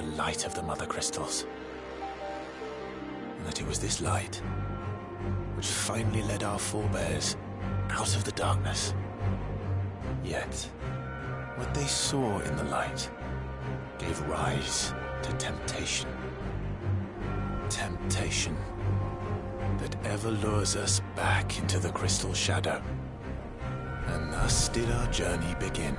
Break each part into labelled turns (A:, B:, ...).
A: the light of the Mother Crystals. And that it was this light which finally led our forebears out of the darkness. Yet, what they saw in the light gave rise to temptation. Temptation that ever lures us back into the crystal shadow. And thus did our journey begin.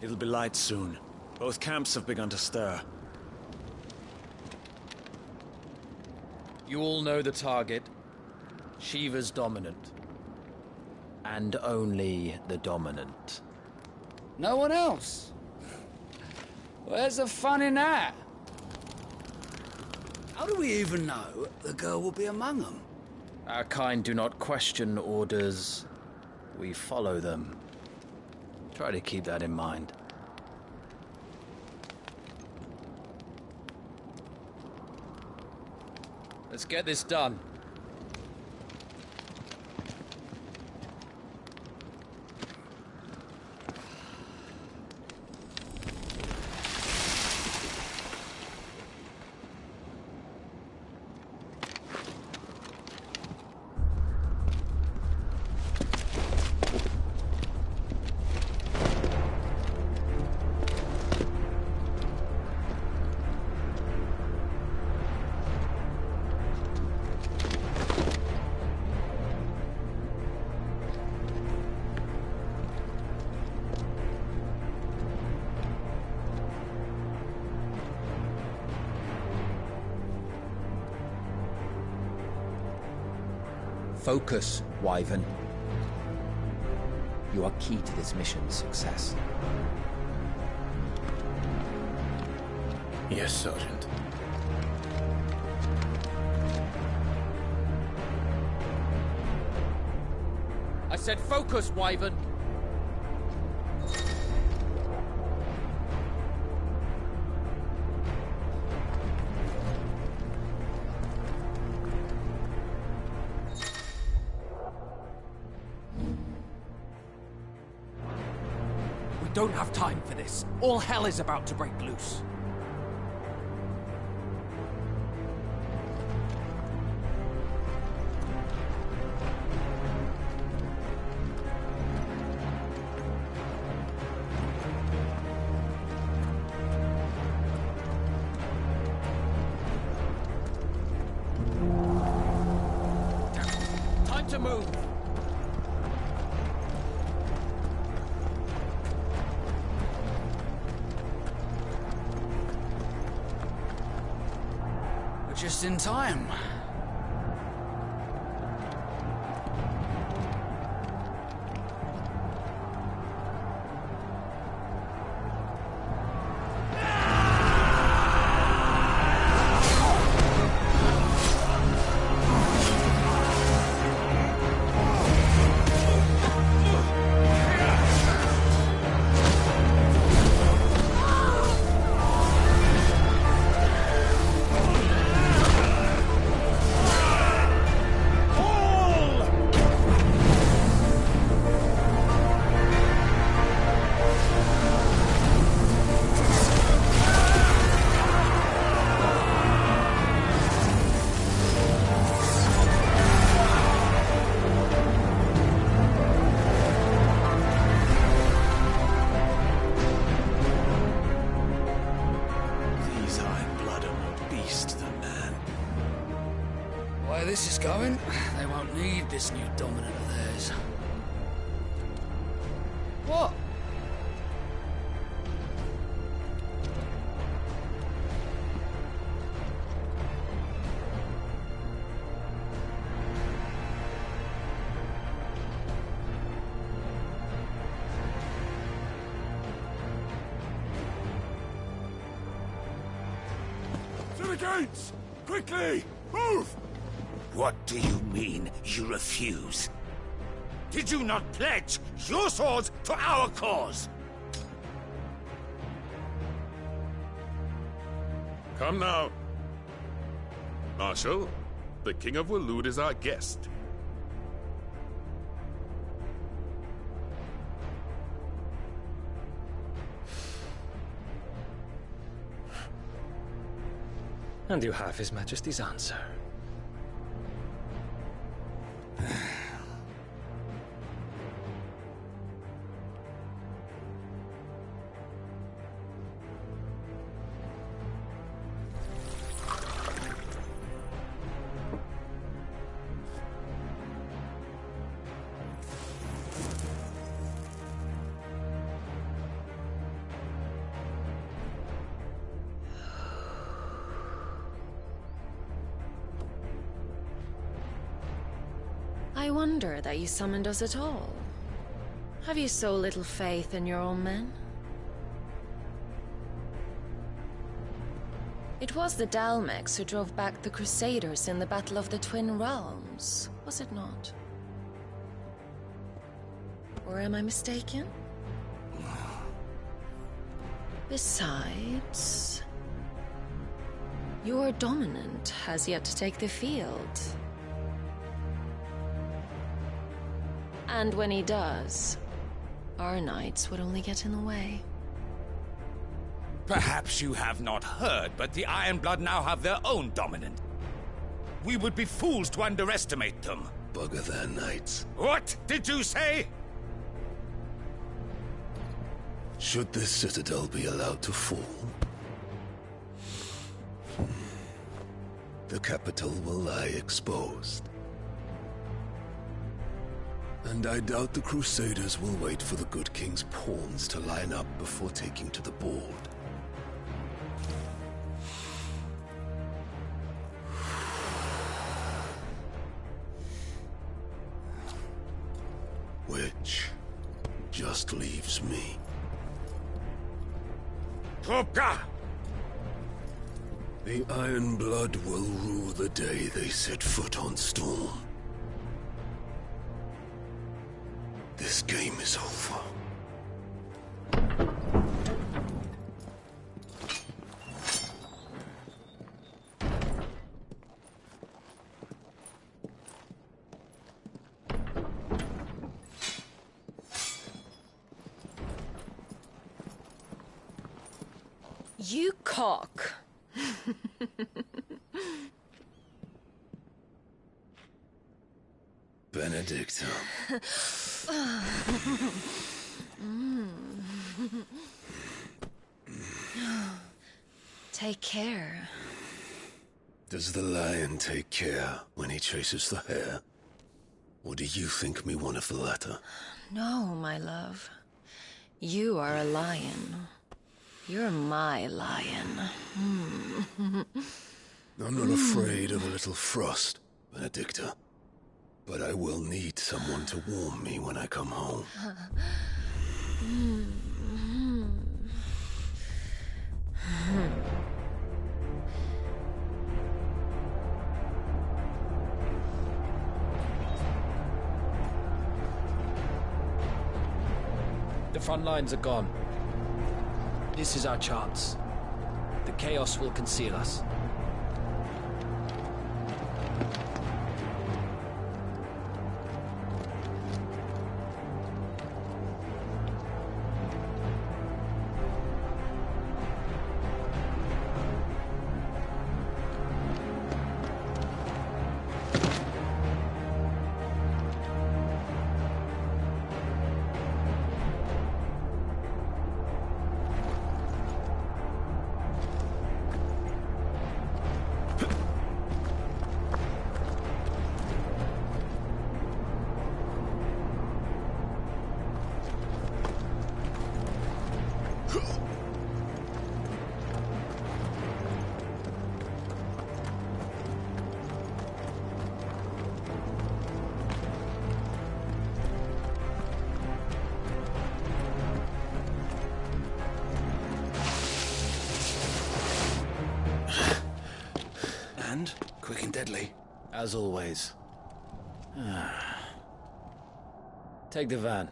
B: It'll be light soon. Both camps have begun to stir.
C: You all know the target. Shiva's dominant. And only the dominant.
D: No one else? Where's the fun in that? How do we even know the girl will be among them?
C: Our kind do not question orders. We follow them. Try to keep that in mind. Let's get this done.
E: Focus, Wyvern. You are key to this mission's success.
A: Yes, Sergeant.
C: I said focus, Wyvern!
F: don't have time for this. All hell is about to break loose. Time to move.
D: We're just in time.
A: These Iron Blood are more beast than man.
D: Where this is going, they won't need this new dominant of theirs. What?
A: To the gates! Quickly! Move!
G: What do you mean, you refuse? Did you not pledge your swords to our cause?
H: Come now. Marshal, the King of Waloed is our guest.
I: And you have His Majesty's answer.
J: I wonder that you summoned us at all. Have you so little faith in your own men? It was the Dalmex who drove back the Crusaders in the Battle of the Twin Realms, was it not? Or am I mistaken? Besides, your dominant has yet to take the field. And when he does, our knights would only get in the way.
G: Perhaps you have not heard, but the Iron Blood now have their own dominant. We would be fools to underestimate them.
A: Bugger their knights.
G: What did you say?
A: Should this citadel be allowed to fall, the capital will lie exposed. And I doubt the Crusaders will wait for the good king's pawns to line up before taking to the board. Which just leaves me.
G: Topka!
A: The Iron Blood will rue the day they set foot on Storm. This game is over.
J: You cock.
A: Benedicta.
J: Take care.
A: Does the lion take care when he chases the hare? Or do you think me one of the latter?
J: No, my love. You are a lion. You're my lion.
A: I'm not afraid of a little frost, Benedicta. But I will need someone to warm me when I come home.
C: The front lines are gone. This is our chance. The chaos will conceal us.
D: Quick and deadly.
C: As always. Take the van.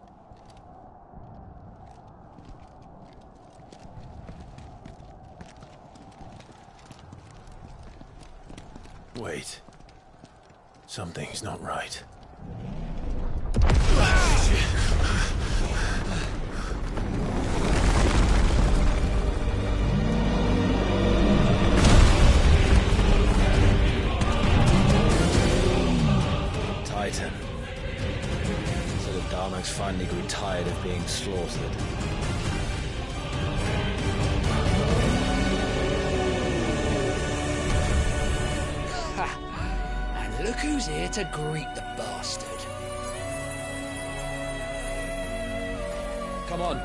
A: Wait. Something's not right.
C: Titan. So the Darmaks finally grew tired of being slaughtered.
D: And look who's here to greet the bastard.
C: Come on.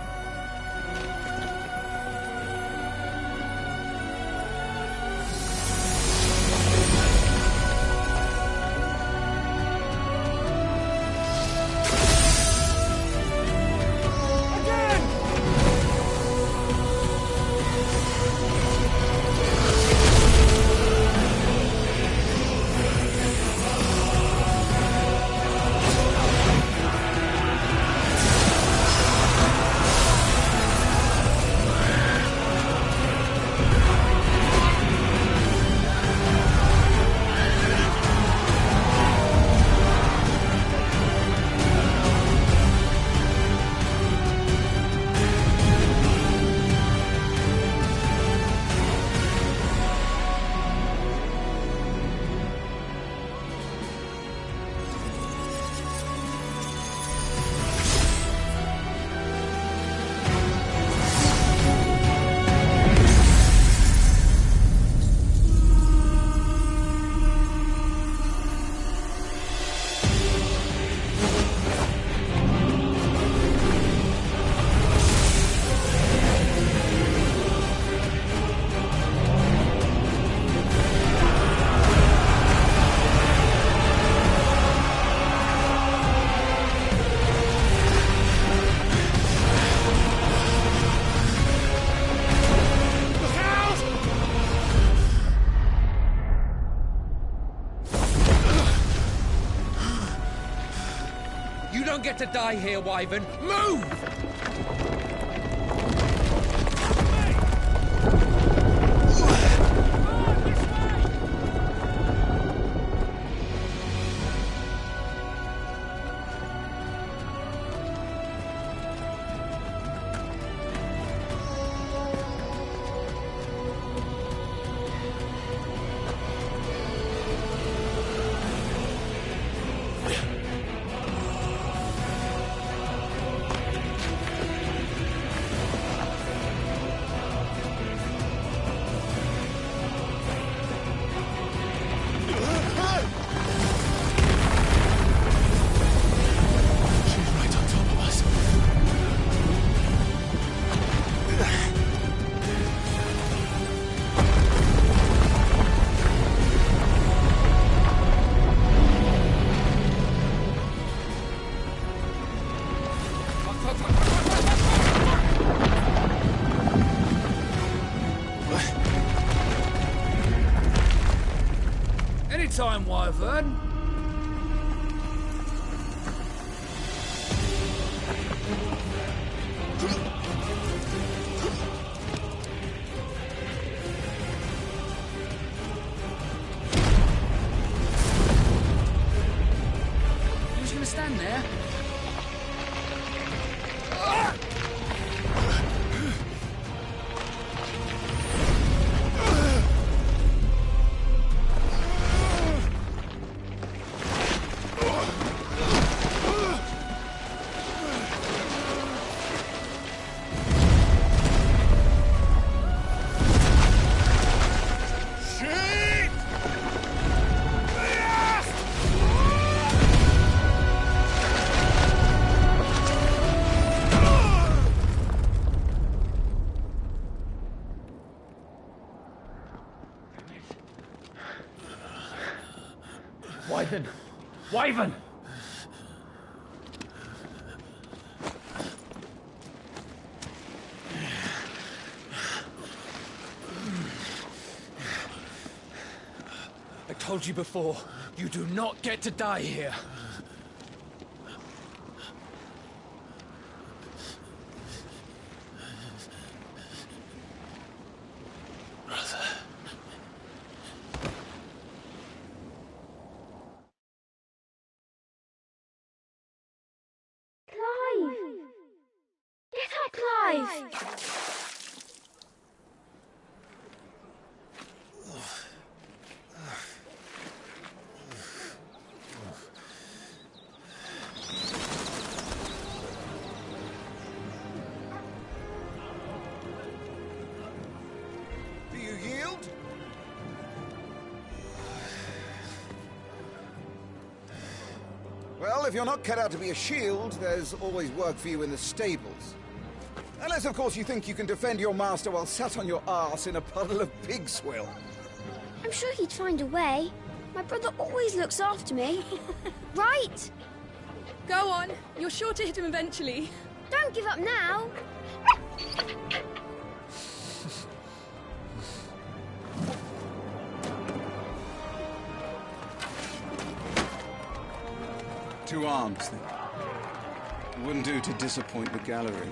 F: You don't get to die here, Wyvern. Move!
D: time, Wyvern. Who's gonna stand there?
C: Wyvern! Wyvern!
F: I told you before, you do not get to die here.
G: Do you yield? Well, if you're not cut out to be a shield, there's always work for you in the stables. Unless, of course, you think you can defend your master while sat on your arse in a puddle of pig swill.
K: I'm sure he'd find a way. My brother always looks after me. Right?
L: Go on. You're sure to hit him eventually.
K: Don't give up now.
M: Two arms, then. It wouldn't do to disappoint the gallery.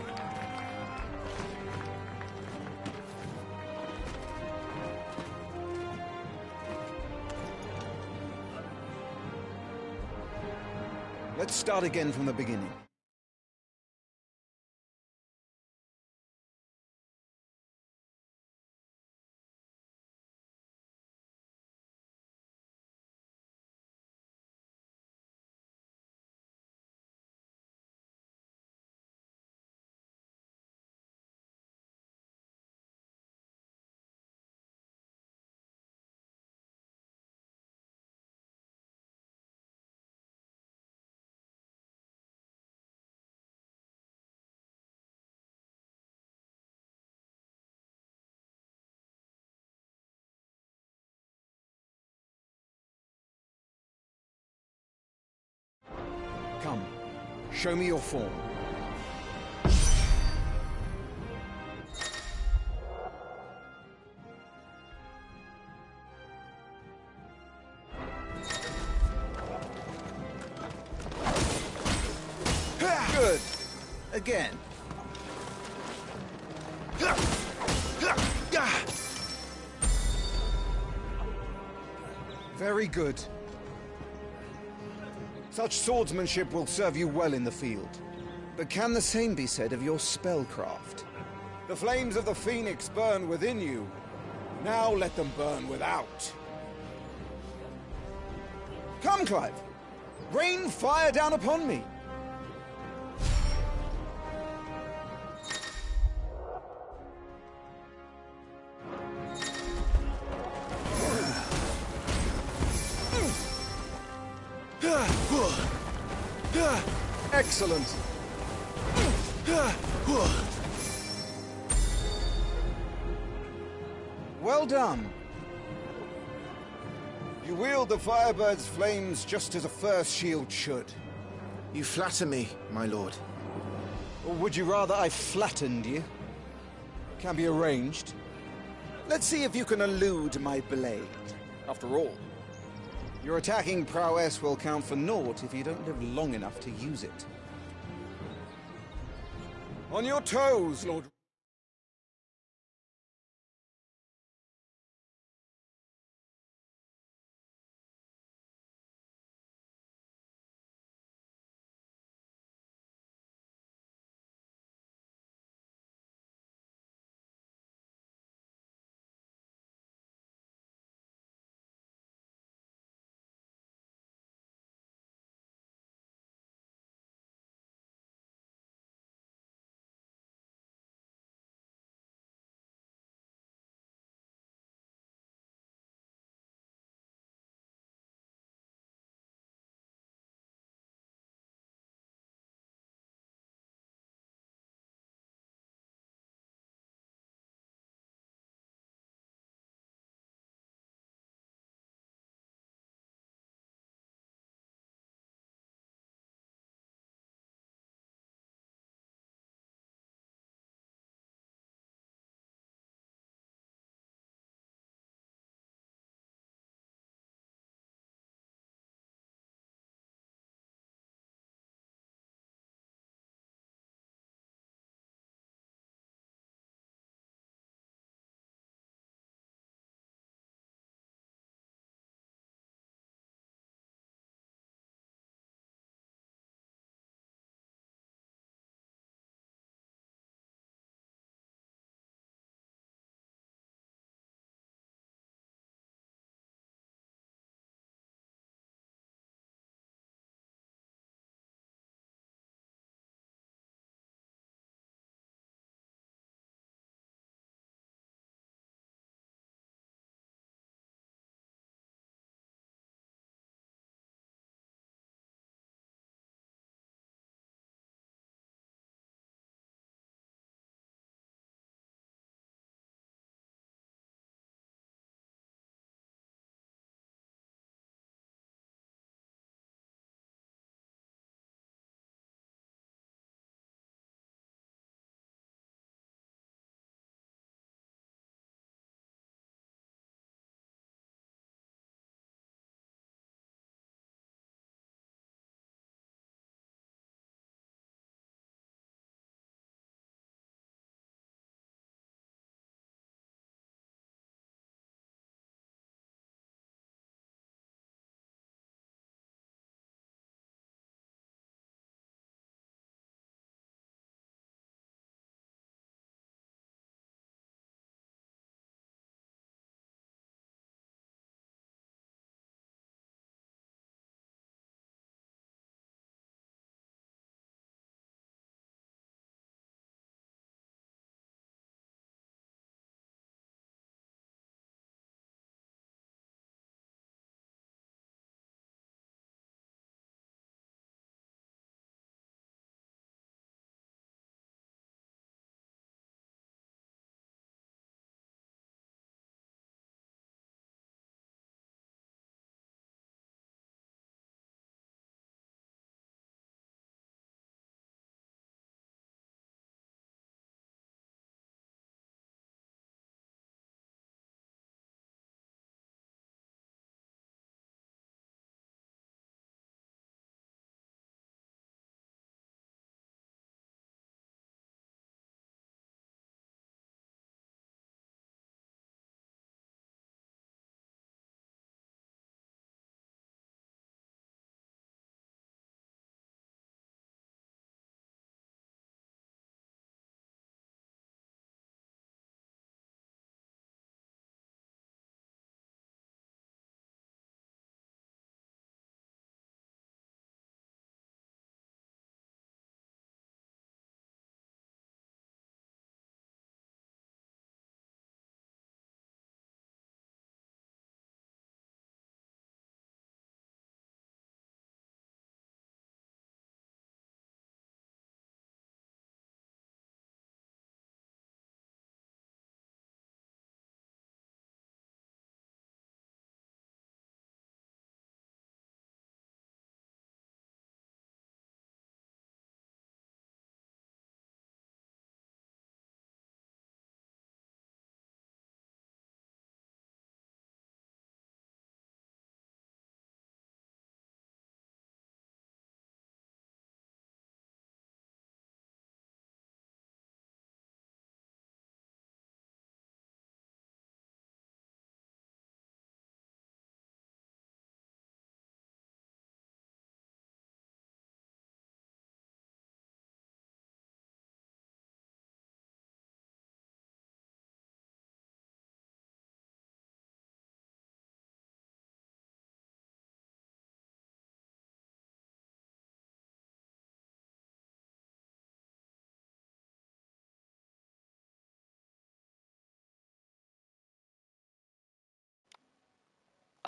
G: Let's start again from the beginning. Come, show me your form. Good. Again. Very good. Such swordsmanship will serve you well in the field. But can the same be said of your spellcraft? The flames of the Phoenix burn within you. Now let them burn without. Come, Clive. Rain fire down upon me. Excellent. Well done. You wield the Firebird's flames just as a first shield should.
A: You flatter me, my lord.
G: Or would you rather I flattened you? Can be arranged. Let's see if you can elude my blade. After all, Your attacking prowess will count for naught if you don't live long enough to use it. On your toes, Lord...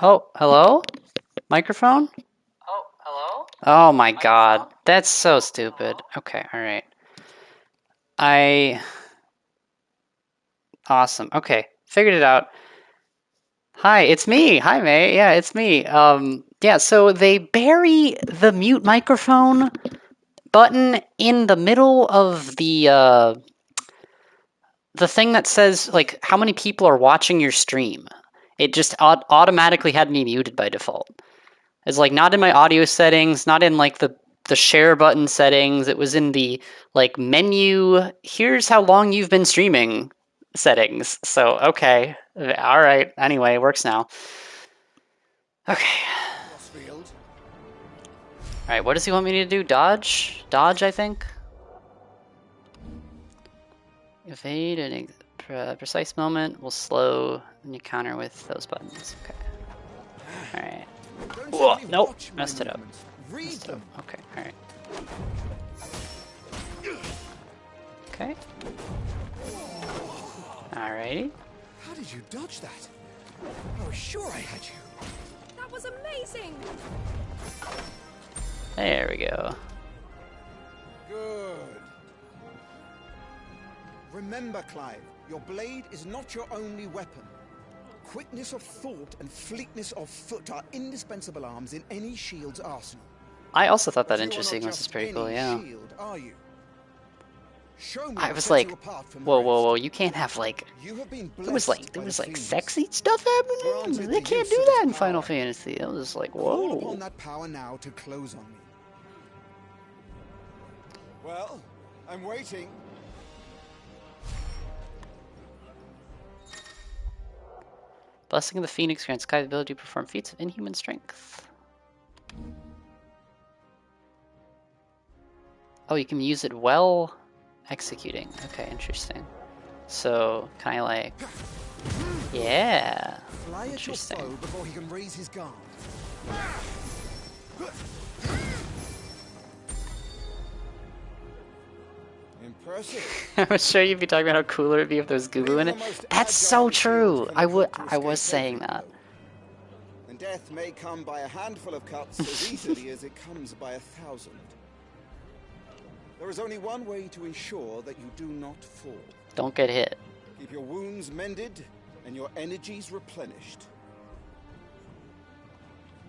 N: Oh, hello? Microphone?
O: Oh, hello?
N: Oh my god. That's so stupid. Okay, alright. Awesome. Okay, figured it out. Hi, it's me. Hi, May. Yeah, it's me. Yeah, so they bury the mute microphone button in the middle of the thing that says, like, how many people are watching your stream. It just automatically had me muted by default. It's, like, not in my audio settings, not in, like, the share button settings. It was in the, like, menu, here's how long you've been streaming settings. So, okay. Alright. Anyway, it works now. Okay. Alright, what does he want me to do? Dodge? Dodge, I think? Evade at a precise moment will slow and you counter with those buttons. Okay. Alright. Whoa, nope. Messed it up. Okay, alright. Okay. Alrighty.
G: How did you dodge that? I was sure I had you.
L: That was amazing!
N: There we go.
G: Good. Remember, Clive, your blade is not your only weapon. Quickness of thought and fleetness of foot are indispensable arms in any shield's arsenal.
N: I also thought that interesting. This is pretty cool, yeah.
G: Shield, are you? Show me
N: I was like, whoa, you can't have, like, there was like sexy stuff happening? They can't do that in Final Fantasy. I was like, whoa.
G: Call upon that power now to close on me. Well, I'm waiting.
N: Blessing of the Phoenix grants Kai the ability to perform feats of inhuman strength. Oh, you can use it while executing. Okay, interesting. So, can I, like... Yeah! Interesting.
G: Fly at your foe before he can raise his guard. Impressive.
N: I was sure you'd be talking about how cool it would be if there was Goo in it. That's so true! I was saying that.
G: And death may come by a handful of cuts as easily as it comes by 1,000. There is only one way to ensure that you do not fall.
N: Don't get hit.
G: Keep your wounds mended and your energies replenished.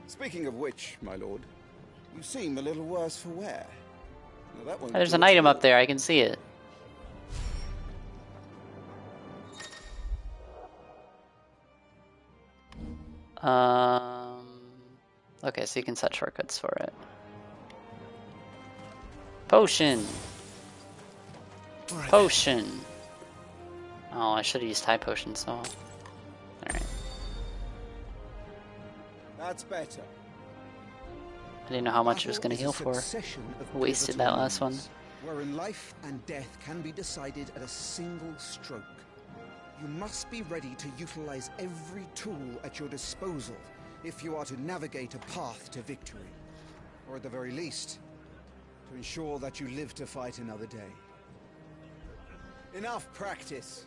G: Speaking of which, my lord, you seem a little worse for wear. Now, that won't
N: There's
G: do
N: an
G: it
N: item
G: all.
N: up there, I can see it. Okay, so you can set shortcuts for it. Potion! Potion! Oh, I should have used high potion, so... Alright.
G: That's better.
N: I didn't know how much it was going to heal for. Wasted that last one.
G: Wherein life and death can be decided at a single stroke. You must be ready to utilize every tool at your disposal if you are to navigate a path to victory. Or at the very least, to ensure that you live to fight another day. Enough practice.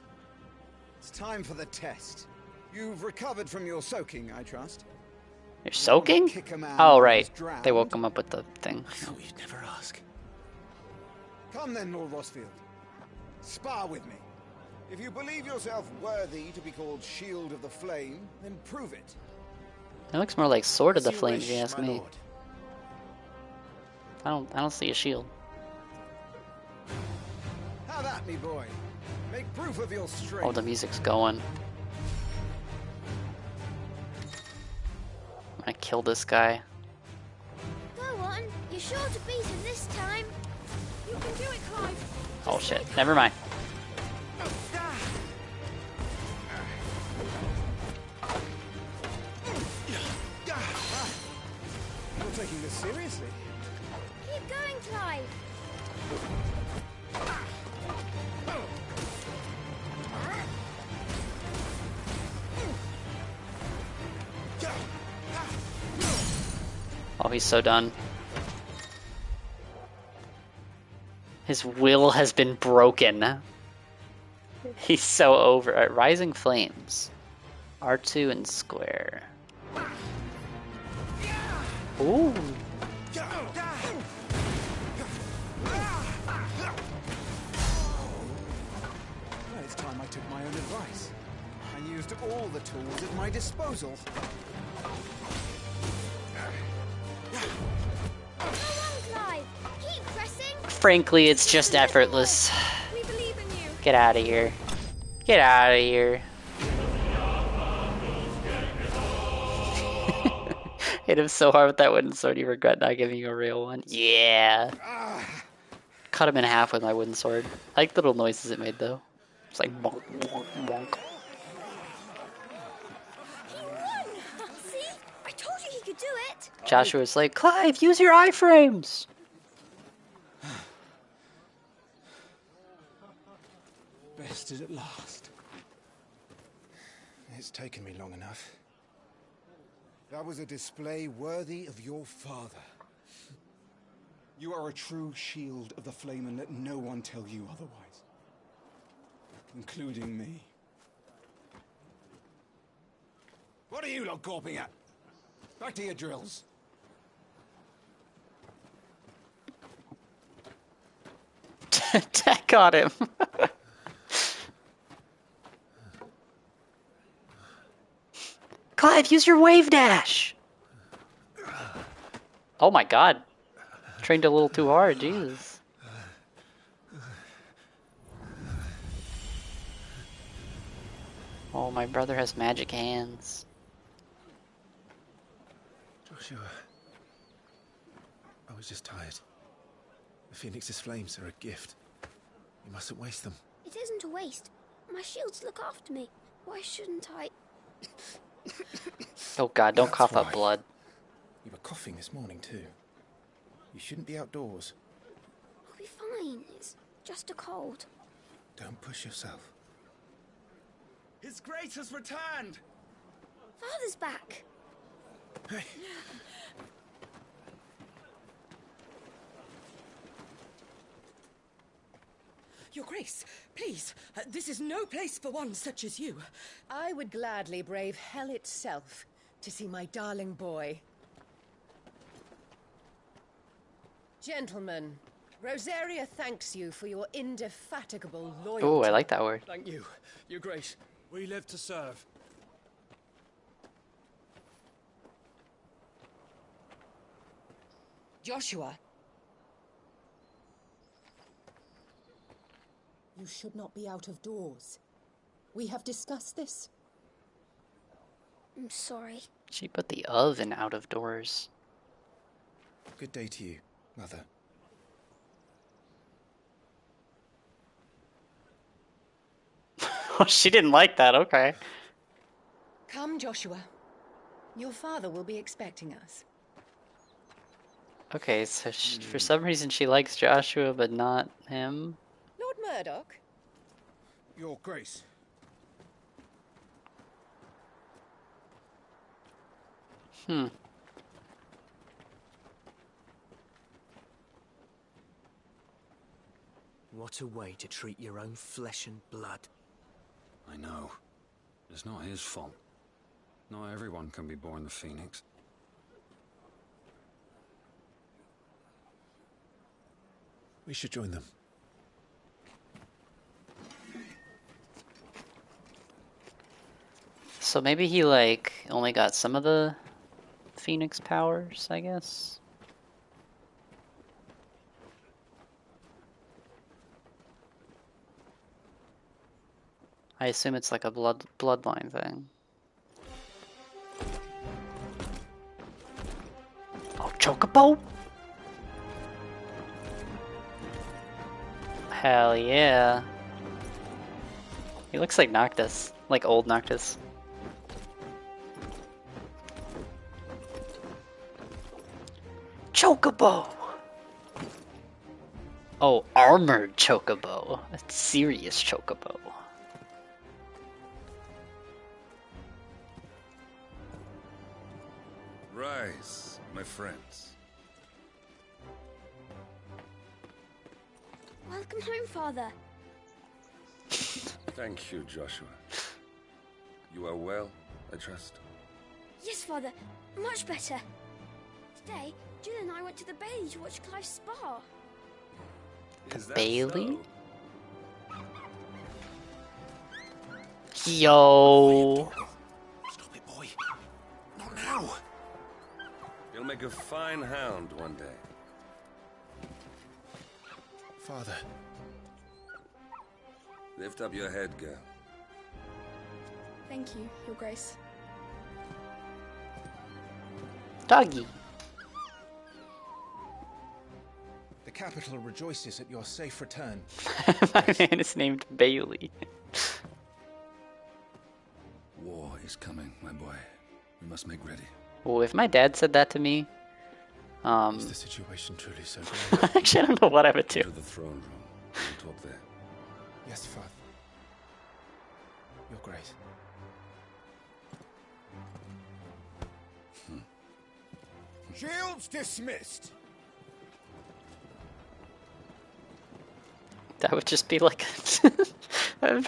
G: It's time for the test. You've recovered from your soaking, I trust.
N: You're soaking? Oh, right. They woke him up with the thing.
A: I thought you'd never ask.
G: Come then, Lord Rosfield. Spar with me. If you believe yourself worthy to be called Shield of the Flame, then prove it.
N: It looks more like Sword of the
A: As you
N: Flame,
A: wish,
N: if you ask
A: my
N: me.
A: lord.
N: I don't see a shield.
G: Have at me, boy. Make proof of your strength.
N: Oh, the music's going. I'm gonna kill this guy.
K: Go on, you're sure to beat him this time.
L: You can do it, Clive.
N: Oh shit, never mind.
G: You're taking this seriously.
K: Keep going, Clive.
N: Oh, he's so done. His will has been broken. He's so over. Rising Flames. R2 and square. Ooh.
G: Well, it's time I took my own advice and used all the tools at my disposal.
K: Go on, Clive. Keep pressing.
N: Frankly, it's just effortless.
L: We believe in you.
N: Get out of here. Get out of here. Hit him so hard with that wooden sword, you regret not giving you a real one. Yeah. Cut him in half with my wooden sword. I like the little noises it made, though. It's like bonk, bonk, bonk.
K: He won! See? I told you he could do it.
N: Joshua's like, Clive, use your iframes!
G: Bested at last. It's taken me long enough. That was a display worthy of your father. You are a true shield of the flame, and let no one tell you otherwise. Including me. What are you lot gawping at? Back to your drills.
N: Tech got him. Clive, use your wave dash. Oh my god. Trained a little too hard, Jesus. Oh, my brother has magic hands.
A: Joshua. I was just tired. The Phoenix's flames are a gift. You mustn't waste them.
K: It isn't a waste. My shields look after me. Why shouldn't I?
N: Oh god, don't
A: That's
N: cough up
A: why.
N: blood.
A: You were coughing this morning too. You shouldn't be outdoors.
K: I'll be fine. It's just a cold.
A: Don't push yourself.
M: His Grace has returned!
K: Father's back.
A: Hey.
O: Your Grace, please, this is no place for one such as you. I would gladly brave hell itself to see my darling boy. Gentlemen, Rosaria thanks you for your indefatigable loyalty.
N: Oh, I like that word.
F: Thank you, Your Grace. We live to serve.
O: Joshua. You should not be out of doors. We have discussed this.
K: I'm sorry.
N: She put the oven out of doors.
A: Good day to you, Mother.
N: Oh, she didn't like that, okay.
O: Come, Joshua. Your father will be expecting us.
N: Okay, so for some reason she likes Joshua, but not him.
O: Lord Murdoch?
G: Your Grace.
F: What a way to treat your own flesh and blood.
P: I know. It's not his fault. Not everyone can be born the Phoenix.
A: We should join them.
N: So maybe he, like, only got some of the Phoenix powers, I guess? I assume it's like a bloodline thing. Oh, Chocobo! Hell yeah. He looks like Noctis. Like old Noctis. Chocobo! Oh, armored Chocobo. A serious Chocobo.
H: Rise, my friends.
K: Welcome home, Father.
H: Thank you, Joshua. You are well, I trust.
K: Yes, Father. Much better. day, Jill and I went to the Bailey to watch Clive's spa.
N: The Bailey? Yo.
A: Stop it, boy. Not now.
H: You'll make a fine hound one day.
A: Father.
H: Lift up your head, girl.
L: Thank you, Your Grace.
N: Doggy.
G: The capital rejoices at your safe return.
N: My man is named Bailey.
H: War is coming, my boy. We must make ready.
N: Well, if my dad said that to me,
A: Is the situation truly so bad?
N: actually, I don't know what I would do.
H: To the throne room. We'll talk there.
A: Yes, Father. Your Grace.
G: Shields dismissed.
N: That would just be like, I'd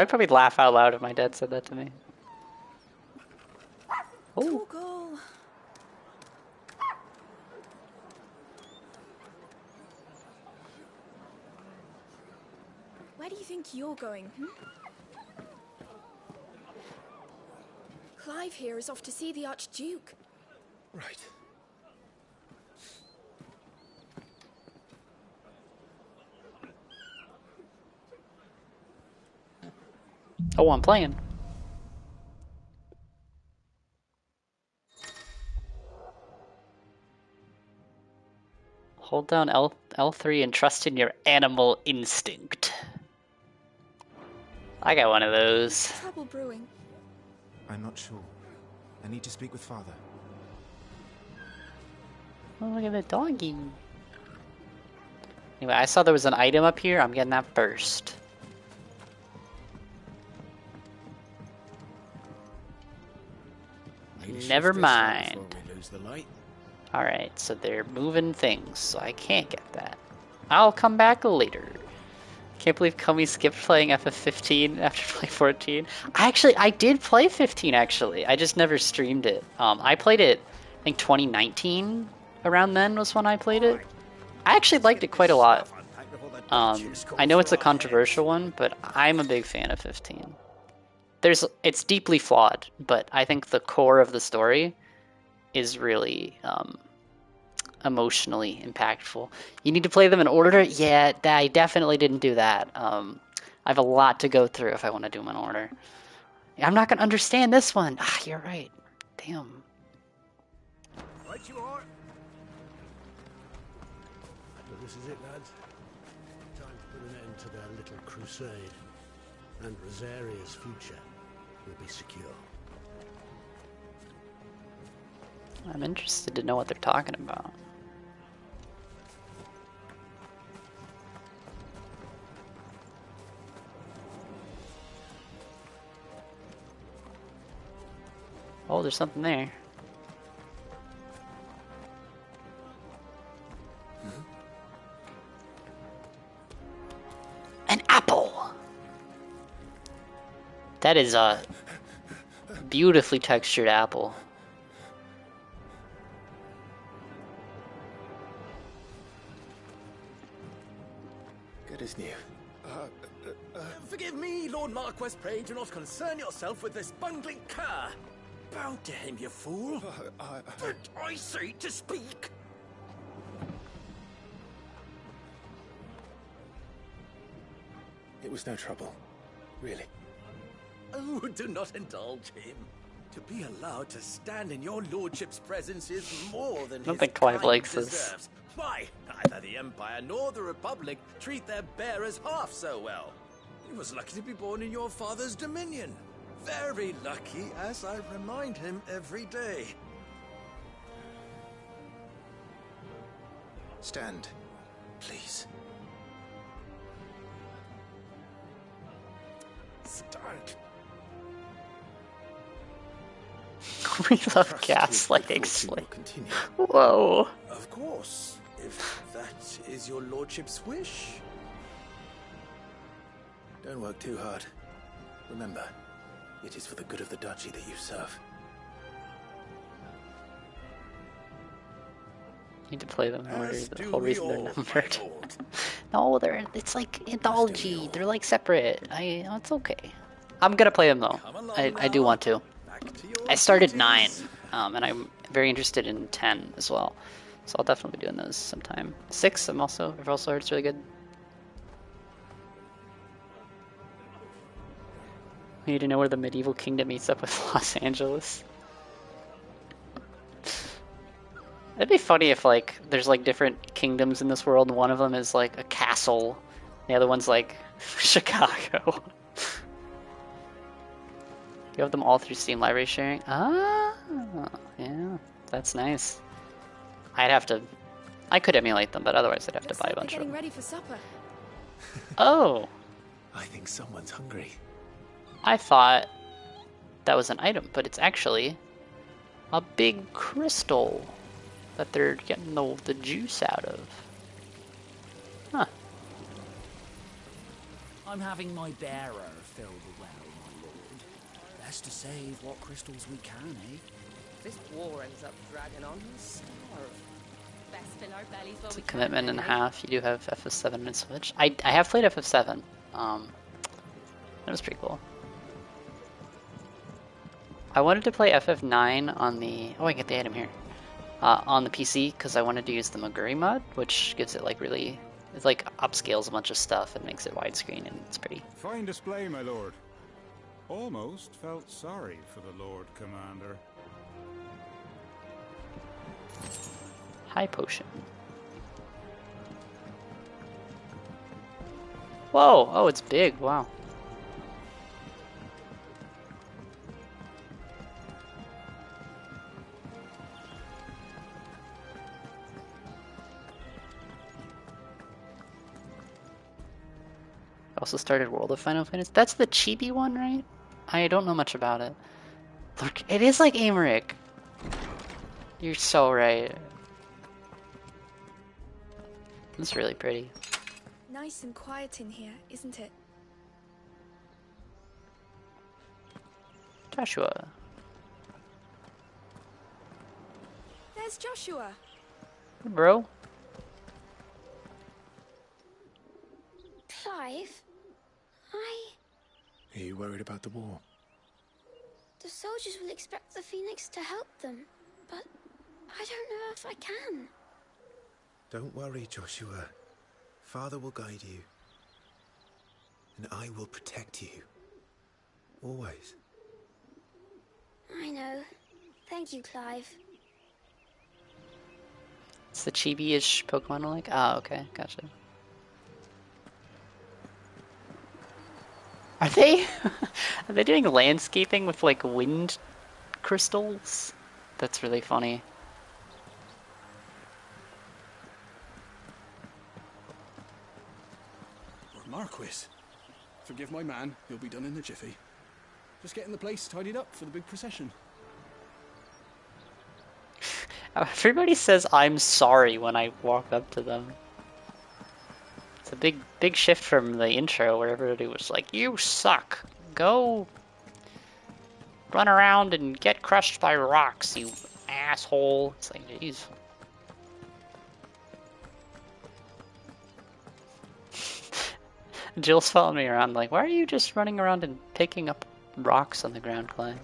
N: probably laugh out loud if my dad said that to me. Oh.
L: Torgal. Where do you think you're going? Clive here is off to see the Archduke.
A: Right.
N: Oh, I'm playing. Hold down L3 and trust in your animal instinct. I got one of those.
L: Trouble brewing.
A: I'm not sure. I need to speak with Father.
N: Oh, look at the doggy. Anyway, I saw there was an item up here. I'm getting that first. Never mind. Alright, so they're moving things, so I can't get that. I'll come back later. Can't believe Komi skipped playing FF15 after playing 14. I did play 15 actually. I just never streamed it. I played it, I think 2019, around then was when I played it. I actually liked it quite a lot. I know it's a controversial one, but I'm a big fan of 15. It's deeply flawed, but I think the core of the story is really emotionally impactful. You need to play them in order? Yeah, I definitely didn't do that. I have a lot to go through if I want to do them in order. I'm not going to understand this one. Ah, you're right. Damn.
Q: Right you are. So this is it, lads. Time to put an end to their little crusade. And Rosaria's future will be secure.
N: I'm interested to know what they're talking about. Oh, there's something there. An apple! That is a beautifully textured apple.
A: Good as new.
F: Forgive me, Lord Marquess, pray do not concern yourself with this bungling cur. Bow to him, you fool. Did I say to speak?
A: It was no trouble. Really.
F: Oh, do not indulge him. To be allowed to stand in your lordship's presence is more than
N: I don't
F: his
N: think Clive
F: kind
N: likes this.
F: deserves. Why, neither the Empire nor the Republic treat their bearers half so well. He was lucky to be born in your father's dominion. Very lucky, as I remind him every day.
A: Stand, please.
F: Stand.
N: We love gaslighting Slay. Whoa.
F: Of course, if that is your lordship's wish.
A: Don't work too hard. Remember, it is for the good of the duchy that you serve.
N: Need to play them in order.
F: As
N: The
F: do
N: whole
F: we
N: reason they're
F: all, my
N: numbered.
F: lord.
N: No, it's like anthology. They're like separate. It's okay. I'm gonna play them though. I do want to. I started 9, and I'm very interested in 10 as well. So I'll definitely be doing those sometime. 6, I've also heard it's really good. We need to know where the medieval kingdom meets up with Los Angeles. It'd be funny if like there's like different kingdoms in this world, and one of them is like a castle, the other one's like Chicago. You have them all through Steam library sharing? Ah, yeah, that's nice. I could emulate them, but otherwise I'd have to buy a bunch of them.
L: Getting ready for supper.
N: Oh!
A: I think someone's hungry.
N: I thought that was an item, but it's actually a big crystal that they're getting the juice out of. Huh.
D: I'm having my bearer fill the well, my lord. Best to save what crystals we can, eh?
O: This war ends up dragging on, we'll starve. Best fill our bellies while
N: It's a
O: we
N: commitment
O: can,
N: and a
O: eh?
N: half. You do have FF7 and Switch. I have played FF7. That was pretty cool. I wanted to play FF9 on the... Oh, I get the item here. On the PC, because I wanted to use the Maguri mod, which gives it like really... It like upscales a bunch of stuff and makes it widescreen, and it's pretty.
R: Fine display, my lord. Almost felt sorry for the Lord Commander.
N: High potion. Whoa! Oh, it's big. Wow. Also started World of Final Fantasy. That's the chibi one, right? I don't know much about it. Look, it is like Amaric. You're so right. It's really pretty.
L: Nice and quiet in here, isn't it?
N: Joshua.
L: There's Joshua.
N: Hey, bro.
K: Clive,
A: Are you worried about the war?
K: the soldiers will expect the Phoenix to help them, but I don't know if I can.
A: Don't worry, Joshua. Father will guide you. And I will protect you. Always.
K: I know. Thank you, Clive.
N: It's the chibi-ish Pokemon like. Ah, okay, gotcha. Are they are they doing landscaping with like wind crystals? That's really funny.
M: Lord Marquis, forgive my man, he'll be done in a jiffy. Just getting the place tidied up for the big procession.
N: Everybody says I'm sorry when I walk up to them. It's a big shift from the intro where everybody was like, "You suck. Go run around and get crushed by rocks, you asshole." It's like, jeez. Jill's following me around like, why are you just running around and picking up rocks on the ground, Clay?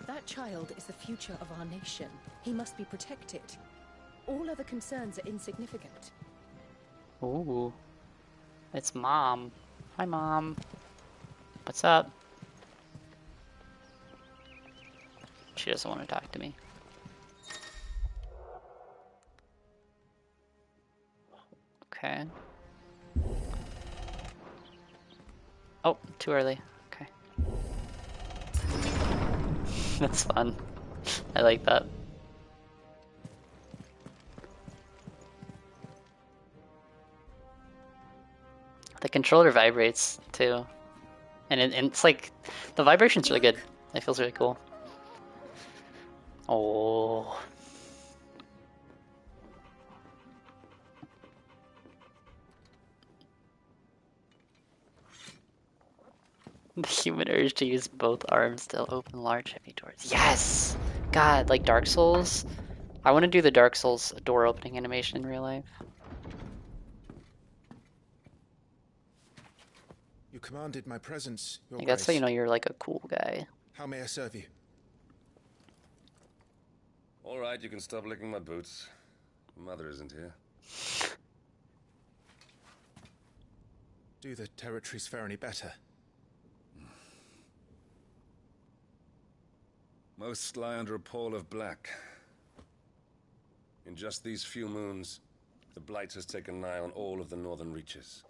O: That child is the future of our nation. He must be protected. All other concerns are insignificant.
N: Ooh. It's Mom. Hi, Mom. What's up? She doesn't want to talk to me. Okay. Oh, too early. Okay. That's fun. I like that. The controller vibrates too. And it's like, the vibration's really good. It feels really cool. Oh. The human urge to use both arms to open large heavy doors. Yes! God, like Dark Souls. I want to do the Dark Souls door opening animation in real life.
A: You commanded my presence, Your
N: Like,
A: Grace.
N: that's how you know you're like a cool guy.
A: How may I serve you?
S: All right, you can stop licking my boots. Mother isn't here.
A: Do the territories fare any better?
S: Most lie under a pall of black. In just these few moons, the Blight has taken nigh on all of the northern reaches.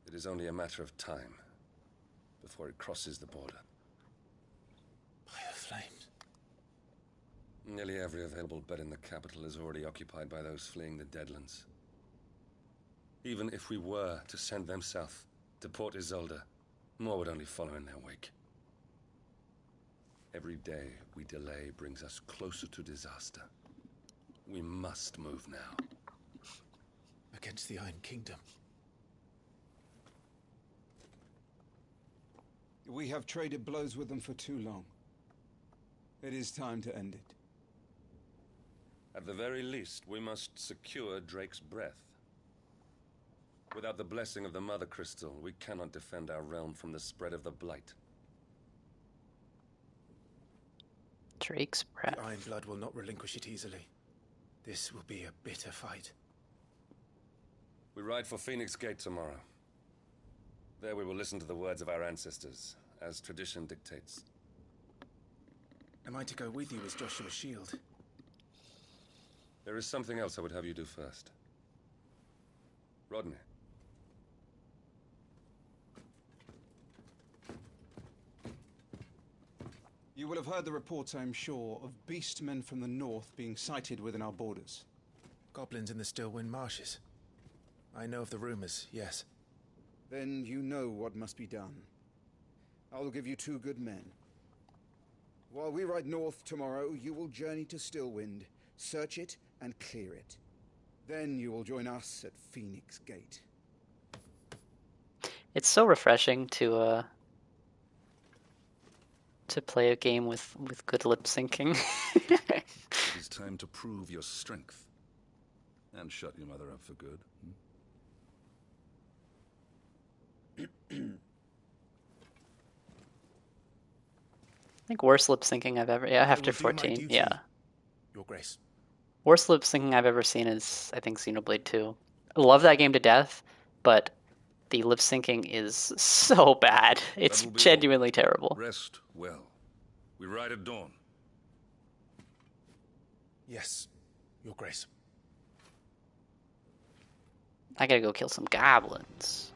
S: It is only a matter of time before it crosses the border.
A: By the flames.
S: Nearly every available bed in the capital is already occupied by those fleeing the Deadlands. Even if we were to send them south to Port Isolde, more would only follow in their wake. Every day we delay brings us closer to disaster. We must move now.
A: Against the Iron Kingdom.
G: We have traded blows with them for too long. It is time to end it.
S: At the very least, we must secure Drake's breath. Without the blessing of the Mother Crystal, we cannot defend our realm from the spread of the Blight.
N: Drake's breath.
A: The Iron Blood will not relinquish it easily. This will be a bitter fight.
S: We ride for Phoenix Gate tomorrow. There we will listen to the words of our ancestors, as tradition dictates.
A: Am I to go with you as Joshua's shield?
S: There is something else I would have you do first. Rodney.
G: You will have heard the reports, I am sure, of beastmen from the north being sighted within our borders.
A: Goblins in the Stillwind Marshes. I know of the rumors, yes.
G: Then you know what must be done. I will give you 2 good men. While we ride north tomorrow, you will journey to Stillwind, search it and clear it. Then you will join us at Phoenix Gate.
N: It's so refreshing to play a game with good lip syncing.
H: It is time to prove your strength. And shut your mother up for good.
N: I think worst lip syncing I've ever... Yeah, after 14. Yeah.
A: Your Grace.
N: Worst lip syncing I've ever seen is, I think, Xenoblade 2. I love that game to death, but the lip syncing is so bad. It's genuinely terrible.
H: Rest well. We ride at dawn.
A: Yes, Your Grace.
N: I gotta go kill some goblins.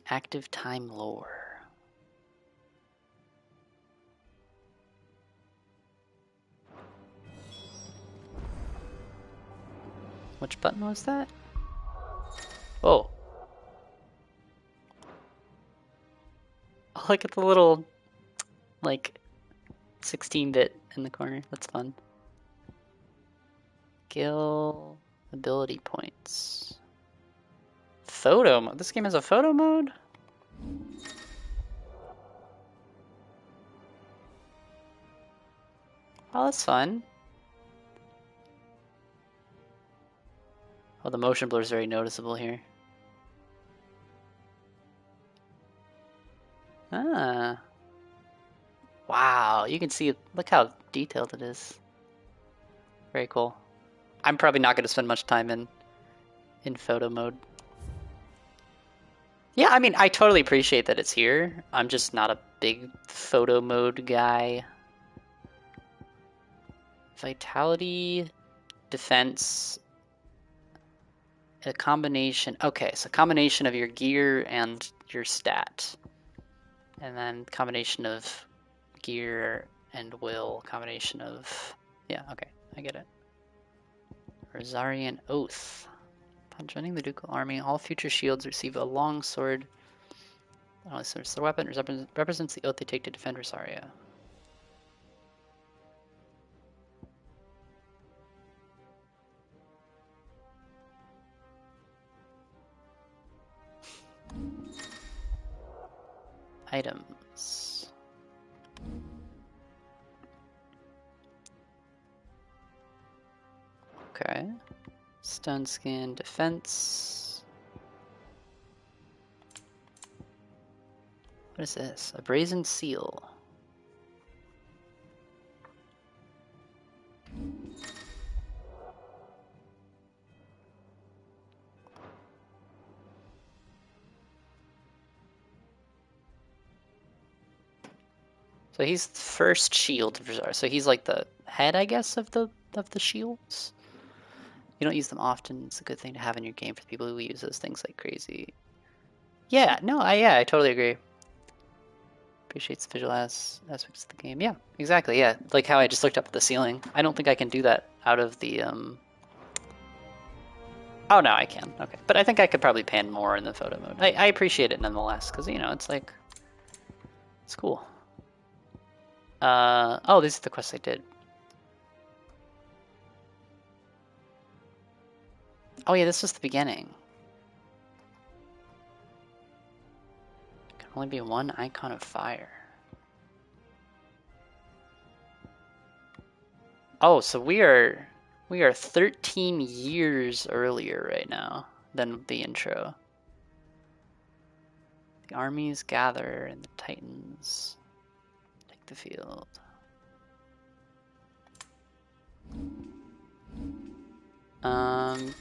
N: Active time lore. Which button was that? Oh. Oh, look at the little, like, 16-bit in the corner. That's fun. Skill ability points. Photo mode. This game has a photo mode? Oh, that's fun. Oh, the motion blur is very noticeable here. Ah. Wow, you can see, look how detailed it is. Very cool. I'm probably not going to spend much time in photo mode. Yeah, I mean, I totally appreciate that it's here. I'm just not a big photo mode guy. Vitality, defense, a combination. Okay, so combination of your gear and your stat. And then combination of gear and will, combination of... Yeah, okay, I get it. Rosarian Oath. Upon joining the Ducal Army, all future shields receive a long sword. Oh, so the weapon represents the oath they take to defend Rosaria. items. Okay. Stone skin defense. What is this? A brazen seal. So he's the first shield. So he's like the head, I guess, of the shields. You don't use them often. It's a good thing to have in your game for people who use those things like crazy. Yeah, no, I totally agree. Appreciates the visual aspects of the game. Yeah, exactly. Yeah, like how I just looked up at the ceiling. I don't think I can do that out of the. Oh no, I can. Okay, but I think I could probably pan more in the photo mode. I appreciate it nonetheless because it's like it's cool. Oh, these are the quests I did. Oh yeah, this was the beginning. Can only be one icon of fire. Oh, so we are 13 years earlier right now than the intro. The armies gather and the Titans take the field.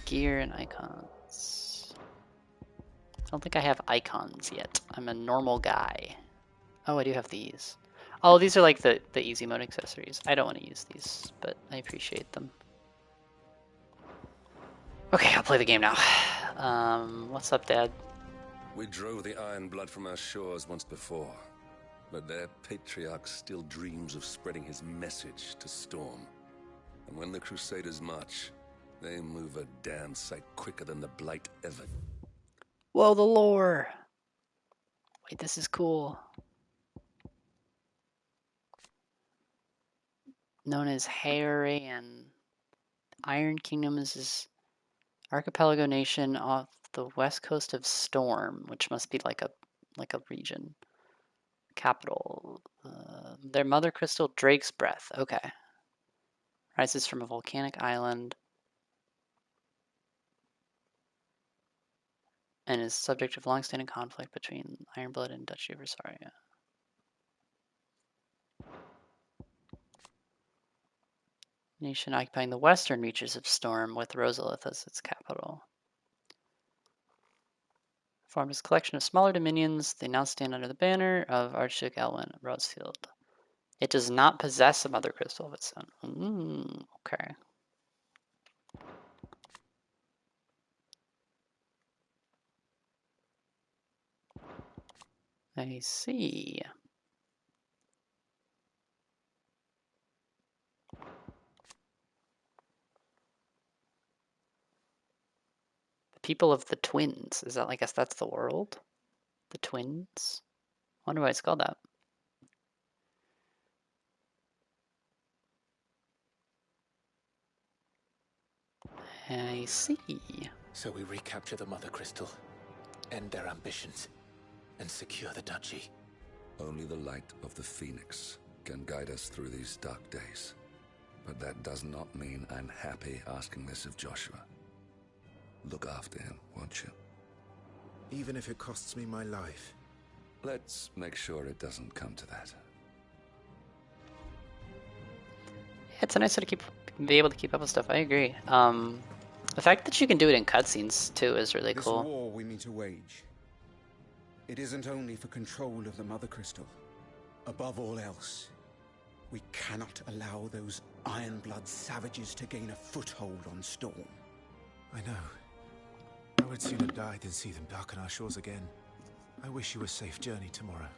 N: Gear and icons. I don't think I have icons yet. I'm a normal guy. Oh, I do have these. Oh, these are like the easy mode accessories. I don't want to use these, but I appreciate them. Okay, I'll play the game now. What's up, Dad?
S: We drove the Iron Blood from our shores once before, but their patriarch still dreams of spreading his message to Storm. And when the Crusaders march, they move a damn sight quicker than the Blight ever.
N: Whoa, the lore! Wait, this is cool. Known as Haeran. Iron Kingdom is this archipelago nation off the west coast of Storm, which must be like a region. Capital. Their mother crystal, Drake's Breath. Okay. Rises from a volcanic island and is subject of long-standing conflict between Ironblood and Duchy of Rosaria. Nation occupying the western reaches of Storm with Rosalith as its capital. Formed as a collection of smaller dominions, they now stand under the banner of Archduke Elwyn of Rosefield. It does not possess a mother crystal of its own. Okay. I see. The people of the Twins. Is that, I guess that's the world? The Twins? I wonder why it's called that. I see.
A: So we recapture the Mother Crystal, end their ambitions, and secure the duchy.
H: Only the light of the Phoenix can guide us through these dark days. But that does not mean I'm happy asking this of Joshua. Look after him, won't you?
A: Even if it costs me my life.
H: Let's make sure it doesn't come to that.
N: Yeah, it's a nice way to be able to keep up with stuff. I agree. The fact that you can do it in cutscenes too is really cool.
G: This war we mean to wage, it isn't only for control of the Mother Crystal. Above all else, we cannot allow those Ironblood savages to gain a foothold on Storm.
A: I know. I would sooner die than see them darken our shores again. I wish you a safe journey tomorrow.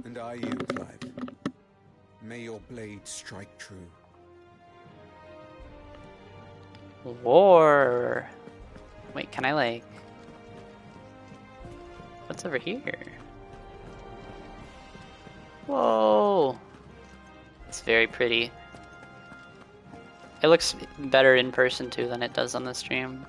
G: And I you, Clive. May your blade strike true.
N: War. Wait, can I like... What's over here? Whoa. It's very pretty. It looks better in person too than it does on the stream.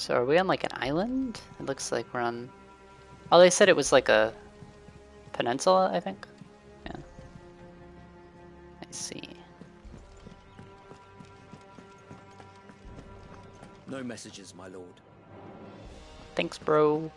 N: So are we on like an island? It looks like we're on... Oh, they said it was like a peninsula, I think. Yeah. I see.
D: No messages, my lord.
N: Thanks, bro.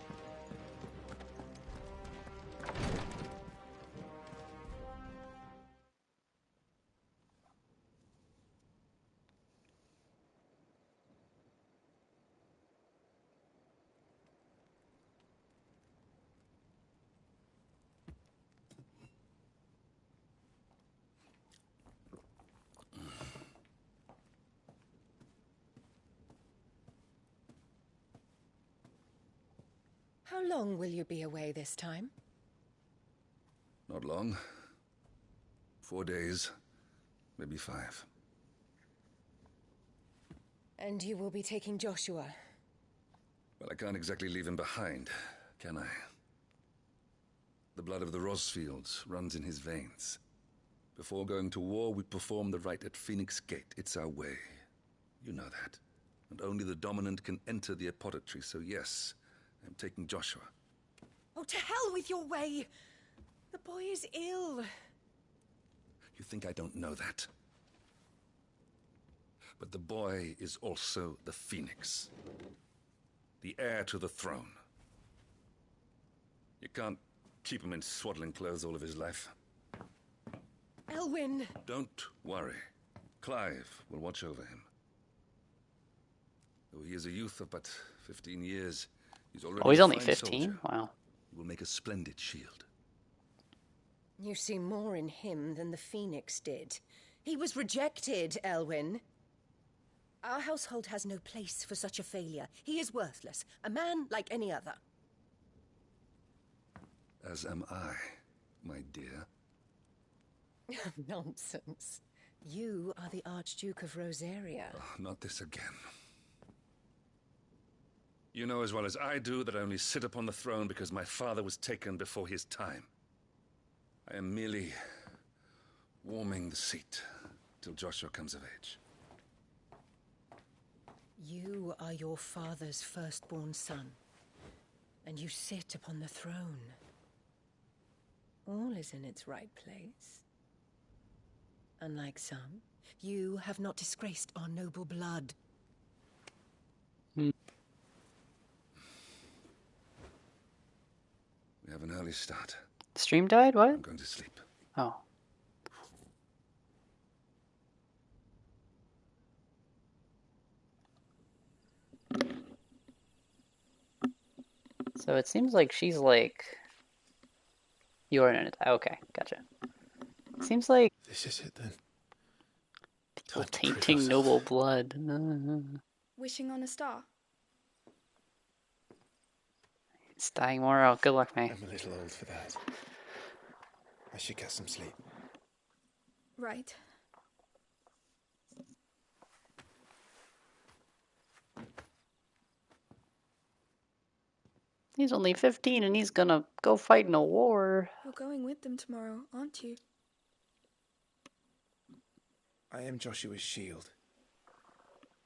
O: How long will you be away this time?
H: Not long. 4 days, maybe 5.
O: And you will be taking Joshua?
H: Well, I can't exactly leave him behind, can I? The blood of the Rosfields runs in his veins. Before going to war, we perform the rite at Phoenix Gate. It's our way. You know that. And only the dominant can enter the apothecary, so yes, I'm taking Joshua.
O: Oh, to hell with your way! The boy is ill.
H: You think I don't know that? But the boy is also the Phoenix. The heir to the throne. You can't keep him in swaddling clothes all of his life.
O: Elwyn!
H: Don't worry. Clive will watch over him. Though he is a youth of but 15 years, he's already
N: Oh, he's
H: a
N: only
H: fine
N: 15?
H: soldier.
N: Wow.
H: He will make a splendid shield.
O: You see more in him than the Phoenix did. He was rejected, Elwyn. Our household has no place for such a failure. He is worthless, a man like any other.
H: As am I, my dear.
O: Nonsense. You are the Archduke of Rosaria.
H: Oh, not this again. You know as well as I do that I only sit upon the throne because my father was taken before his time. I am merely warming the seat till Joshua comes of age.
O: You are your father's firstborn son, and you sit upon the throne. All is in its right place. Unlike some, you have not disgraced our noble blood.
H: We have an early start.
N: Stream died? What?
H: I'm going to sleep.
N: Oh. So it seems like she's like... You're in it. Okay, gotcha. Seems like...
A: This is it then.
N: People tainting noble blood.
L: Wishing on a star.
N: It's dying more out. Good luck, mate.
A: I'm a little old for that. I should get some sleep.
L: Right.
N: He's only 15 and he's gonna go fight in a war.
L: You're going with them tomorrow, aren't you?
A: I am Joshua's shield.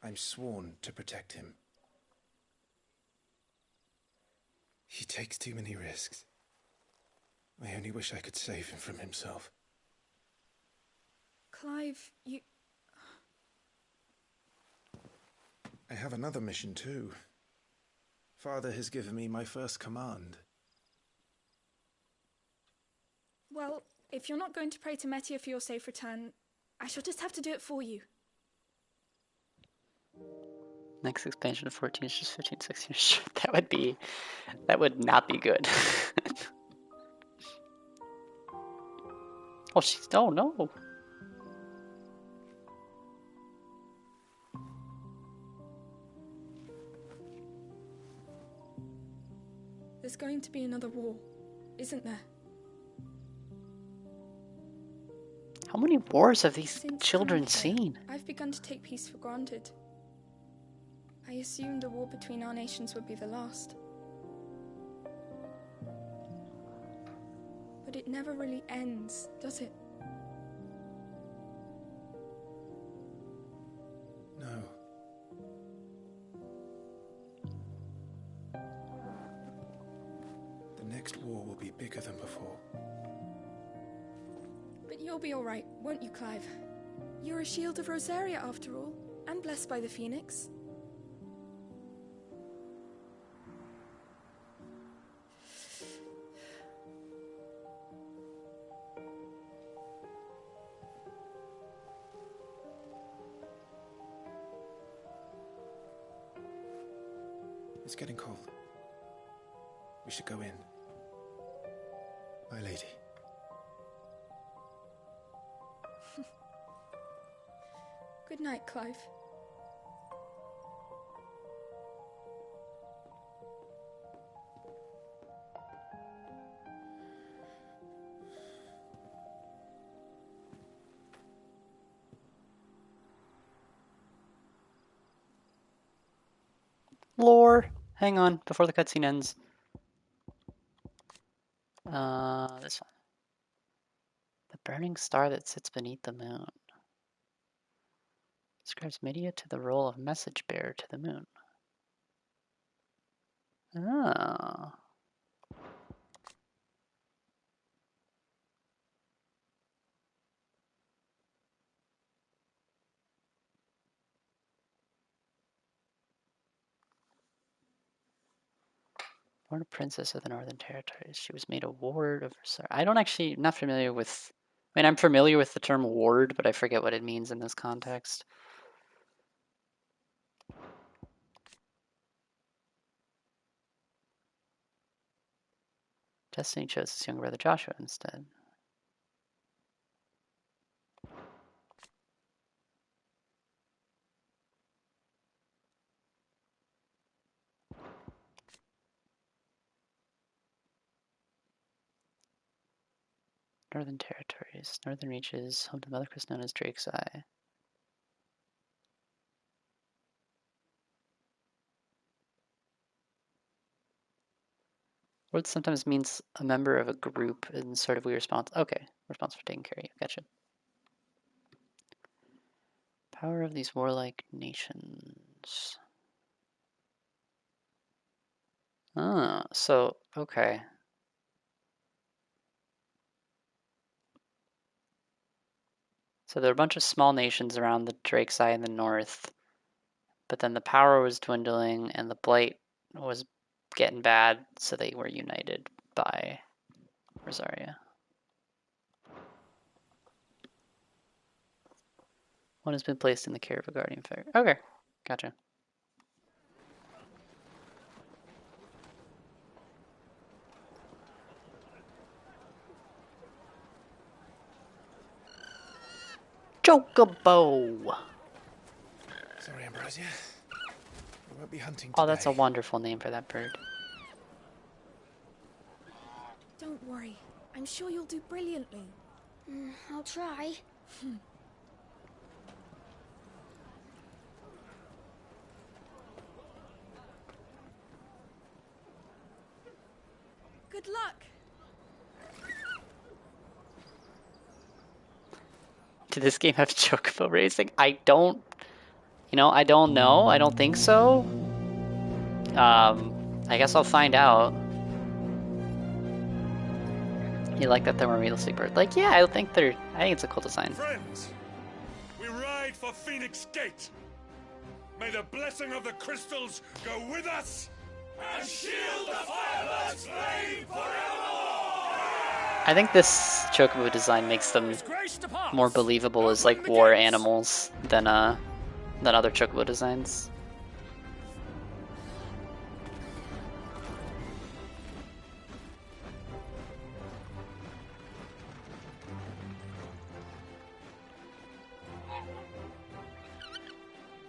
A: I'm sworn to protect him. He takes too many risks. I only wish I could save him from himself.
L: Clive, you...
A: I have another mission too. Father has given me my first command.
L: Well, if you're not going to pray to Metia for your safe return, I shall just have to do it for you.
N: Next expansion of 14 is just 15, 16. That would not be good. Oh, she's, oh no.
L: There's going to be another war, isn't there?
N: How many wars have these
L: Since
N: children
L: coming here,
N: seen?
L: I've begun to take peace for granted. I assumed a war between our nations would be the last. But it never really ends, does it?
A: No. The next war will be bigger than before.
L: But you'll be alright, won't you, Clive? You're a shield of Rosaria after all, and blessed by the Phoenix.
A: It's getting cold. We should go in. My lady.
L: Good night, Clive.
N: Lore. Hang on, before the cutscene ends. This one. The burning star that sits beneath the moon. Describes Medea to the role of message bearer to the moon. Oh. Born a princess of the Northern Territories, she was made a ward of Rosaria. I don't actually, not familiar with, I mean, I'm familiar with the term ward, but I forget what it means in this context. Destiny chose his younger brother Joshua instead. Northern Territories, Northern Reaches, home to the Mother Crest known as Drake's Eye. Ward sometimes means a member of a group and sort of we responsible. Okay, responsible for taking care of you. Gotcha. Power of these warlike nations. Ah, so, okay. So there are a bunch of small nations around the Drake's Eye in the north, but then the power was dwindling and the blight was getting bad, so they were united by Rosaria. One has been placed in the care of a guardian figure. Okay, gotcha. Chocobo!
A: Sorry, Ambrosia. We won't be hunting today.
N: Oh, that's a wonderful name for that bird.
L: Don't worry. I'm sure you'll do brilliantly.
K: I'll try.
L: Good luck.
N: Did this game have chocobo racing? I don't know. I don't think so. I guess I'll find out. You like that they're more realistic bird? Like, yeah, I think it's a cool design.
T: Friends, we ride for Phoenix Gate. May the blessing of the crystals go with us and shield the Firebird's flame forevermore!
N: I think this chocobo design makes them more believable as like war animals than other chocobo designs.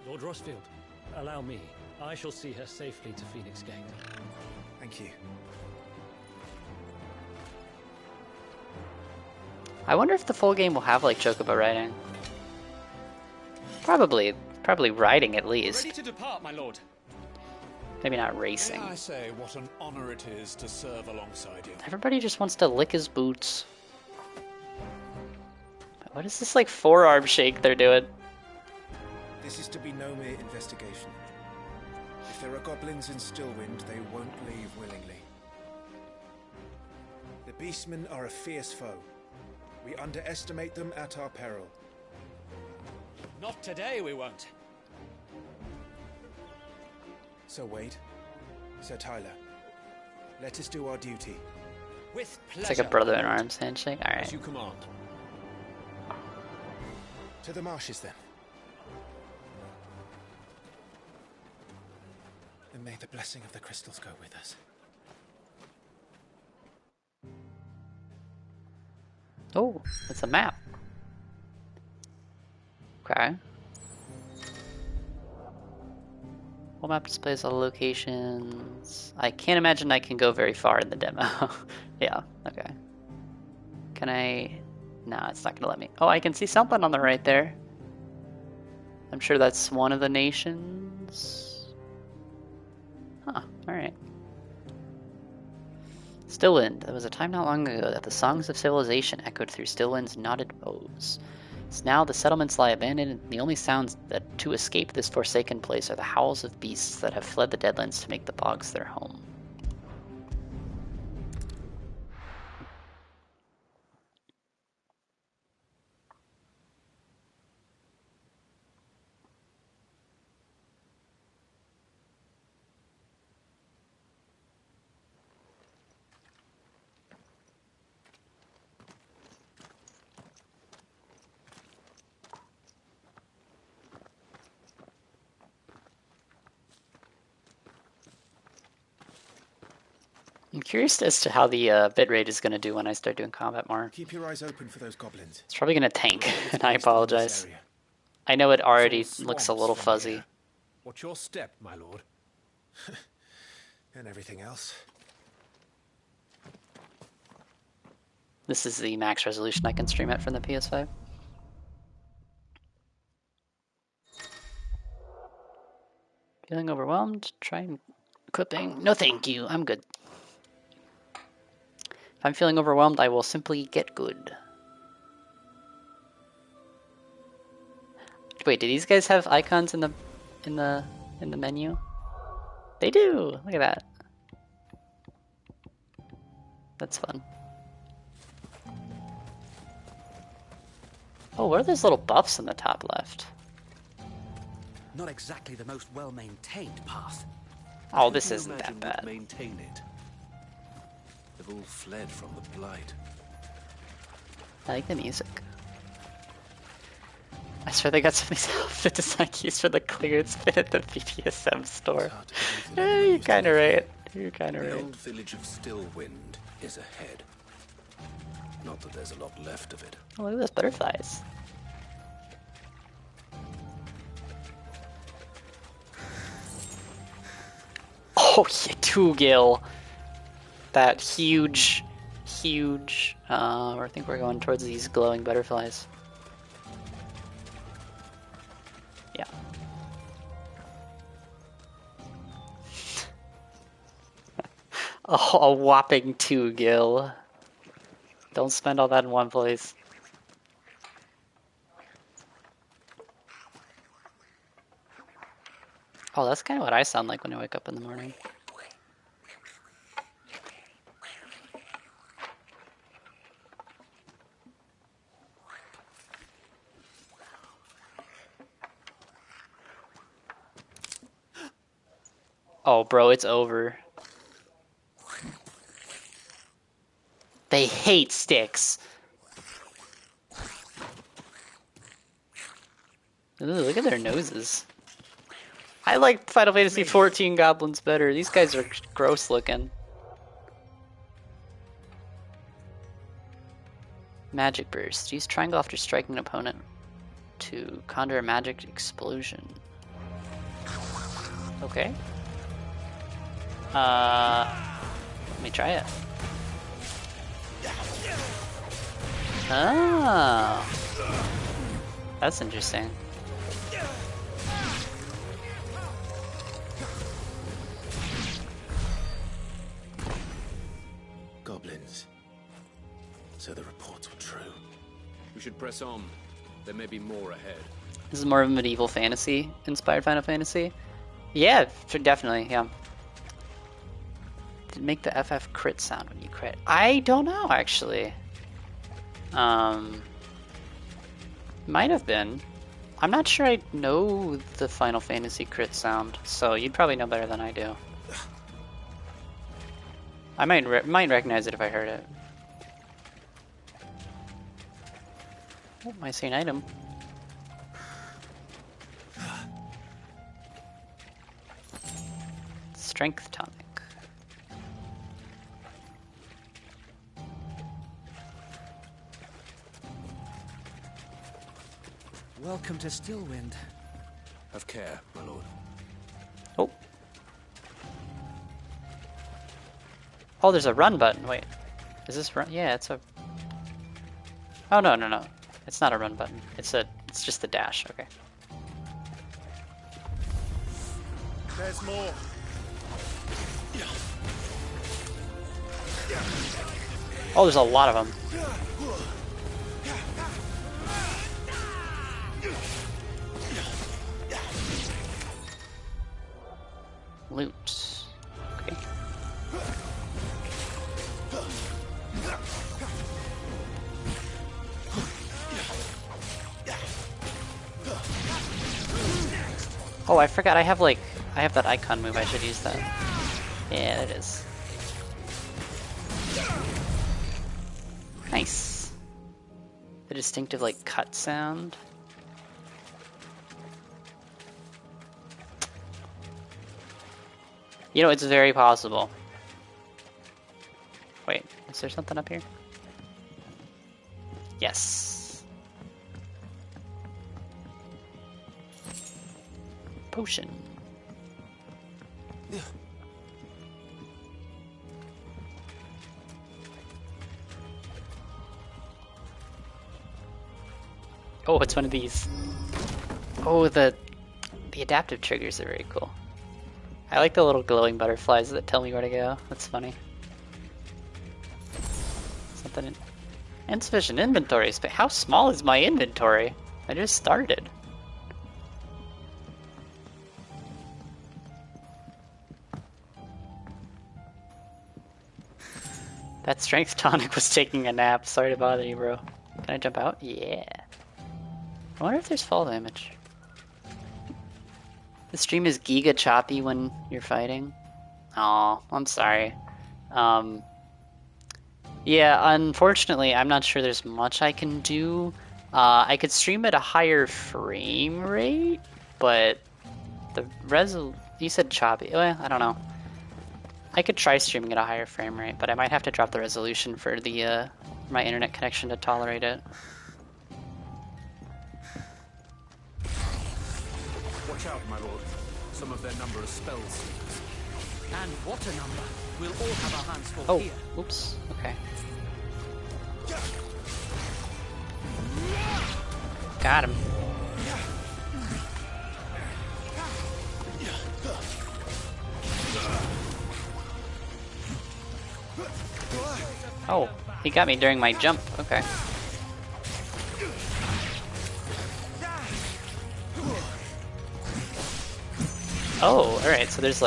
I: Lord Rossfield, allow me. I shall see her safely to Phoenix Gate.
A: Thank you.
N: I wonder if the full game will have like chocobo riding. Probably riding at least.
M: Ready to depart, my lord.
N: Maybe not racing.
M: May I say what an honor it is to serve alongside you.
N: Everybody just wants to lick his boots. What is this like forearm shake they're doing?
G: This is to be no mere investigation. If there are goblins in Stillwind, they won't leave willingly.
A: beastmen are a fierce foe. We underestimate them at our peril.
D: Not today, we won't.
A: Sir Wade, Sir Tyler, let us do our duty.
D: With pleasure.
N: It's like a brother in arms handshake. All right.
D: As you command.
A: To the marshes, then. And may the blessing of the crystals go with us.
N: Oh, it's a map. Okay. Full map displays all the locations. I can't imagine I can go very far in the demo. Yeah, okay. Can I... No, it's not gonna let me. Oh, I can see something on the right there. I'm sure that's one of the nations. Huh, alright. Stillwind. There was a time not long ago that the songs of civilization echoed through Stillwind's knotted boughs. It's now the settlements lie abandoned, and the only sounds that to escape this forsaken place are the howls of beasts that have fled the Deadlands to make the bogs their home. I'm curious as to how the bitrate is going to do when I start doing combat more.
A: Keep your eyes open for those goblins.
N: It's probably going to tank, and I apologize. I know it already looks a little fuzzy.
A: What's your step, my lord? And everything else?
N: This is the max resolution I can stream at from the PS5. Feeling overwhelmed? Try equipping. No thank you, I'm good. If I'm feeling overwhelmed, I will simply get good. Wait, do these guys have icons in the menu? They do. Look at that. That's fun. Oh, what are those little buffs in the top left?
D: Not exactly the most well-maintained path.
N: Oh, this isn't that bad.
F: Maintain it. They've all fled from the blight.
N: I like the music. I swear they got some of these outfit design keys for the clearance bin at the BDSM store. You're kind of right. You're kind of right.
F: The old village of Stillwind is ahead. Not that there's a lot left of it.
N: Oh, look at those butterflies. Oh, yeah, Tugil. That huge... I think we're going towards these glowing butterflies. Yeah. Oh, a whopping 2 gil. Don't spend all that in one place. Oh, that's kind of what I sound like when I wake up in the morning. Oh, bro, it's over. They hate sticks. Ooh, look at their noses. I like Final Fantasy XIV goblins better. These guys are gross looking. Magic Burst. Use triangle after striking an opponent to conjure a magic explosion. Okay. Let me try it. Oh. That's interesting.
A: Goblins. So the reports were true.
F: We should press on. There may be more ahead.
N: This is more of a medieval fantasy inspired Final Fantasy. Yeah, definitely, yeah. Did make the FF crit sound when you crit? I don't know, actually. Might have been. I'm not sure I know the Final Fantasy crit sound, so you'd probably know better than I do. I might recognize it if I heard it. Oh, I see an item. Strength tonic.
D: Welcome to Stillwind.
F: Have care, my lord.
N: Oh. Oh, there's a run button. Wait. Is this run? Yeah, it's a... Oh, no, no, no. It's not a run button. It's just the dash. Okay.
F: There's more.
N: Oh, there's a lot of them. Loot. Okay. Oh, I forgot. I have that icon move. I should use that. Yeah, it is. Nice. The distinctive cut sound. You know, it's very possible. Wait, is there something up here? Yes. Potion. Oh, it's one of these. Oh, the adaptive triggers are very cool. I like the little glowing butterflies that tell me where to go. That's funny. Something in... Insufficient inventory space. How small is my inventory? I just started. That strength tonic was taking a nap. Sorry to bother you, bro. Can I jump out? Yeah. I wonder if there's fall damage. The stream is giga choppy when you're fighting. Oh, I'm sorry. Yeah, unfortunately, I'm not sure there's much I can do. I could stream at a higher frame rate, but the you said choppy. Well, I don't know. I could try streaming at a higher frame rate, but I might have to drop the resolution for the my internet connection to tolerate it.
F: Watch out, my lord. Some of their number are spells.
D: And what a number. We'll all have our hands full
N: Oh,
D: here.
N: oops. Okay. Got him. Oh, he got me during my jump. Okay. Oh, alright, so there's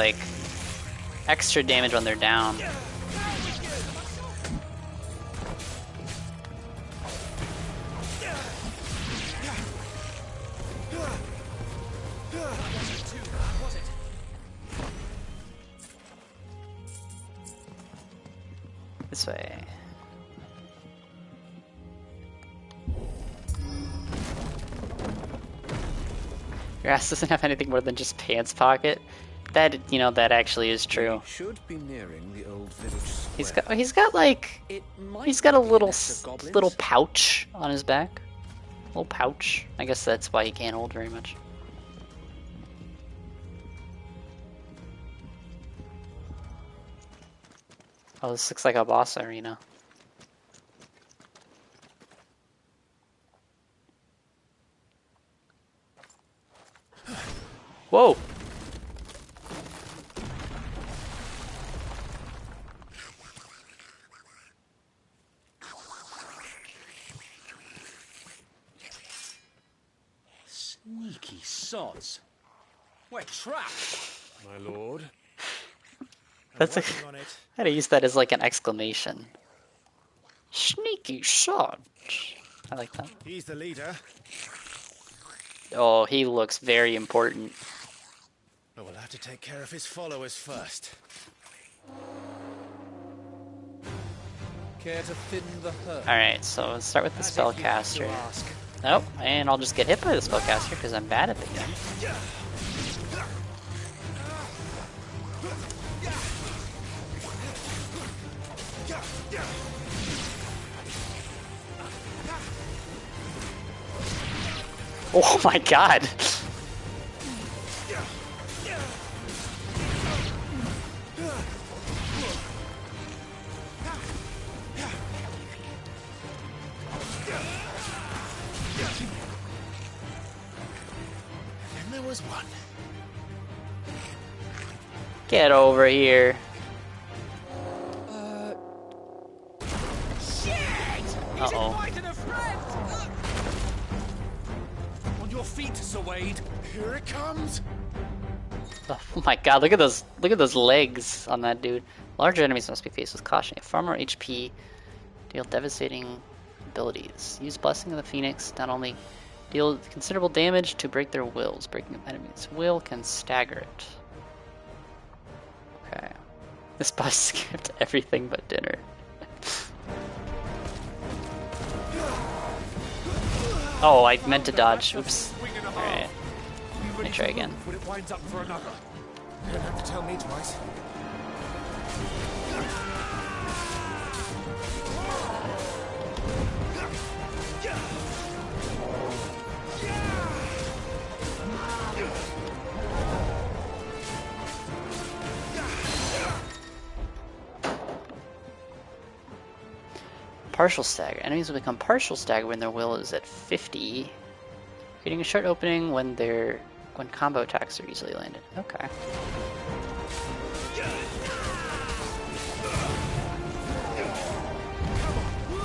N: extra damage when they're down. This way. Your ass doesn't have anything more than just pants pocket. That, that actually is true.
F: Should be nearing the old village square.
N: He's got a little pouch on his back. Little pouch. I guess that's why he can't hold very much. Oh, this looks like a boss arena. Whoa!
D: Sneaky sods. We're trapped.
F: My lord,
N: That's a, I gotta use that as like an exclamation. Sneaky shot. I like that.
A: He's the leader.
N: Oh, he looks very important.
A: But we'll have to take care of his followers first. Care to thin the herd?
N: Alright, so let's start with the spellcaster. Nope, and I'll just get hit by the spellcaster because I'm bad at the game. Oh my god!
A: And there was one.
N: Get over here. Uh-oh.
F: On your feet, Sir Wade.
A: Here it comes.
N: Oh my god, look at those legs on that dude. Larger enemies must be faced with caution. If far more HP, deal devastating abilities. Use Blessing of the Phoenix, not only deal considerable damage to break their wills. Breaking an enemy's will can stagger it. Okay. This boss skipped everything but dinner. Oh, I meant to dodge. Oops. Alright. Let me try again.
F: When it winds up for another.
A: You don't have to tell me twice.
N: Partial stagger. Enemies will become partial stagger when their will is at 50. Creating a short opening when combo attacks are easily landed. Okay.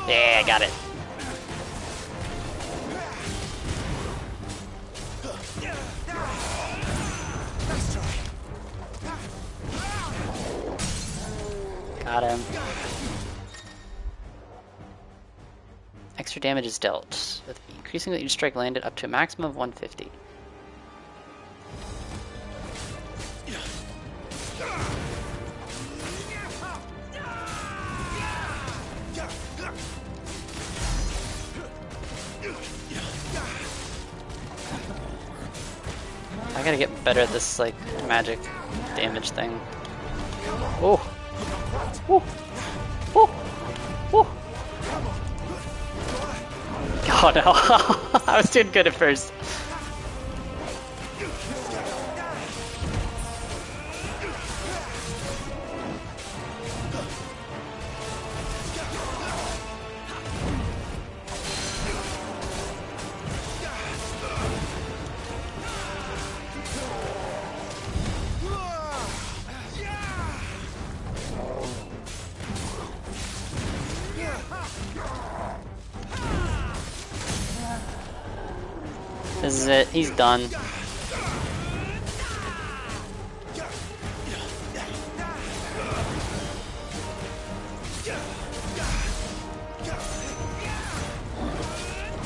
N: Yeah, I got it. Got him. Extra damage is dealt, with increasing each strike landed up to a maximum of 150. I gotta get better at this, like, magic damage thing. Oh! Oh! Oh! Oh! Oh no, I was doing good at first. This is it, he's done.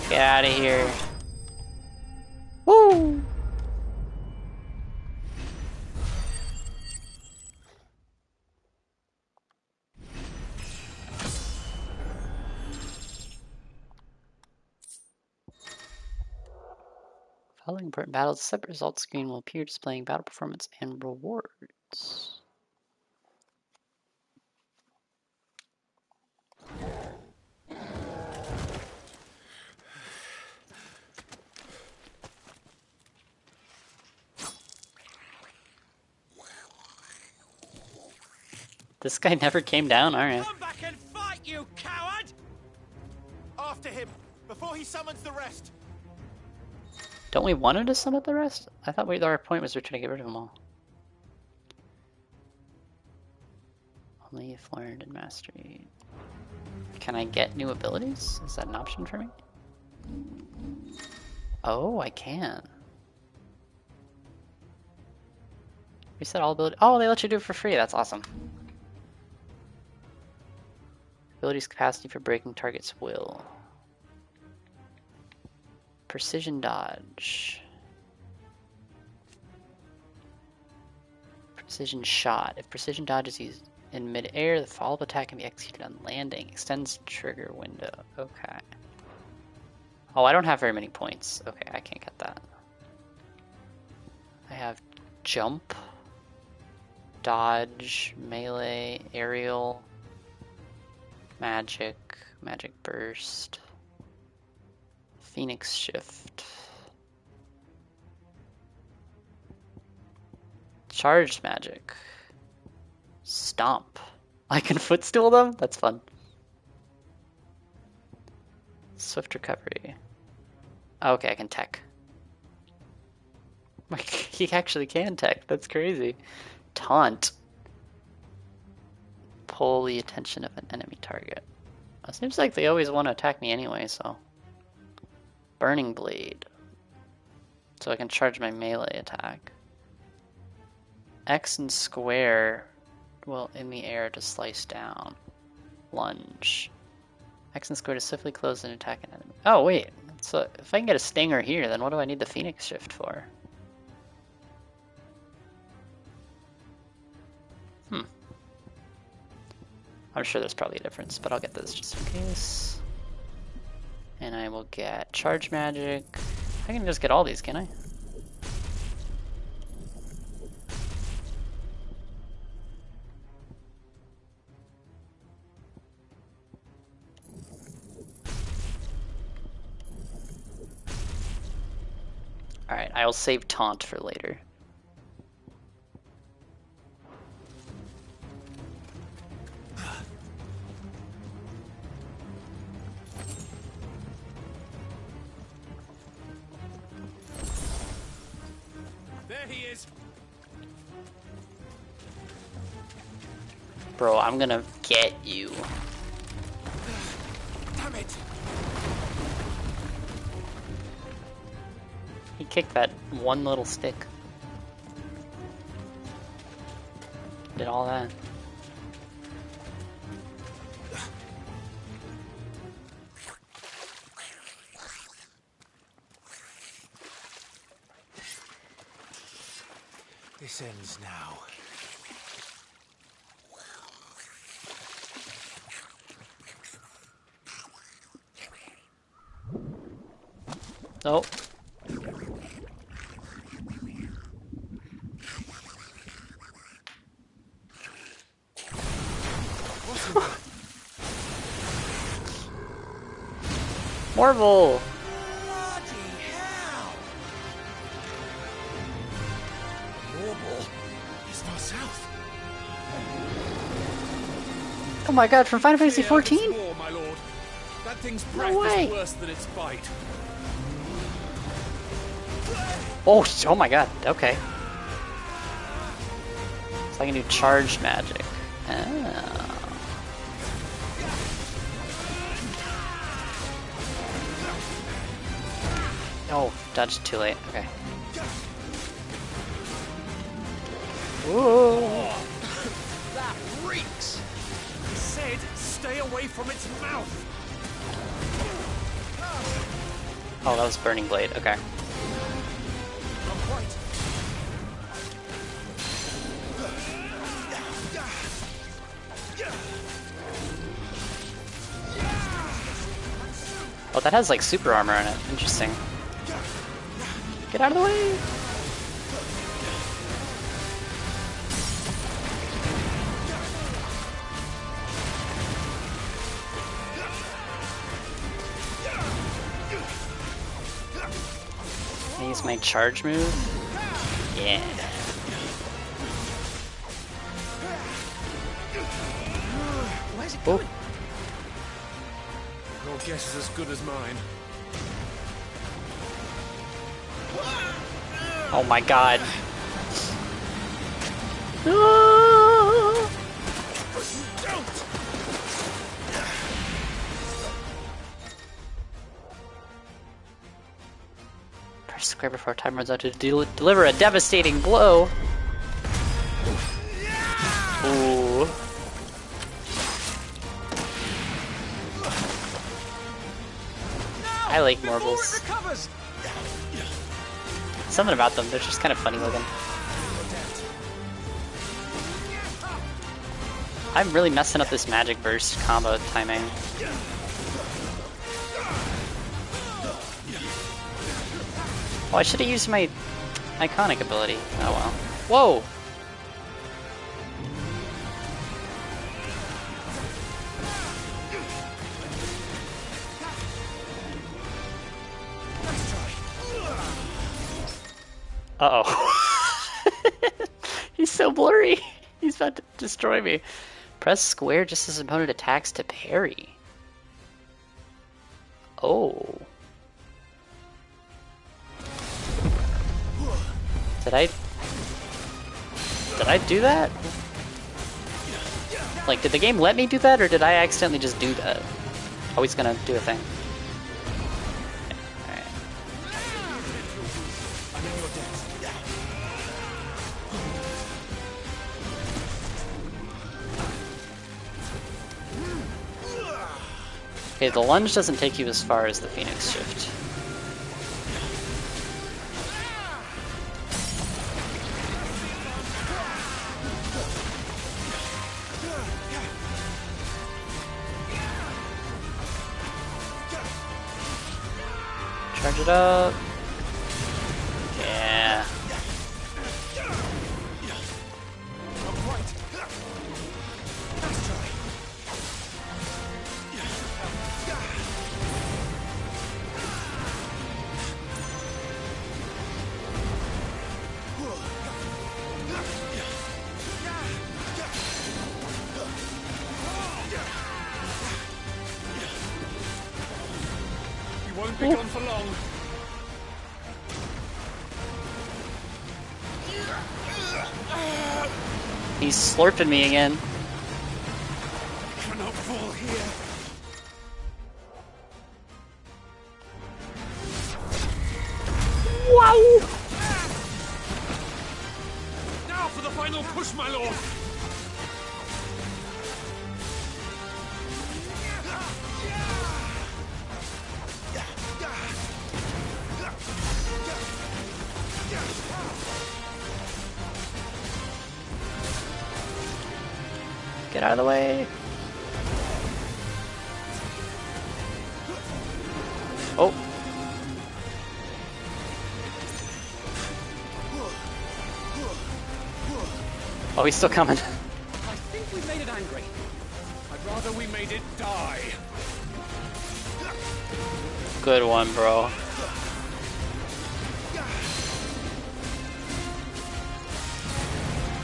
N: Get out of here. Woo! Following important battles, a separate results screen will appear displaying battle performance and rewards. This guy never came down? Alright.
F: Come back and fight, you coward! After him, before he summons the rest.
N: Don't we want him to summon the rest? I thought our point was we're trying to get rid of them all. Only if learned and mastery. Can I get new abilities? Is that an option for me? Oh, I can. Reset all ability. Oh, they let you do it for free. That's awesome. Ability's capacity for breaking target's will. Precision dodge. Precision shot. If precision dodge is used in mid-air, the follow-up attack can be executed on landing. Extends trigger window. Okay. Oh, I don't have very many points. Okay, I can't get that. I have jump, dodge, melee, aerial, magic, magic burst, phoenix shift, charged magic, stomp. I can footstool them? That's fun. Swift recovery. Okay, I can tech. He actually can tech. That's crazy. Taunt. Pull the attention of an enemy target. It seems like they always want to attack me anyway, so. Burning blade. So I can charge my melee attack. X and square will in the air to slice down. Lunge. X and square to swiftly close and attack an enemy. Oh wait, so if I can get a stinger here, then what do I need the Phoenix Shift for? I'm sure there's probably a difference, but I'll get this just in case. And I will get Charge Magic. I can just get all these, can I? Alright, I will save Taunt for later.
F: There he is.
N: Bro, I'm gonna get you.
F: Damn it.
N: He kicked that one little stick. Did all that.
A: This ends now.
N: Oh. Marvel! Oh my god, from Final Fantasy 14?
F: War, my lord. That thing's breath
N: No way.
F: is worse than its bite.
N: Oh my god, okay. So I can do charged magic. Oh. Oh, dodged too late, okay. Whoa.
F: That reeks. I said, stay away from its mouth.
N: Oh, that was Burning Blade, okay. Oh, that has like super armor on it. Interesting. Get out of the way! Can I use my charge move? Yeah.
F: Where's it
N: Oh.
F: going? Your guess is as good as mine.
N: Oh my god. Press square before time runs out to deliver a devastating blow. Ooh. I like marbles. Something about them, they're just kind of funny looking. I'm really messing up this magic burst combo timing. Oh, I should have used my iconic ability. Oh well. Whoa! Uh-oh. He's so blurry. He's about to destroy me. Press square just as opponent attacks to parry. Oh. Did I do that? Like, did the game let me do that, or did I accidentally just do that? Oh, he's gonna do a thing. Okay, alright. Okay, the lunge doesn't take you as far as the Phoenix Shift. Charge it up. Yeah.
T: You won't be gone for long.
N: He's slurping me again.
T: I cannot fall here.
N: Wow!
T: Now for the final push, my lord.
N: Get out of the way. Oh. Oh, he's still coming.
T: I think we made it angry. I'd rather we made it die.
N: Good one, bro.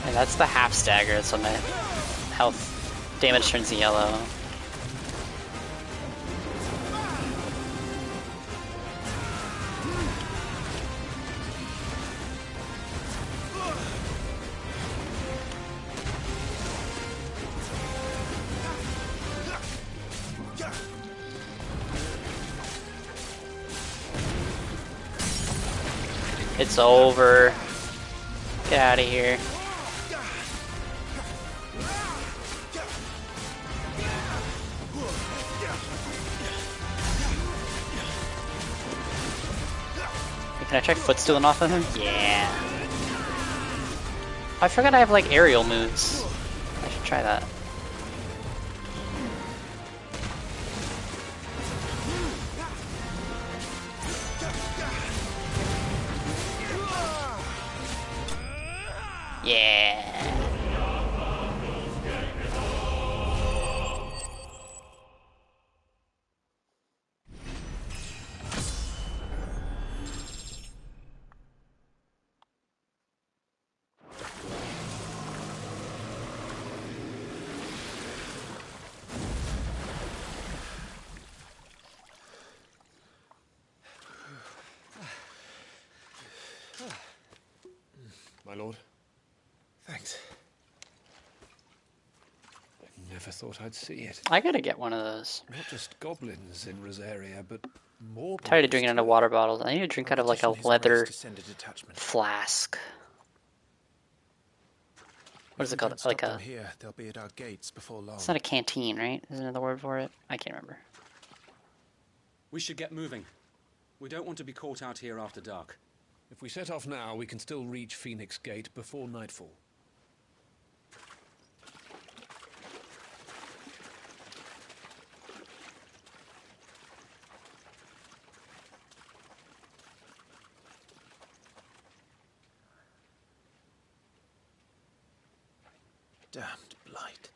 N: And that's the half stagger, so my health damage turns yellow. It's over. Get out of here. Can I try footstooling off of him? Yeah. I forgot I have like aerial moves. I should try that. Yeah.
A: My lord. Thanks. I never thought I'd see it.
N: I gotta get one of those.
A: Not just goblins in Rosaria, but more.
N: I'm tired of drinking out of water bottles. I need to drink out of like a leather flask. What is it called? Like a.
A: Here, they'll be at our gates before long.
N: It's not a canteen, right? Is there another word for it? I can't remember.
U: We should get moving. We don't want to be caught out here after dark.
V: If we set off now, we can still reach Phoenix Gate before nightfall.
A: Damned blight.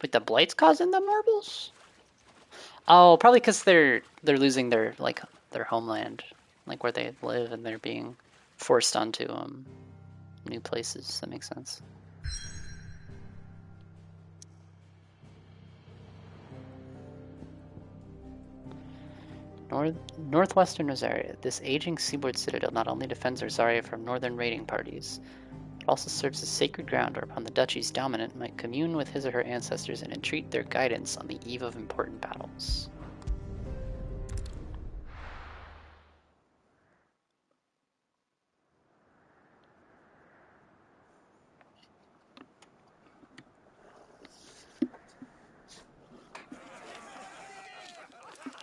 N: Wait, the blight's causing the marbles? Oh, probably because they're losing their their homeland, like where they live, and they're being forced onto new places. That makes sense. Northwestern Rosaria. This aging seaboard citadel not only defends Rosaria from northern raiding parties, but also serves as sacred ground whereupon the duchy's dominant might commune with his or her ancestors and entreat their guidance on the eve of important battles.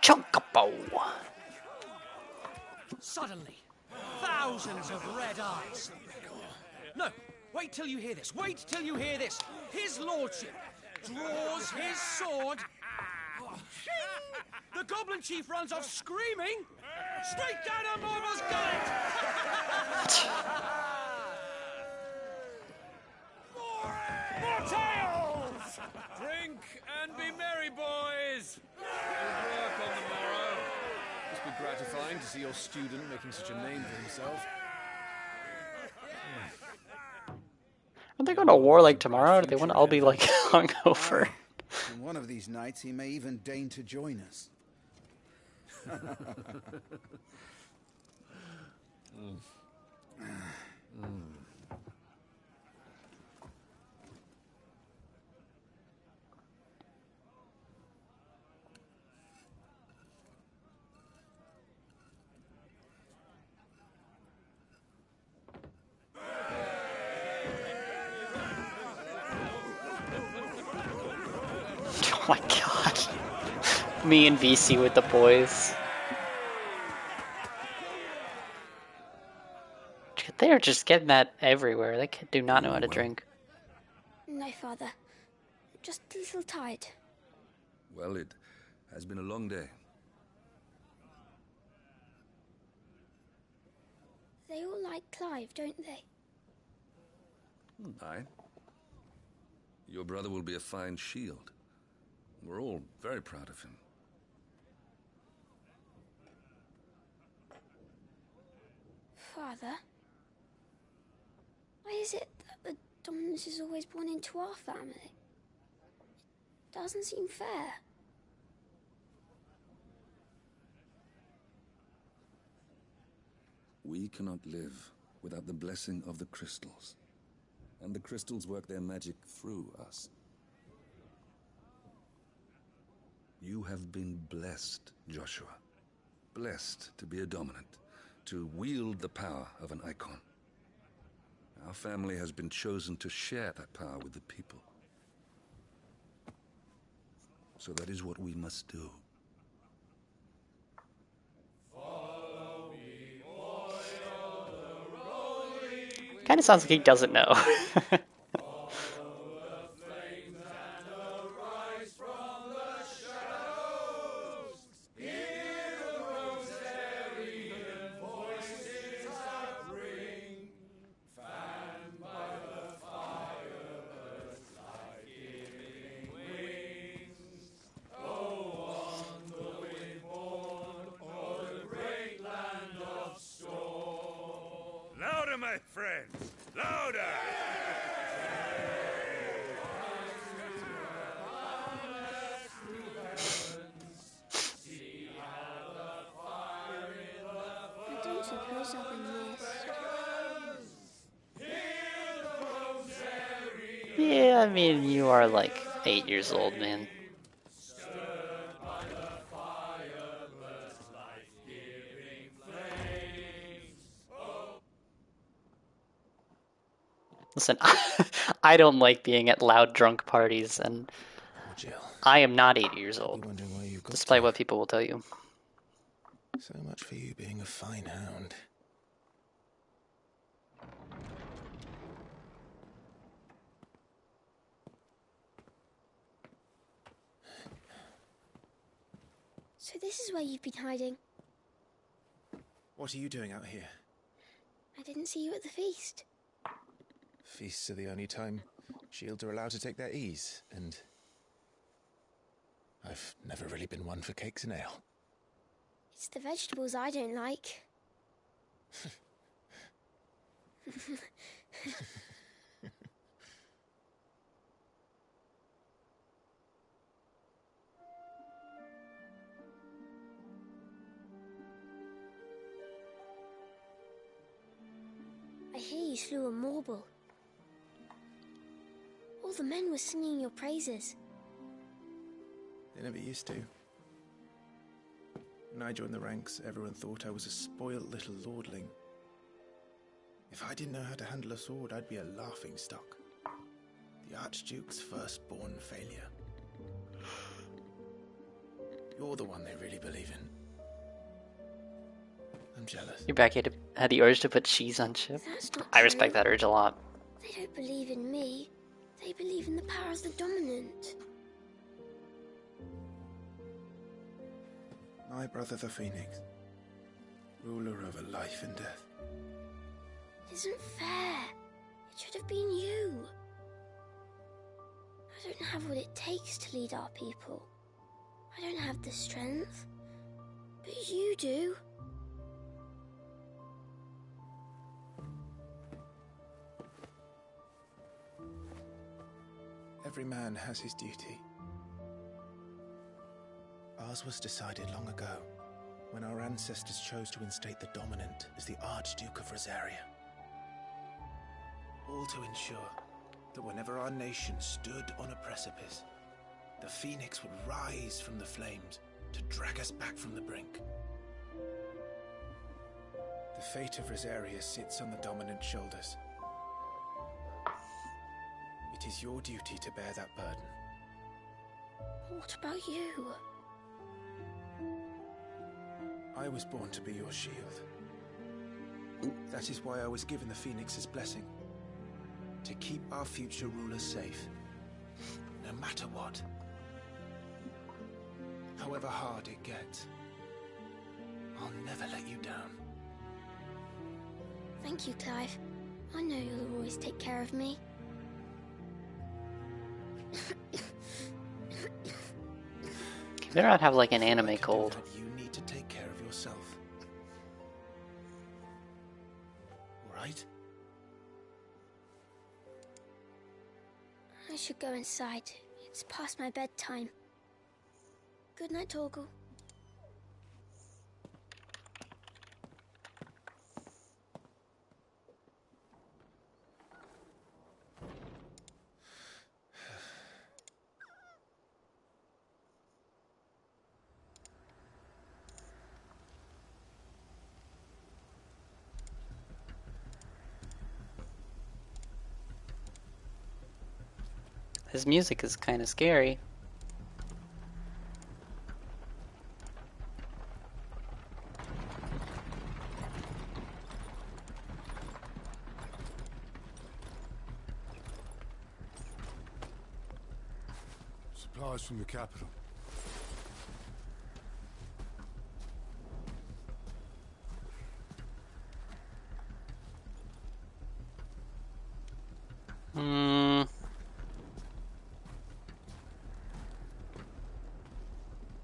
N: Chunkapo!
D: Suddenly, thousands of red eyes. No, wait till you hear this. Wait till you hear this. His lordship draws his sword. The goblin chief runs off screaming straight down a Marvel's gullet.
V: More tales! Drink and be merry, boys! Good work on the morrow. Must be gratifying to see your student making such a name for himself.
N: Are they going to war like tomorrow, or do they want to all be like hungover?
G: And one of these nights he may even deign to join us.
N: Oh my god. Me and VC with the boys. They're just getting that everywhere. They do not know how to drink.
K: No, Father. Just a little tired.
H: Well, it has been a long day.
K: They all like Clive, don't they?
H: Aye. Your brother will be a fine shield. We're all very proud of him.
K: Father? Why is it that the dominance is always born into our family? It doesn't seem fair.
H: We cannot live without the blessing of the crystals. And the crystals work their magic through us. You have been blessed, Joshua. Blessed to be a dominant, to wield the power of an icon. Our family has been chosen to share that power with the people. So that is what we must do.
N: Kind of sounds like he doesn't know.
T: Louder, my friends! Louder!
K: I don't suppose I'll be missed.
N: Yeah, I mean, you are like 8 years old, man. Listen, I don't like being at loud drunk parties, and
A: Jill.
N: I am not 80 years old,
A: Wondering why you got
N: despite what people will tell you.
A: So much for you being a fine hound.
K: So this is where you've been hiding.
A: What are you doing out here?
K: I didn't see you at the feast.
A: Feasts are the only time shields are allowed to take their ease, and I've never really been one for cakes and ale.
K: It's the vegetables I don't like. I hear you slew a Morble. All the men were singing your praises.
A: They never used to. When I joined the ranks, everyone thought I was a spoiled little lordling. If I didn't know how to handle a sword, I'd be a laughingstock. The Archduke's firstborn failure. You're the one they really believe in. I'm jealous.
N: Your back had the urge to put cheese on chip.
K: That's not
N: I respect
K: true.
N: that urge a lot.
K: They don't believe in me. They believe in the power of the dominant.
A: My brother the Phoenix, ruler over life and death.
K: It isn't fair. It should have been you. I don't have what it takes to lead our people. I don't have the strength. But you do.
A: Every man has his duty. Ours was decided long ago, when our ancestors chose to instate the dominant as the Archduke of Rosaria. All to ensure that whenever our nation stood on a precipice, the Phoenix would rise from the flames to drag us back from the brink. The fate of Rosaria sits on the dominant's shoulders. It is your duty to bear that burden.
K: What about you?
A: I was born to be your shield. That is why I was given the Phoenix's blessing. To keep our future rulers safe. No matter what. However hard it gets. I'll never let you down.
K: Thank you, Clive. I know you'll always take care of me.
N: You better not have like an anime cold.
A: You need to take care of yourself. Right?
K: I should go inside. It's past my bedtime. Good night, Torgal.
N: His music is kind of scary.
T: Supplies from the capital.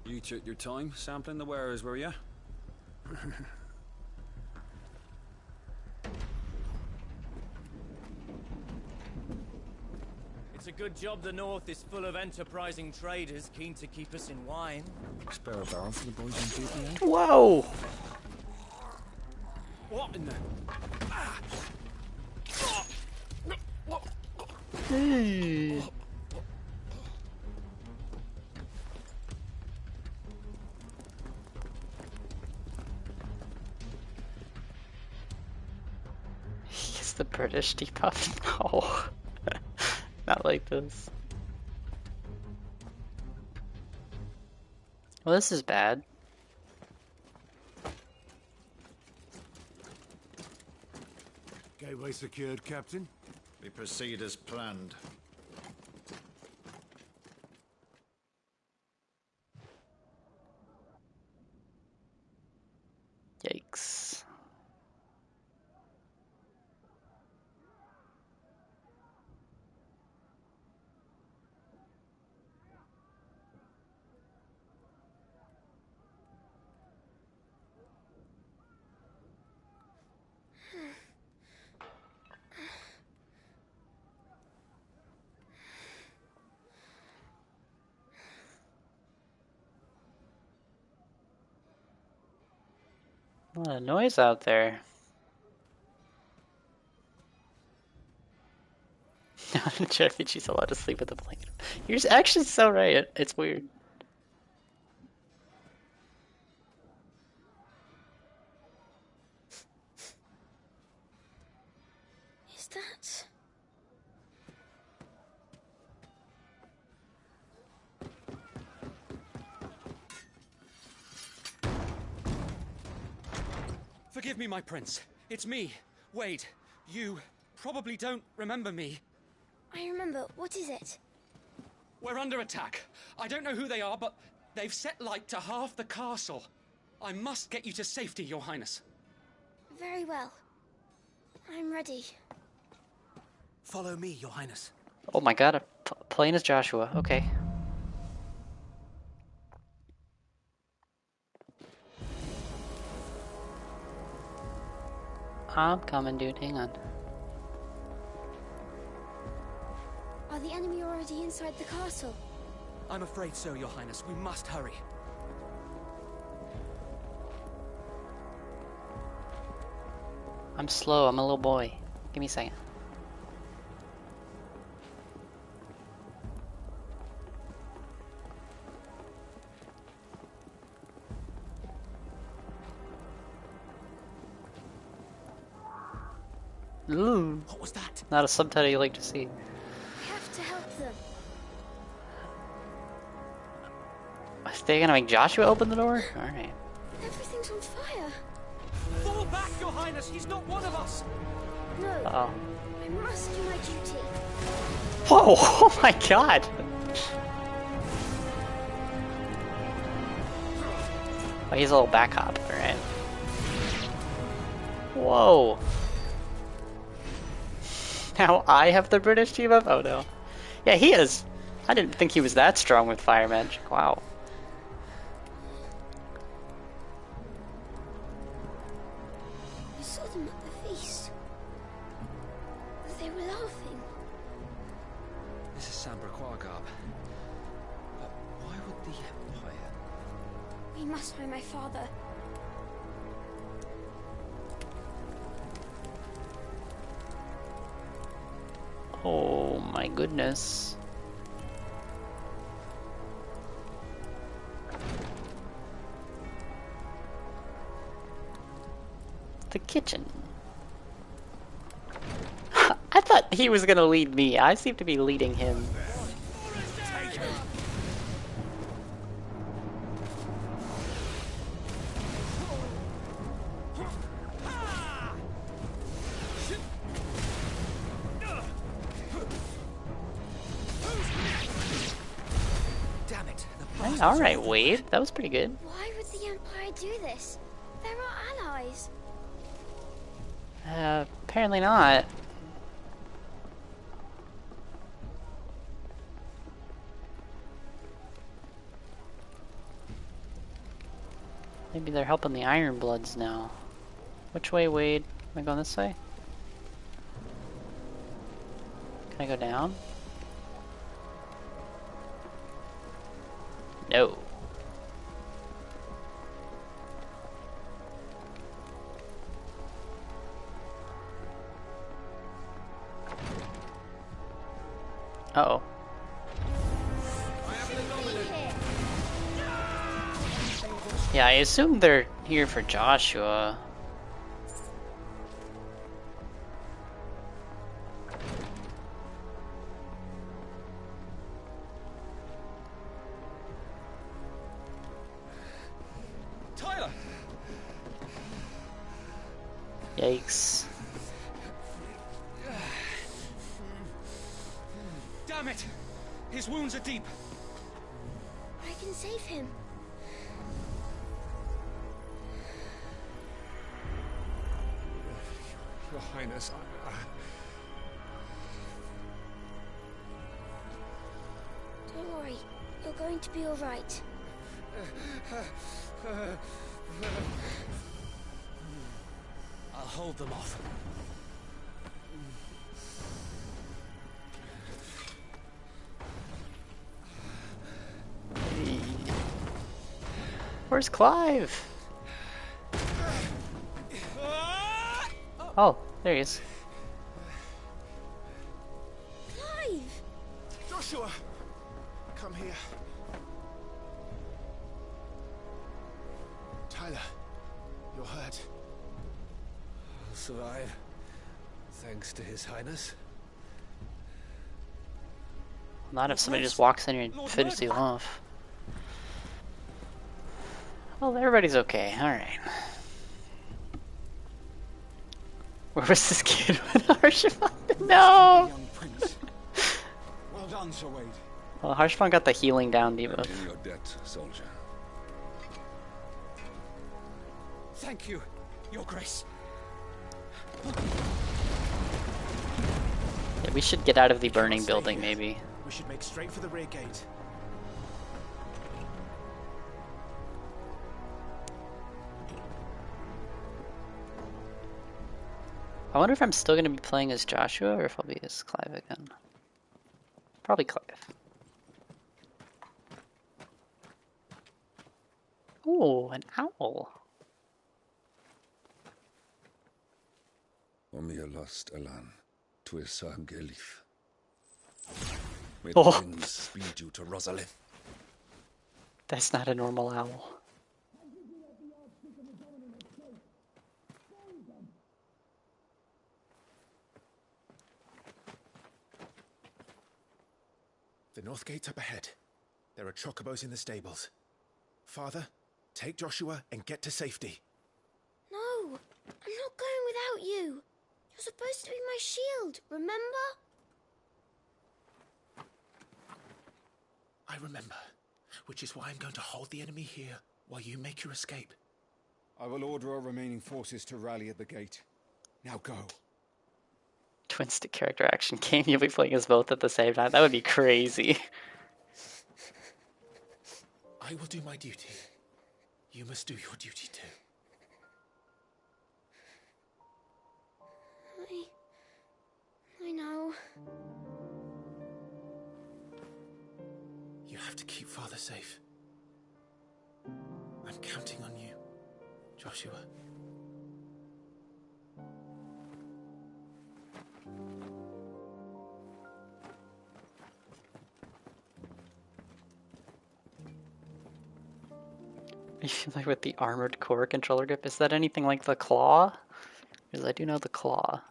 P: You took your time sampling the wares, were you?
D: It's a good job the North is full of enterprising traders keen to keep us in wine.
P: Spare a barrel for the boys on duty, eh?
N: Whoa!
D: What in the...
N: Hey. He's the British debuff. No. Not like this. Well, this is bad.
B: Gateway secured, Captain.
E: We proceed as planned.
N: Yikes. A lot of noise out there. Jeffy, she's allowed to sleep with a blanket. You're actually so right. It's weird.
K: Is that...
D: Forgive me, my prince. It's me, Wade. You probably don't remember me.
K: I remember. What is it?
D: We're under attack. I don't know who they are, but they've set light to half the castle. I must get you to safety, Your Highness.
K: Very well. I'm ready.
D: Follow me, Your Highness.
N: Oh my god, plain as Joshua. Okay. I'm coming, dude. Hang on.
K: Are the enemy already inside the castle?
D: I'm afraid so, Your Highness. We must hurry.
N: I'm slow. I'm a little boy. Give me a second. Ooh.
D: What was that?
N: Not a subtitle you like to see.
K: We have to help them.
N: Are they gonna make Joshua open the door? Alright.
K: Everything's on fire.
D: Fall back, Your Highness. He's not one of us.
K: No.
N: Uh-oh.
K: I must do my duty.
N: Whoa! Oh my god! Oh, he's a little back hop. Alright. Whoa! Now I have the British team up? Oh no. Yeah, he is. I didn't think he was that strong with fire magic. Wow.
K: I saw them at the feast. They were laughing.
U: This is Sambra Quagab. But why would the Empire?
K: We must find my father.
N: Oh my goodness. The kitchen. I thought he was gonna lead me. I seem to be leading him. Alright, Wade. That was pretty good.
K: Why would the Empire do this? They're our allies.
N: Apparently not. Maybe they're helping the Iron Bloods now. Which way, Wade? Am I going this way? Can I go down? No. Uh-oh. Yeah, I assume they're here for Joshua. Yikes.
D: Damn it! His wounds are deep.
K: I can save him.
M: Your Highness,
K: Don't worry. You're going to be all right.
D: I'll hold them off.
N: Where's Clive? Oh, there he is.
K: Clive!
A: Joshua! Come here. Tyler, you're hurt.
M: I'll survive. Thanks to His Highness.
N: Not if somebody just walks in here and finishes you off. Well, everybody's okay. Alright. Where was this kid when Harshavan? No!
G: Young prince. Well done, Sir Wade.
N: Well, Harshavan got the healing down debuff.
H: In your debt, soldier.
D: Thank you, Your Grace.
N: Yeah, we should get out of the burning building, maybe.
A: We should make straight for the rear gate.
N: I wonder if I'm still going to be playing as Joshua or if I'll be as Clive again. Probably Clive. Ooh, an owl.
H: Omir lost Elan, Tuisa Gelif. May
N: Oh.
H: the winds speed you to Rosalind.
N: That's not a normal owl.
A: The north gate's up ahead. There are chocobos in the stables. Father, take Joshua and get to safety.
K: No, I'm not going without you. You're supposed to be my shield, remember?
A: I remember, which is why I'm going to hold the enemy here while you make your escape.
G: I will order our remaining forces to rally at the gate. Now go.
N: Twin stick character action game. You'll be playing as both at the same time. That would be crazy.
A: I will do my duty. You must do your duty too.
K: I know.
A: You have to keep Father safe. I'm counting on you, Joshua.
N: I feel like with the armored core controller grip, is that anything like the claw? Because I do know the claw.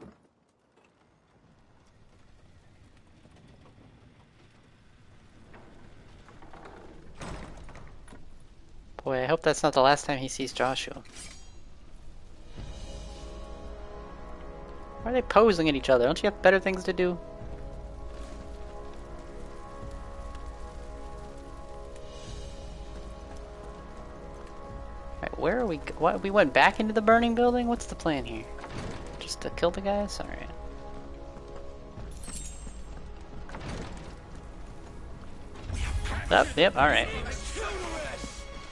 N: Boy, I hope that's not the last time he sees Joshua. Why are they posing at each other? Don't you have better things to do? Alright, where are we? What? We went back into the burning building? What's the plan here? Just to kill the guys? Alright. Yep, alright.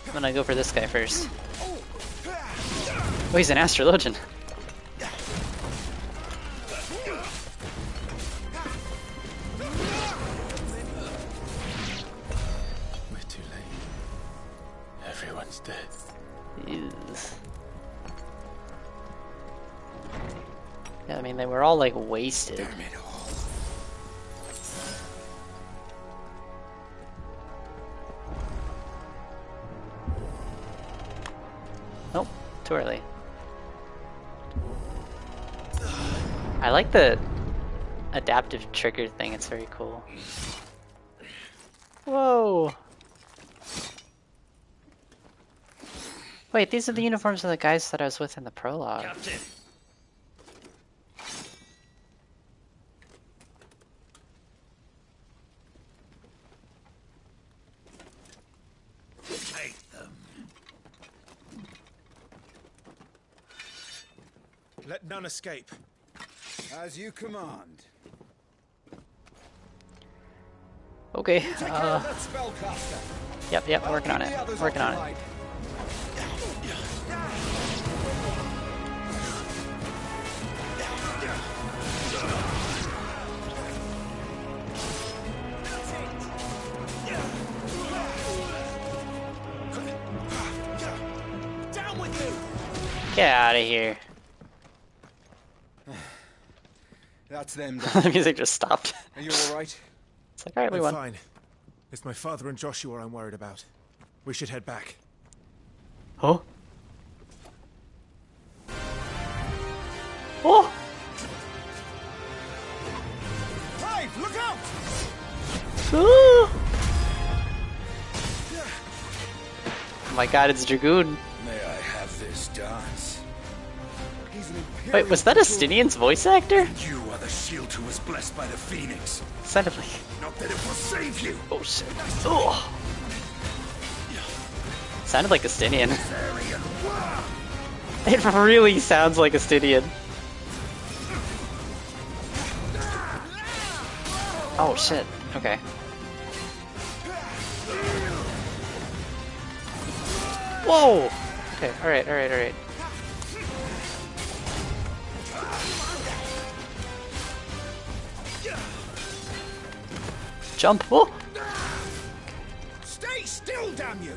N: I'm gonna go for this guy first. Oh, he's an astrologian.
A: We're too late. Everyone's dead.
N: Ews. Yeah, I mean, they were all like wasted. Nope, too early. I like the adaptive trigger thing, it's very cool. Whoa! Wait, these are the uniforms of the guys that I was with in the prologue.
F: Captain,
A: Let none escape.
G: As you command.
N: Okay.
G: You take care of that spellcaster.
N: Yep, working on it. Working on it.
A: Down with you!
N: Get out of here.
G: That's them.
N: The music just stopped.
G: Are you alright?
N: It's like, alright, we
A: I'm
N: won.
A: fine. It's my father and Joshua I'm worried about. We should head back.
N: Oh? Oh!
G: Clive, look out!
N: Oh my god, it's Dragoon.
E: May I have this dance?
N: Wait, was that Estinian's voice actor?
E: You are the shield who was blessed by the Phoenix.
N: Sounded like...
E: Not that it will save you.
N: Oh shit. Oh! Sounded like Estinian. It really sounds like Estinian. Oh shit. Okay. Whoa! Okay, alright. Jump! Oh!
G: Stay still, damn you!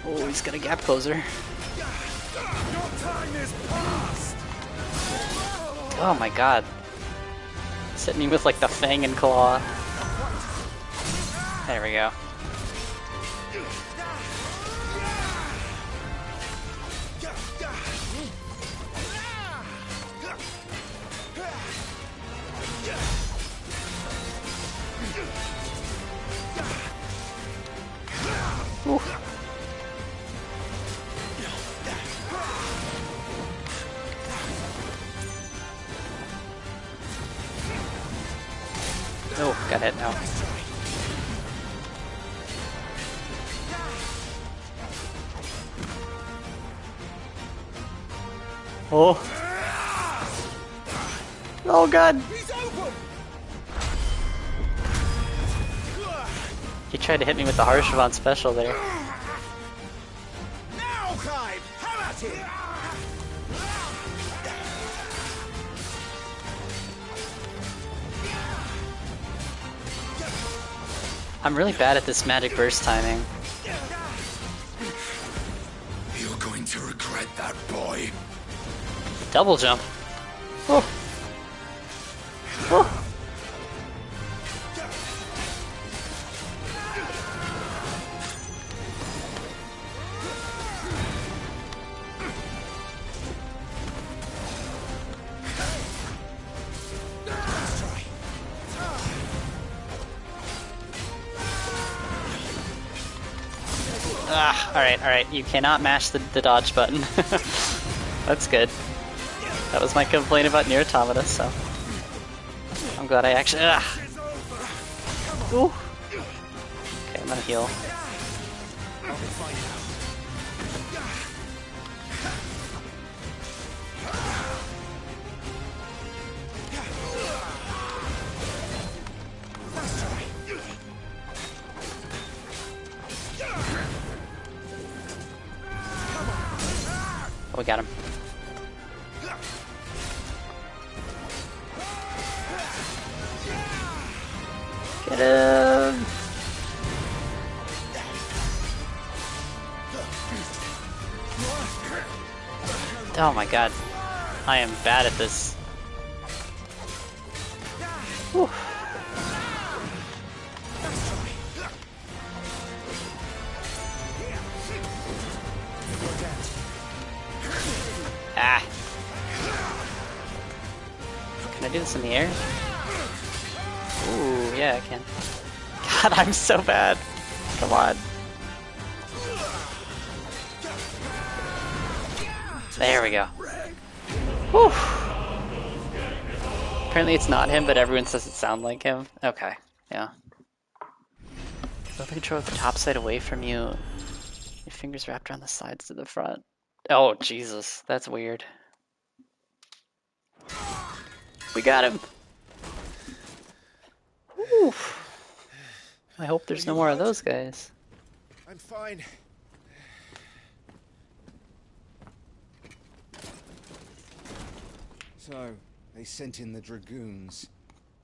N: Oh, he's got a gap closer.
G: Your time is past!
N: Oh my god. He's hitting me with like the fang and claw. There we go. Ooh. Oh, got hit now. Oh. Oh god. He tried to hit me with the Harshavon special there.
G: Now, Clive! Have at it!
N: I'm really bad at this magic burst timing.
E: You're going to regret that, boy.
N: Double jump. Oh. Oh. Alright, you cannot mash the dodge button. That's good. That was my complaint about Nier Automata, so... I'm glad I actually... Ooh. Okay, I'm gonna heal. Oh, we got him. Get him! Oh my god. I am bad at this. Whew. Ah. Can I do this in the air? Ooh, yeah, I can. God, I'm so bad. Come on. There we go. Whew. Apparently it's not him, but everyone says it sounds like him. Okay, yeah. Move the controller with the top side away from you. Your fingers wrapped around the sides to the front. Oh, Jesus. That's weird. We got him! Whew. I hope there's no more of those guys.
G: I'm fine. So, they sent in the dragoons.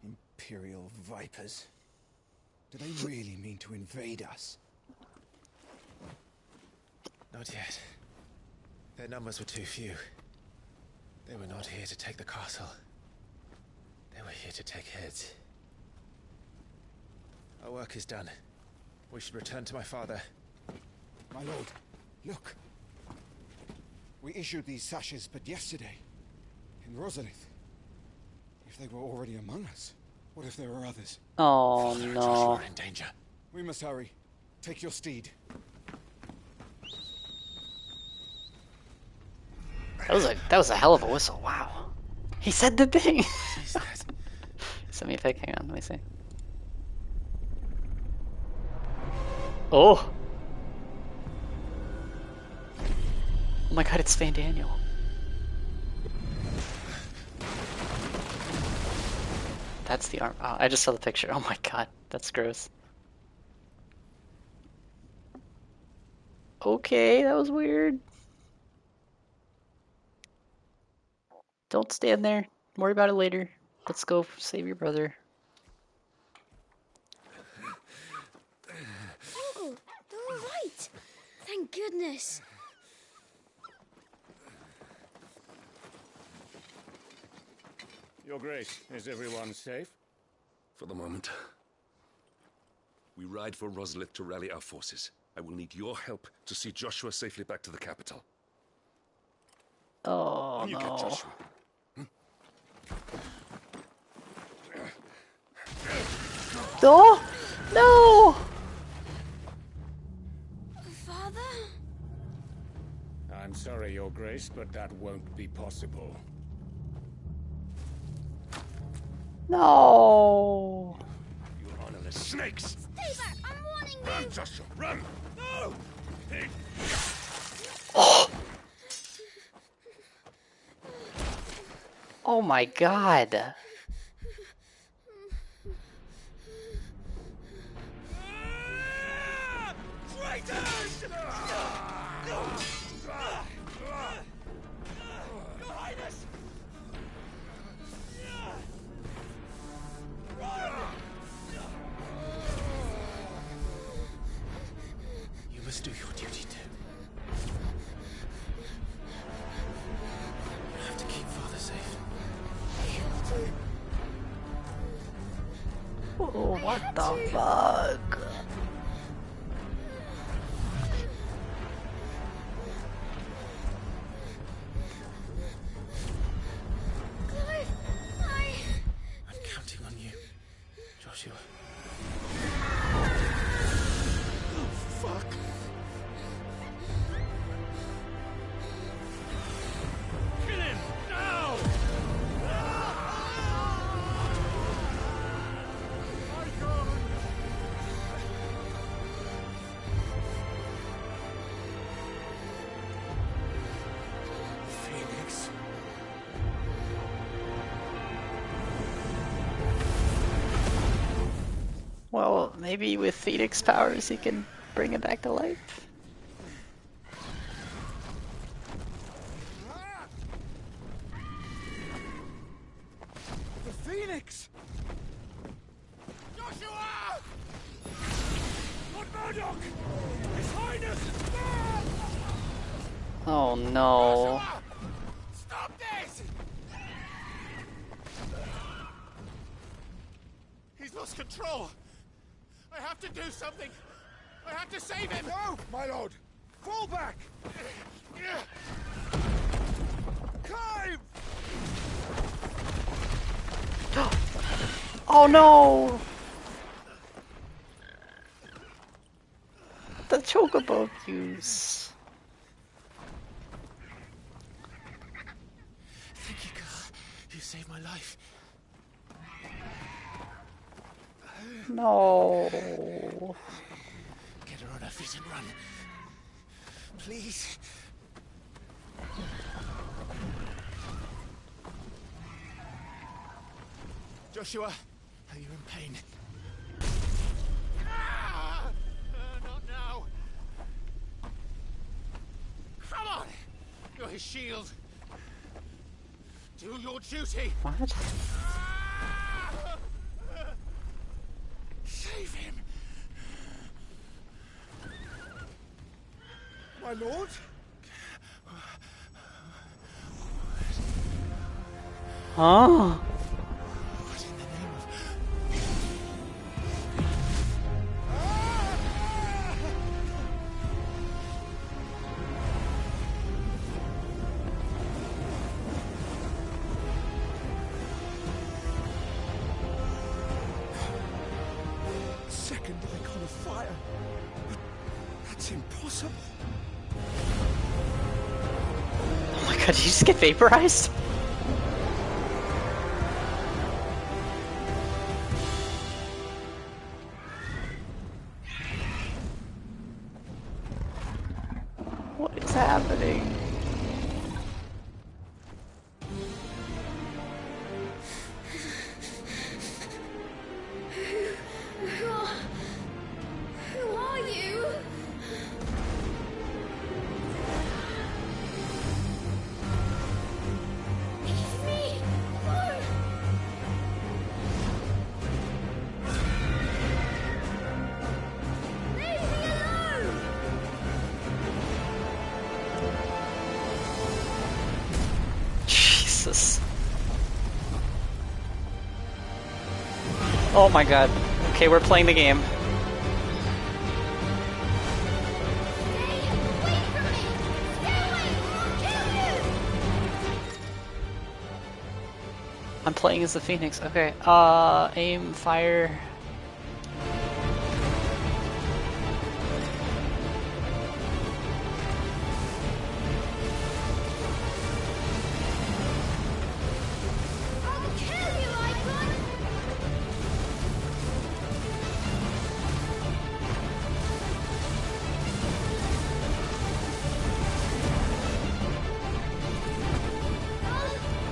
G: Imperial vipers. Do they really mean to invade us?
A: Not yet. Their numbers were too few. They were not here to take the castle. They were here to take heads. Our work is done. We should return to my father.
G: My lord, look. We issued these sashes but yesterday. In Rosalith. If they were already among us, what if there were others?
N: Oh,
A: Father and
N: no.
A: Joshua are in danger.
G: We must hurry. Take your steed.
N: That was a hell of a whistle. Wow. He said the thing. Send me a pic. Hang on. Let me see. Oh. Oh my god, it's Van Daniel. That's the arm. Oh, I just saw the picture. Oh my god, that's gross. Okay, that was weird. Don't stand there. Worry about it later. Let's go save your brother.
K: Uncle, they're all right. Thank goodness.
T: Your Grace, is everyone safe?
S: For the moment. We ride for Rosalith to rally our forces. I will need your help to see Joshua safely back to the capital.
N: Oh,
S: On you get, Joshua.
N: Oh, no!
K: Father?
T: I'm sorry, Your Grace, but that won't be possible.
N: No!
S: You honorless snakes!
K: Stay back! I'm warning you!
S: Run, Joshua, run! No!
N: Oh! Oh my god!
D: Traitors! Your Highness!
A: You must do your duty too. You have to keep father safe.
N: Oh, what the fuck?
A: I'm counting on you, Joshua. Oh, fuck.
D: Kill him! Now!
A: Phoenix.
N: Well, maybe with Phoenix powers he can bring it back to life.
G: The Phoenix!
D: Joshua! Lord Murdoch! His Highness!
N: Oh no.
D: Stop this! He's lost control. I have to do something. I have to save him.
G: No, my lord! Fall back! Climb!
N: Oh no! The chocobo fuse.
A: Thank you, girl. You saved my life.
N: No.
A: Get her on her feet and run. Please. Joshua, are you in pain? Not now. Come on! You're his shield. Do your duty.
N: What?
A: Save him. My lord?
N: Huh?
A: Second icon of fire. That's impossible.
N: Oh my god, did you just get vaporized? What is happening?
K: Who are you? Leave me alone. Leave me alone.
N: Jesus. Oh my god. Okay, we're playing the game. I'm playing as the Phoenix. Okay. Aim, fire.
K: I'll kill you, Icon.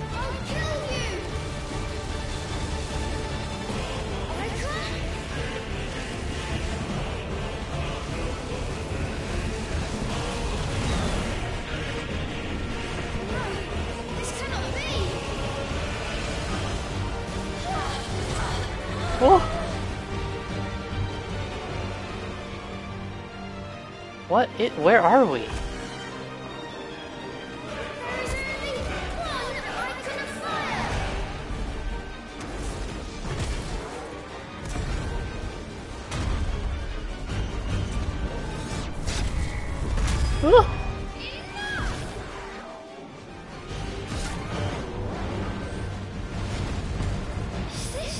K: I'll kill you. Icon. No, this cannot be.
N: Oh. What? Where are we?
K: There is only one icon of fire. Is this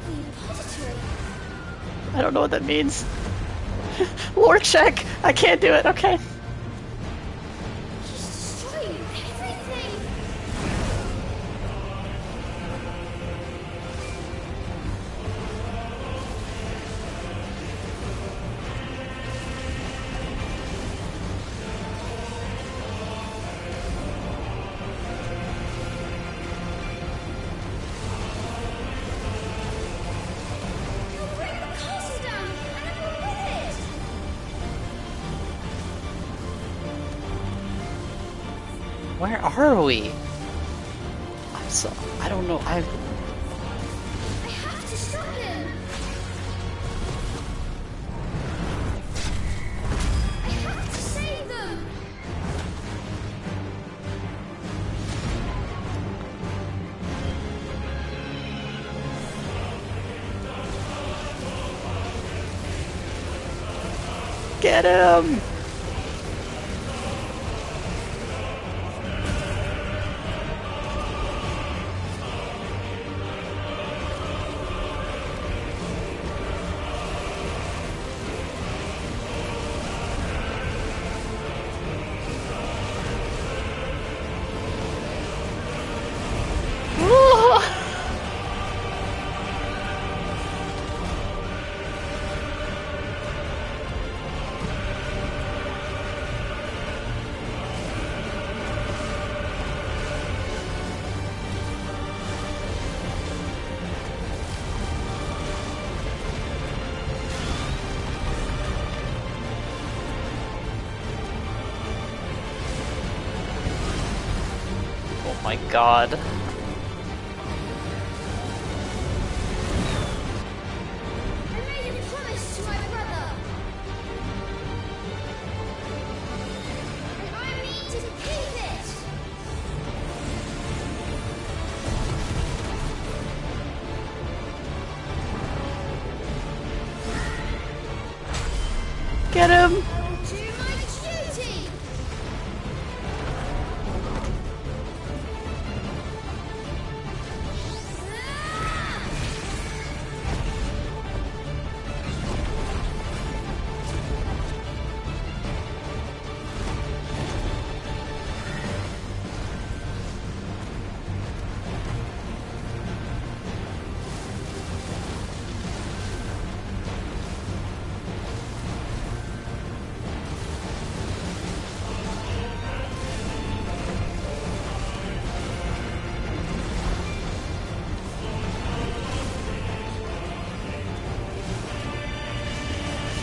K: the repository?
N: I don't know what that means. Lore check! I can't do it, okay.
K: He's destroying everything. He'll bring the castle down, and everyone with it.
N: Where are we? I don't know.
K: I have to stop him. I have to save them.
N: Get him! my god.
K: I made a promise to my brother. And I mean to keep it.
N: Get him!
K: I will do my duty.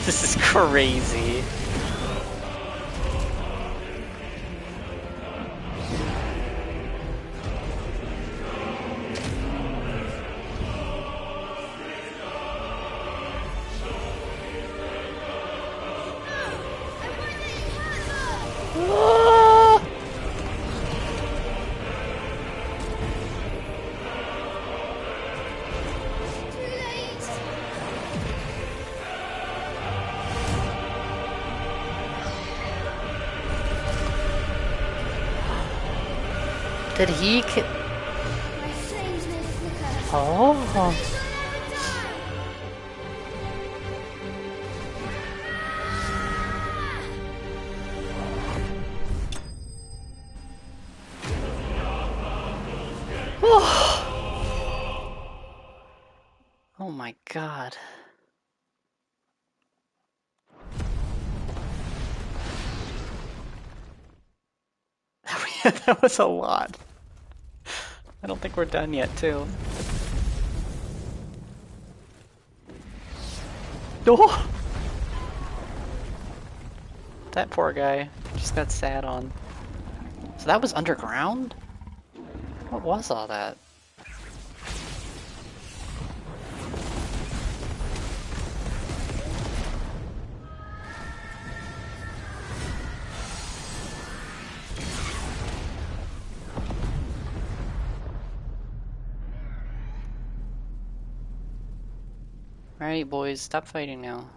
N: This is crazy. Ah! Did he ki-
K: My flames may flicker.
N: Oh. Oh my god. That was a lot. I don't think we're done yet, too. Oh! That poor guy just got sat on. So that was underground? What was all that? Alright, boys, stop fighting now.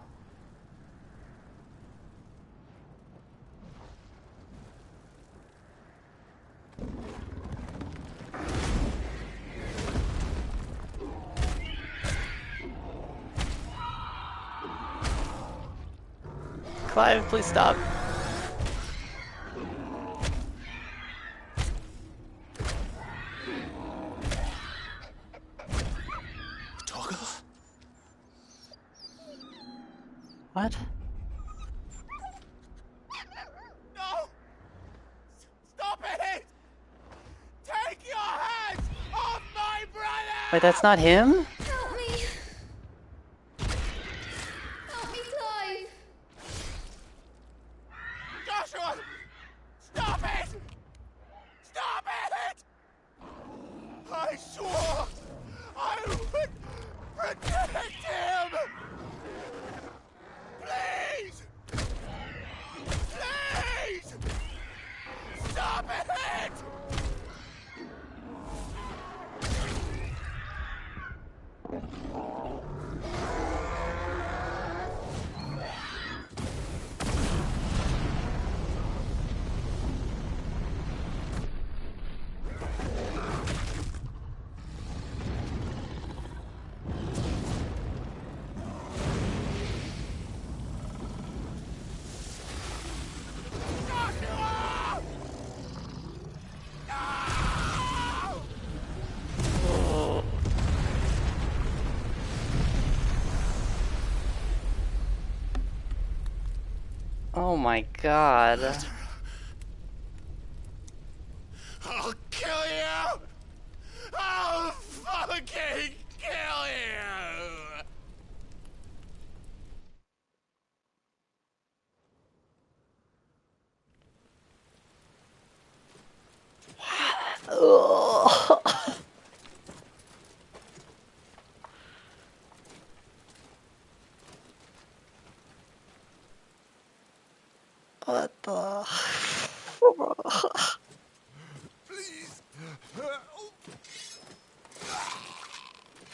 N: Clive, please stop. What?
T: No! Stop it! Take your hands off my brother!
N: Wait, that's not him?
K: Help me. Help me, Clive.
T: Joshua! Stop it! Stop it! I swore I would protect him! Please! Please! Stop it!
N: Oh my god.
T: I'll kill you! I'll fucking kill you!
N: Ugh. What the?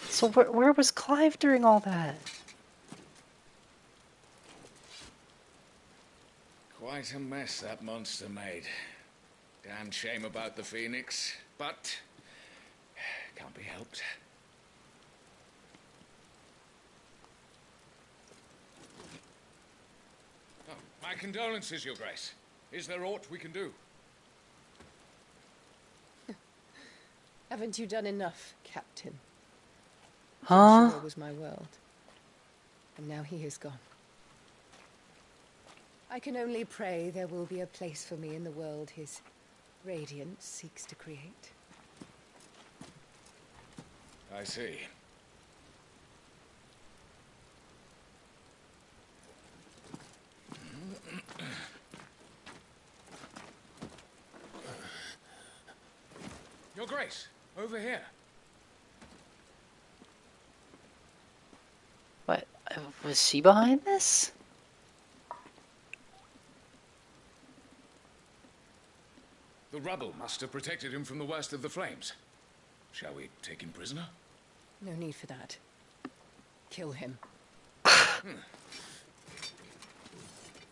N: So where was Clive during all that?
B: Quite a mess that monster made. Damn shame about the Phoenix, but can't be helped. Oh, my condolences, Your Grace. Is there aught we can do?
O: Haven't you done enough, Captain?
N: Huh?
O: Joshua was my world. And now he is gone. I can only pray there will be a place for me in the world his radiance seeks to create.
B: I see. Your Grace, over here.
N: What? Was she behind this?
B: The rubble must have protected him from the worst of the flames. Shall we take him prisoner?
O: No need for that. Kill him.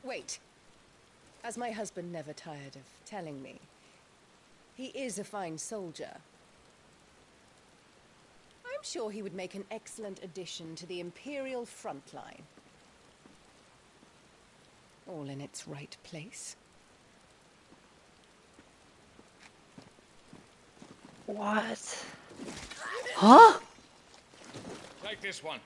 O: Wait. As my husband never tired of telling me, he is a fine soldier. I'm sure he would make an excellent addition to the Imperial front line. All in its right place.
N: What? Huh?
B: Take this one.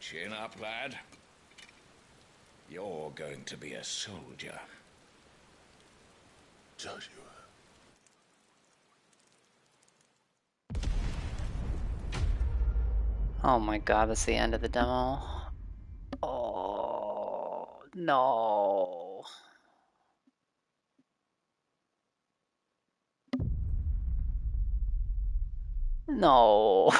B: Chin up, lad. You're going to be a soldier.
A: Joshua.
N: Oh my god, that's the end of the demo. Oh, no. No.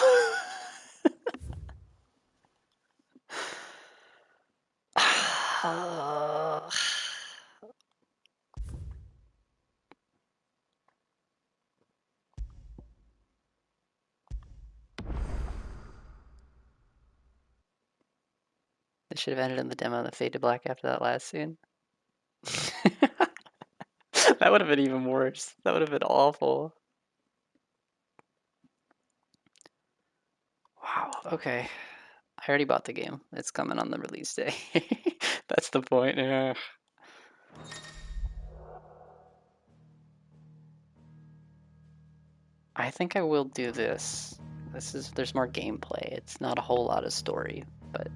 N: It should have ended in the demo and the fade to black after that last scene. That would have been even worse. That would have been awful. Wow, okay. I already bought the game. It's coming on the release day. That's the point, yeah. I think I will do this. There's more gameplay. It's not a whole lot of story, but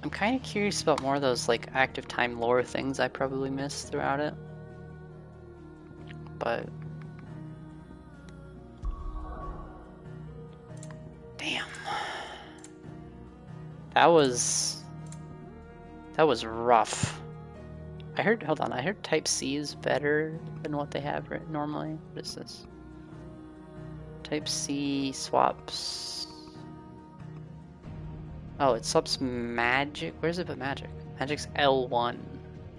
N: I'm kind of curious about more of those like active time lore things I probably missed throughout it. But damn. That was rough. I heard Type C is better than what they have normally. What is this? Type C swaps. Oh, it swaps magic. Where's it but magic? Magic's L1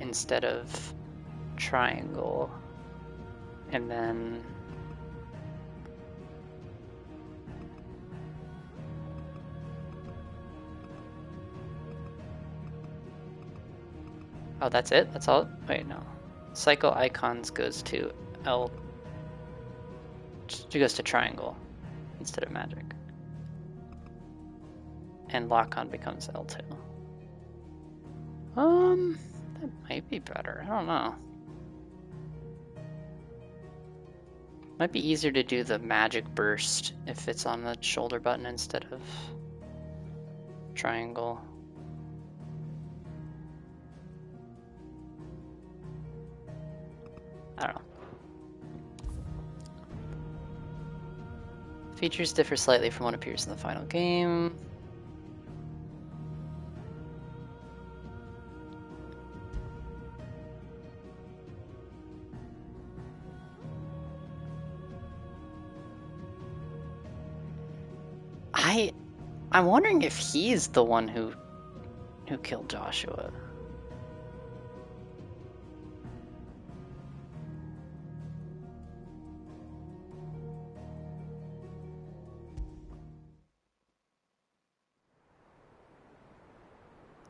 N: instead of triangle. And then oh, that's it? That's all? Wait, no. Cycle icons goes to L. It goes to triangle instead of magic. And lock-on becomes L2. That might be better. I don't know. Might be easier to do the magic burst if it's on the shoulder button instead of triangle. I don't know. Features differ slightly from what appears in the final game. I'm wondering if he's the one who killed Joshua.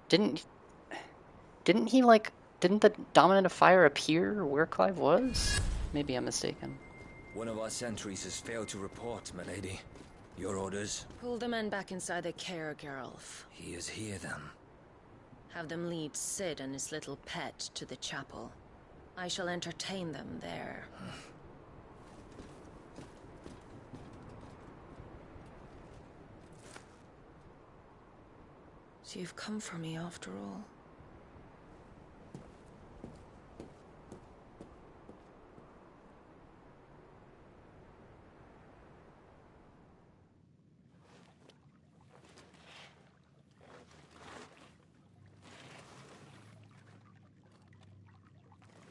N: Didn't he like? Didn't the Dominant of Fire appear where Clive was? Maybe I'm mistaken.
C: One of our sentries has failed to report, my lady. Your orders?
O: Pull the men back inside their care, Geralf.
C: He is here, then.
O: Have them lead Sid and his little pet to the chapel. I shall entertain them there. So you've come for me after all.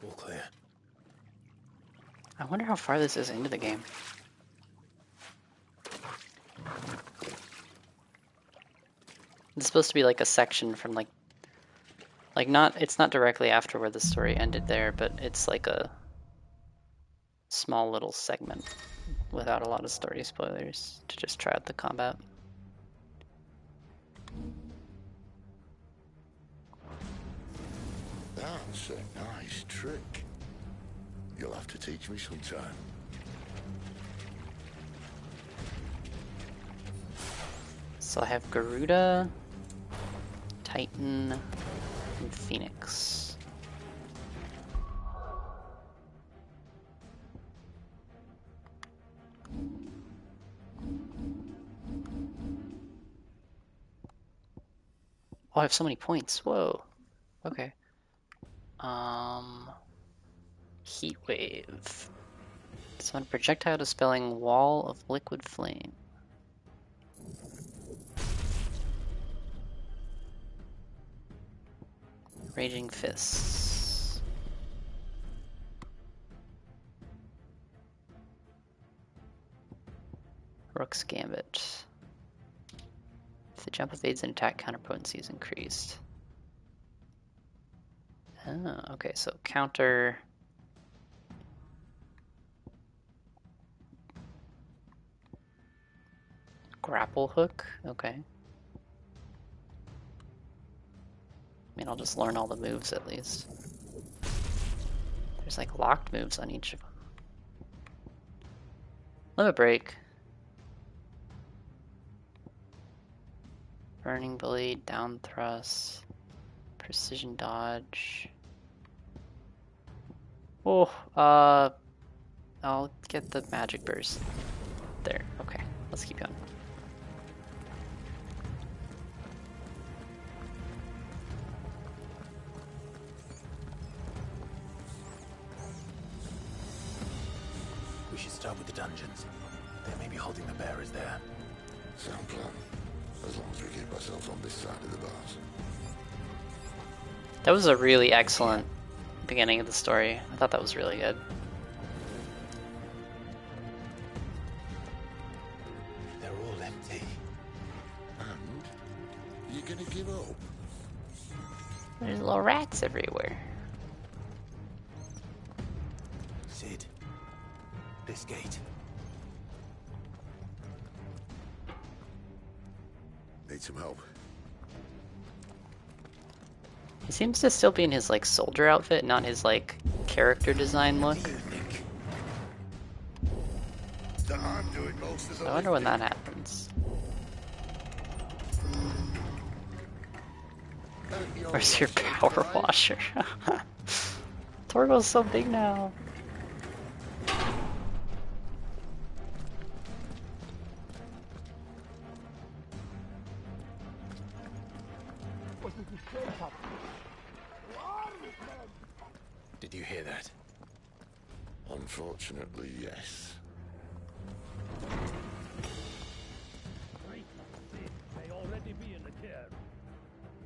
A: All clear.
N: I wonder how far this is into the game. It's supposed to be like a section from like not, it's not directly after where the story ended there, but it's like a small little segment without a lot of story spoilers to just try out the combat.
E: That's a nice trick. You'll have to teach me sometime.
N: So I have Garuda, Titan, and Phoenix. Oh, I have so many points. Whoa. Okay. Heat Wave. Summon a projectile dispelling Wall of Liquid Flame. Raging Fists. Rook's Gambit. If the jump evades an attack, counter potency is increased. Oh, okay, so counter. Grapple hook, okay. I mean, I'll just learn all the moves at least. There's like locked moves on each of them. Limit Break. Burning Blade, Down Thrust. Precision Dodge. Oh, I'll get the Magic Burst. There, okay, let's keep going.
A: We should start with the dungeons. They may be holding the bearers there.
E: Sound plan. As long as we keep ourselves on this side of the bars.
N: That was a really excellent beginning of the story. I thought that was really good.
A: They're all empty.
E: And? You gonna give up?
N: There's little rats everywhere.
A: Sid. This gate.
E: Need some help.
N: He seems to still be in his like soldier outfit, not his like character design look.
E: I'm doing most of the
N: I wonder when that happens. Where's your power washer? Torgo's so big now.
A: Did you hear that?
E: Unfortunately, yes.
T: May already be in the care.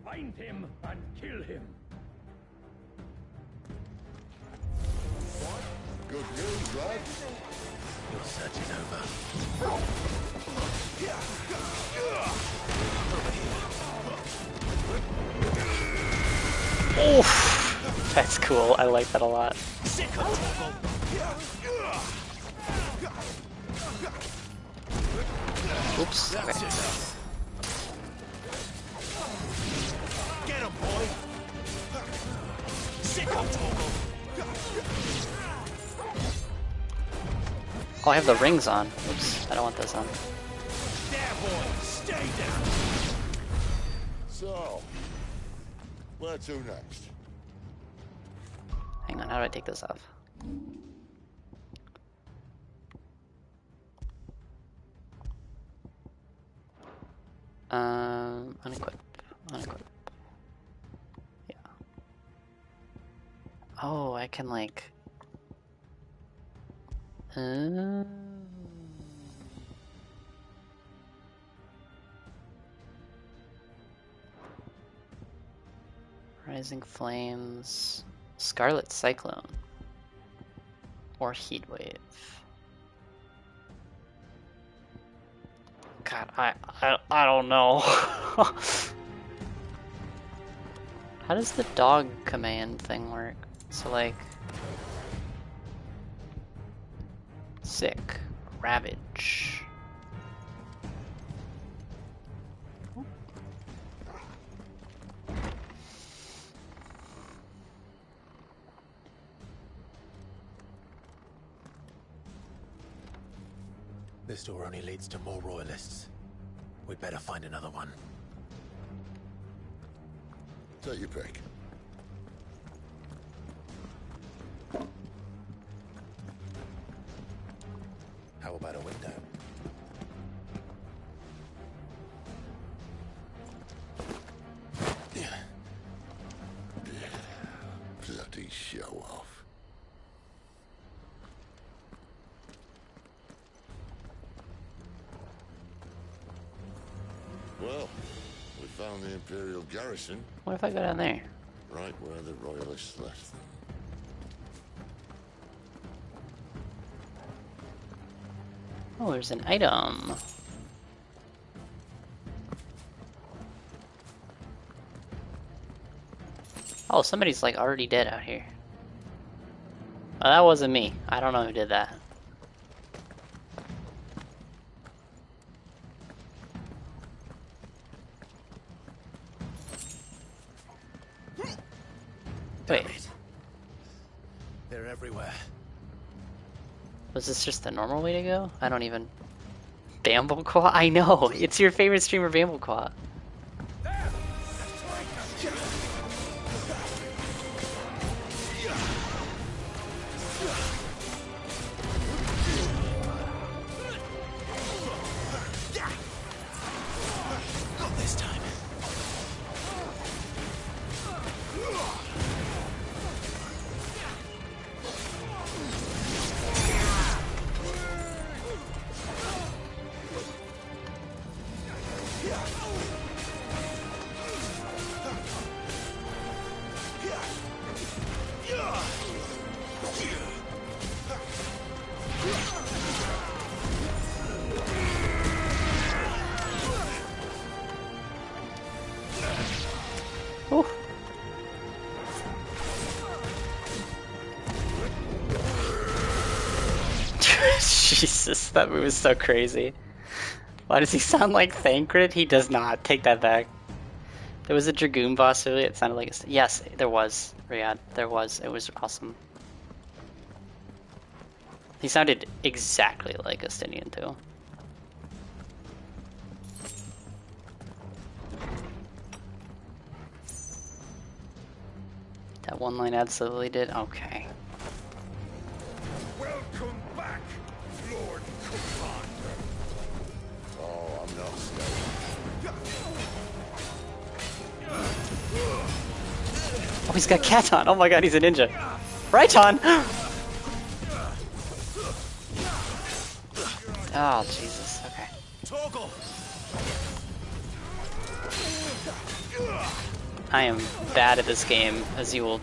T: Find him and kill him.
E: What? Good news, lads.
A: Your search is over.
N: cool. I like that a lot. Oops. Okay.
A: Get him, boy.
N: Oh, I have the rings on. Oops, I don't want those on.
A: There, boy. Stay down.
E: So, where to next?
N: Hang on, how do I take this off? Unequip. Unequip. Yeah. Oh, I can like... Rising Flames... Scarlet Cyclone. Or Heatwave. God, I don't know. How does the dog command thing work? So like... Sick. Ravage.
A: This door only leads to more royalists. We'd better find another one.
E: Take your pick.
A: How about a window?
E: Bloody show off. Well, we found the Imperial garrison.
N: What if I go down there?
E: Right where the Royalists left them.
N: Oh, there's an item. Oh, somebody's like already dead out here. Oh, that wasn't me. I don't know who did that. Wait.
A: They're everywhere.
N: Was this just the normal way to go? I don't even... Bamblequaw? I know! It's your favorite streamer, Bamblequaw.
A: Not this time.
N: Ooh. Jesus, that move is so crazy. Why does he sound like Thancred? He does not. Take that back. There was a Dragoon boss earlier. It sounded like a... Yes, there was. Riyadh, there was. It was awesome. He sounded exactly like Estinian too. That one line absolutely did. Okay.
T: Welcome back, Lord Commander.
E: Oh, I'm not scared.
N: Oh, he's got Katon. Oh my god, he's a ninja. Raiton! Oh, Jesus. Okay.
A: Toggle.
N: I am bad at this game, as you will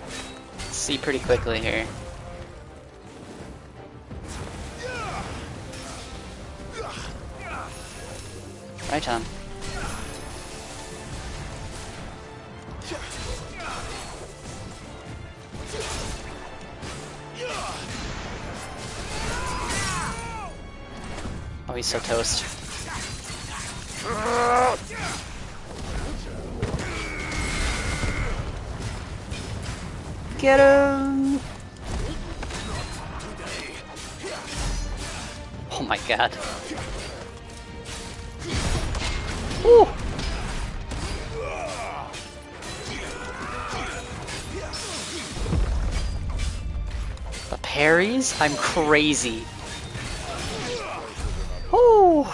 N: see pretty quickly here. Raiton. he's so toast. Get him! Oh my god. Woo! The parries? I'm crazy. Woo!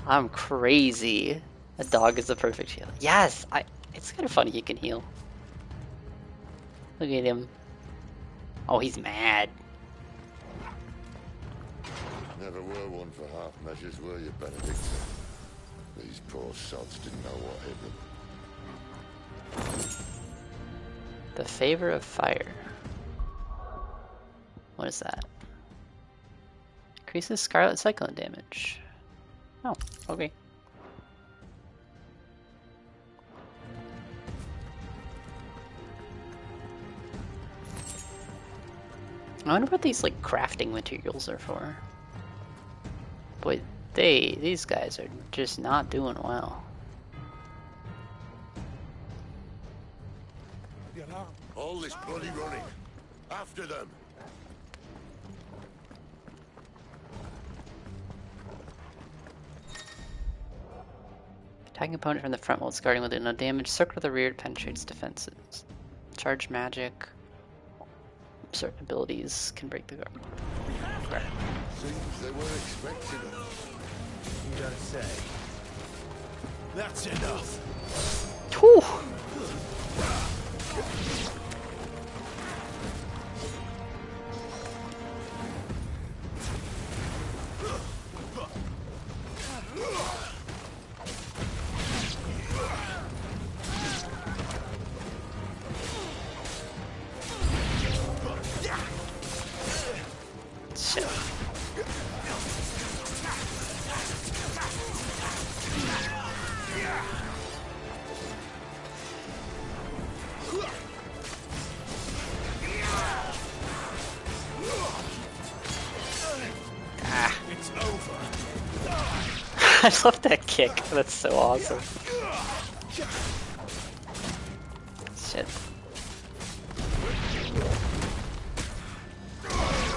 N: I'm crazy. A dog is the perfect heal. Yes! It's kind of funny he can heal. Look at him. Oh, he's mad.
E: Never were one for half measures, were you, Benedict? These poor sods didn't know what hit them.
N: The favor of fire. What is that? Increases Scarlet Cyclone damage. Oh, okay. I wonder what these like crafting materials are for. Boy, these guys are just not doing well.
E: All this bloody running. After them.
N: Attacking opponent from the front while it's guarding with no damage. Circle to the rear, penetrates defenses. Charge magic. Certain abilities can break the guard.
E: Seems they were expecting it.
A: You gotta say. That's enough.
N: Whew. Shit.
A: It's over.
N: I love that kick. That's so awesome. Shit.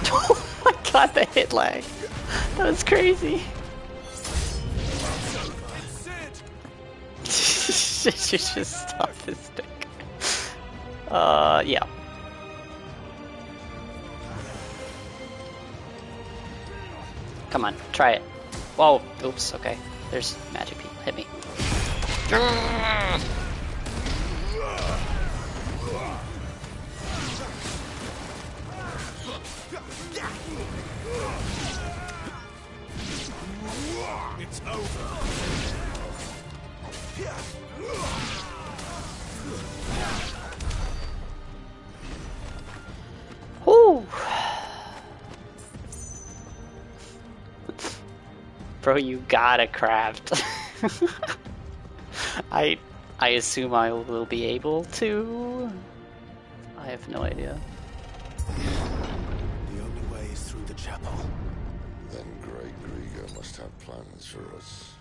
N: Oh my god, the hit lag. That was crazy. You should just stop this stick. Yeah. Come on, try it. Whoa, oops, okay. There's magic people. Hit me.
A: It's over.
N: Whoo! Bro, you gotta craft. I assume I will be able to. I have no idea.
A: The only way is through the chapel.
E: Then Great Grieger must have plans for us.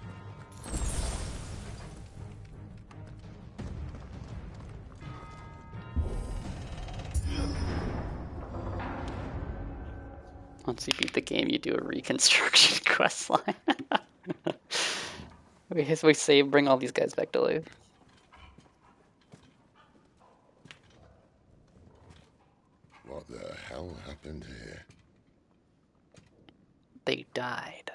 N: Once you beat the game, you do a reconstruction questline. We save, bring all these guys back to life.
E: What the hell happened here?
N: They died.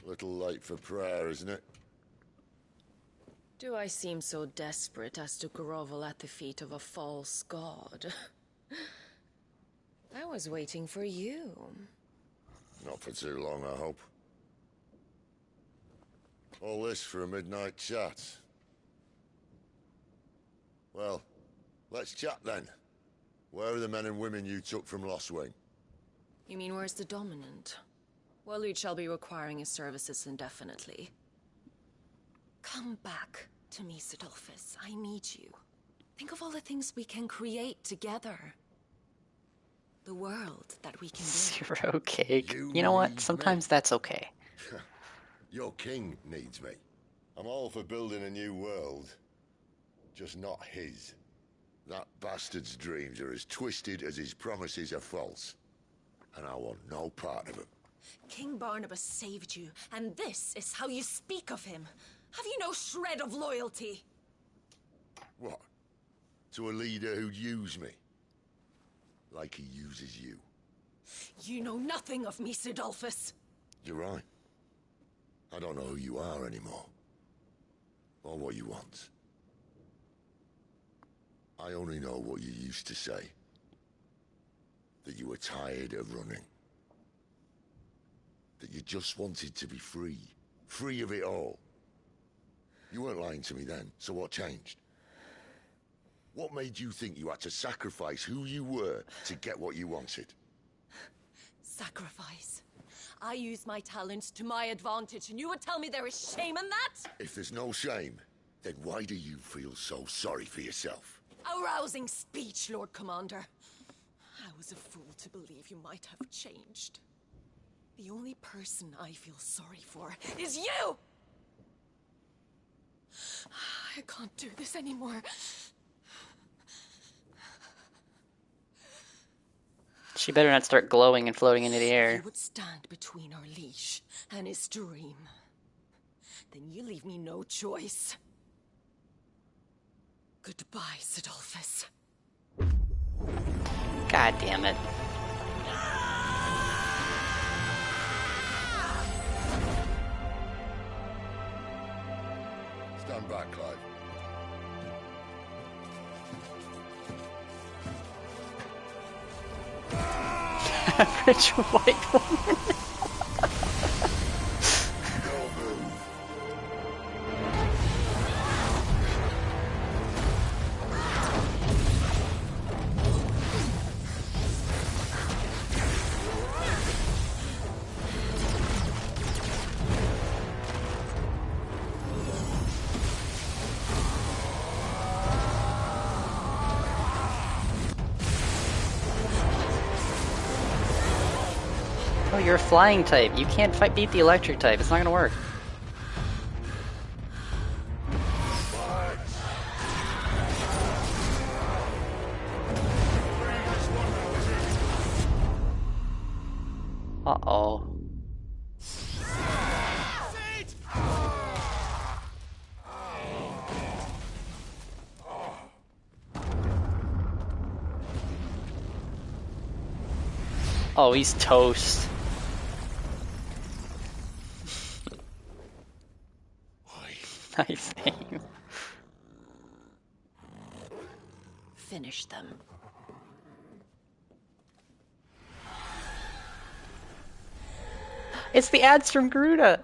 E: Little late for prayer, isn't it?
O: Do I seem so desperate as to grovel at the feet of a false god? I was waiting for you.
E: Not for too long, I hope. All this for a midnight chat. Well, let's chat then. Where are the men and women you took from Lostwing?
O: You mean where's the dominant? Waleed shall be requiring his services indefinitely. Come back to me, Sidolphus. I need you. Think of all the things we can create together. The world that we can build.
N: Zero cake. You know what? Sometimes that's okay.
E: Your king needs me. I'm all for building a new world. Just not his. That bastard's dreams are as twisted as his promises are false. And I want no part of them.
O: King Barnabas saved you, and this is how you speak of him. Have you no shred of loyalty?
E: What? To a leader who'd use me? Like he uses you.
O: You know nothing of me, Sidolphus.
E: You're right. I don't know who you are anymore. Or what you want. I only know what you used to say. That you were tired of running. That you just wanted to be free. Free of it all. You weren't lying to me then, so what changed? What made you think you had to sacrifice who you were to get what you wanted?
O: Sacrifice. I use my talents to my advantage, and you would tell me there is shame in that?
E: If there's no shame, then why do you feel so sorry for yourself?
O: A rousing speech, Lord Commander. I was a fool to believe you might have changed. The only person I feel sorry for is you! I can't do this anymore.
N: She better not start glowing and floating into the air.
O: You would stand between our leash and his dream. Then you leave me no choice. Goodbye, Sidolphus.
N: God damn it.
E: Stand back, Clive.
N: Rich white woman. Oh, you're a flying type. You can't beat the electric type. It's not gonna work. Uh-oh. Oh, he's toast. Nice aim.
O: Finish them.
N: It's the ads from Garuda.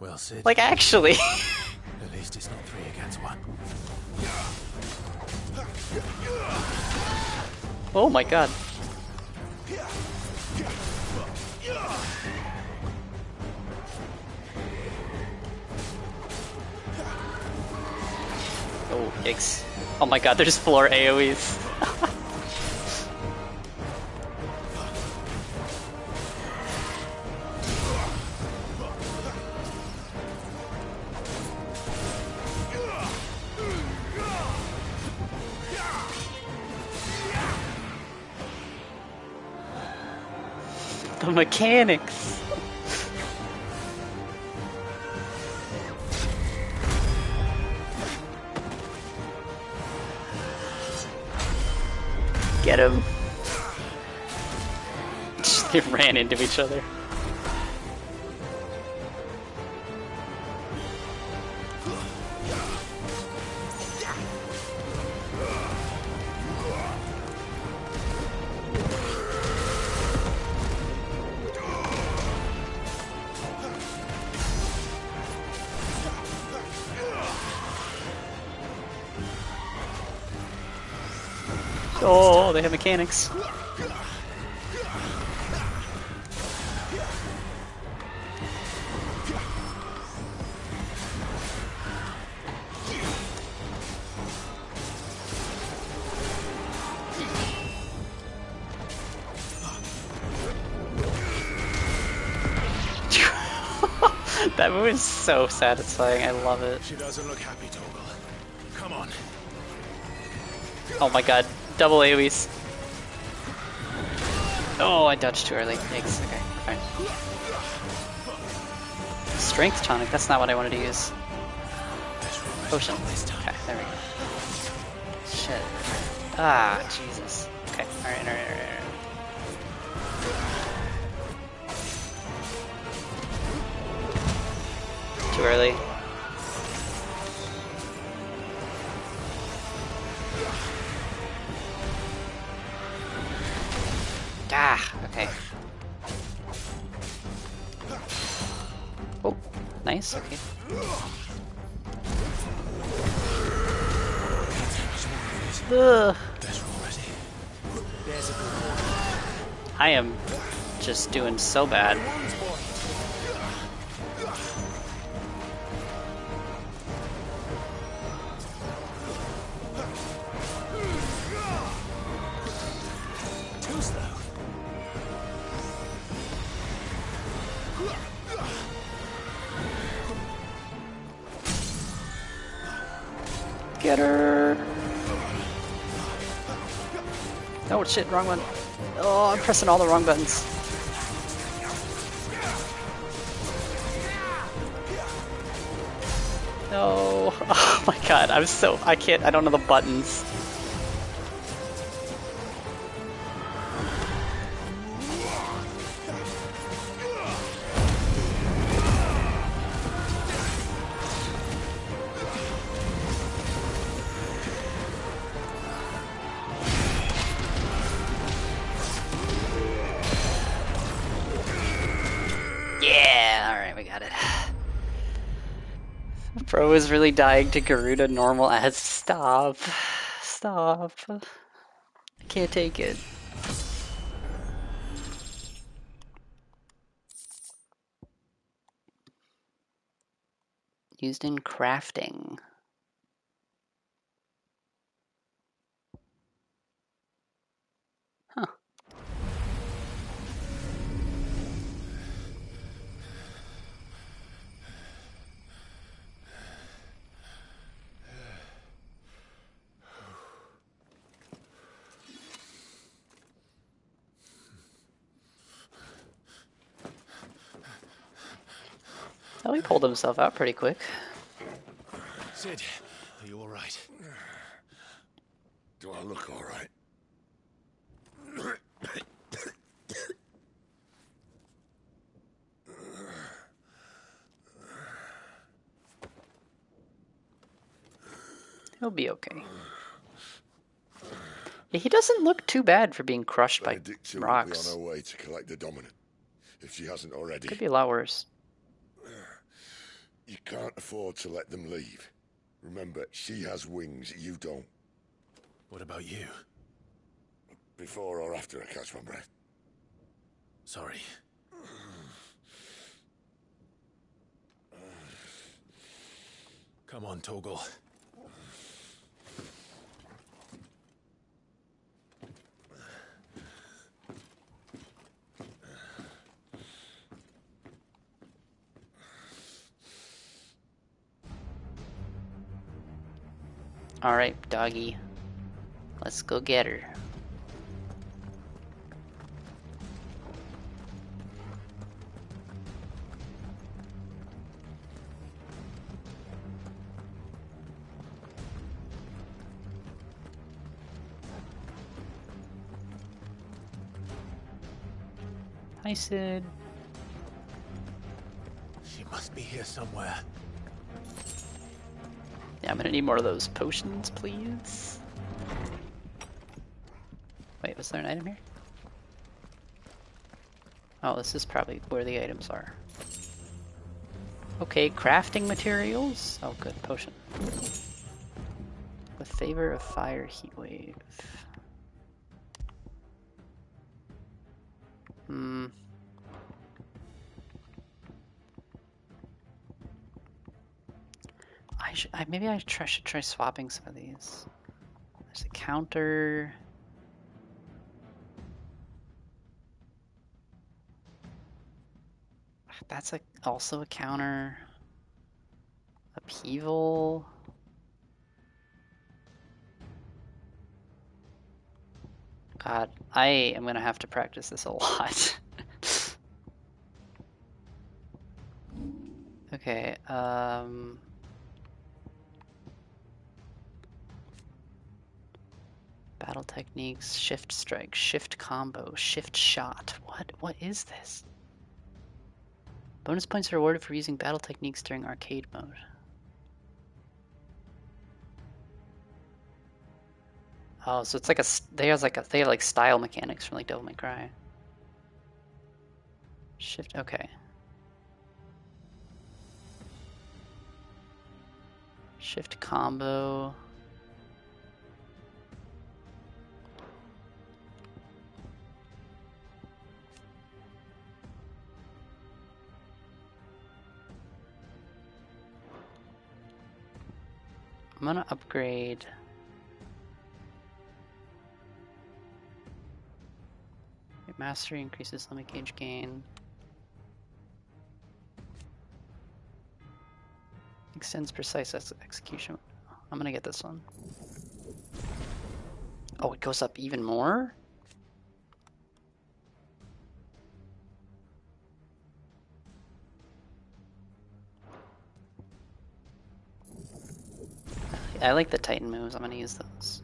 A: Well, Sid.
N: Like, actually.
A: At least it's not 3 against 1.
N: Oh my god. Oh, yikes. Oh my god, they're just floor AoEs. The mechanics. Get him. They ran into each other. Oh, they have mechanics. That move is so satisfying. I love it.
A: She doesn't look happy, Torgal. Come on.
N: Oh my god. Double AoEs. Oh, I dodged too early. Yikes. Okay, fine. Strength tonic. That's not what I wanted to use. Potion. Okay, there we go. Shit. Ah, Jesus. Okay, alright. Too early. Ah, okay. Oh, nice, okay. Ugh. I am just doing so bad.
A: Too slow.
N: Get her! Oh shit, wrong one. Oh, I'm pressing all the wrong buttons. No. Oh my god, I don't know the buttons. Yeah, alright, we got it. Bro is really dying to Garuda normal as stop. Stop. I can't take it. Used in crafting. Huh. Oh, he pulled himself out pretty quick.
A: Sid, are you alright?
E: Do I look alright?
N: He'll be okay. Yeah, he doesn't look too bad for being crushed by rocks.
E: Will be on her way to collect the dominant, if she hasn't already.
N: Could be a lot worse.
E: You can't afford to let them leave. Remember, she has wings, you don't.
A: What about you?
E: Before or after I catch my breath?
A: Sorry. Come on, Torgal.
N: Alright, doggy. Let's go get her. Hi, Sid.
A: She must be here somewhere.
N: Yeah, I'm gonna need more of those potions, please. Wait, was there an item here? Oh, this is probably where the items are. Okay, crafting materials. Oh, good, potion. With favor of fire, heat wave. Maybe I should try swapping some of these. There's a counter. That's also a counter. Upheaval. God, I am gonna have to practice this a lot. Okay, battle techniques, shift strike, shift combo, shift shot. What is this? Bonus points are awarded for using battle techniques during arcade mode. Oh, so it's like they have like style mechanics from like Devil May Cry. Shift, okay. Shift combo. I'm gonna upgrade. Mastery increases limit gauge gain. Extends precise execution. I'm gonna get this one. Oh, it goes up even more? I like the Titan moves. I'm gonna use those.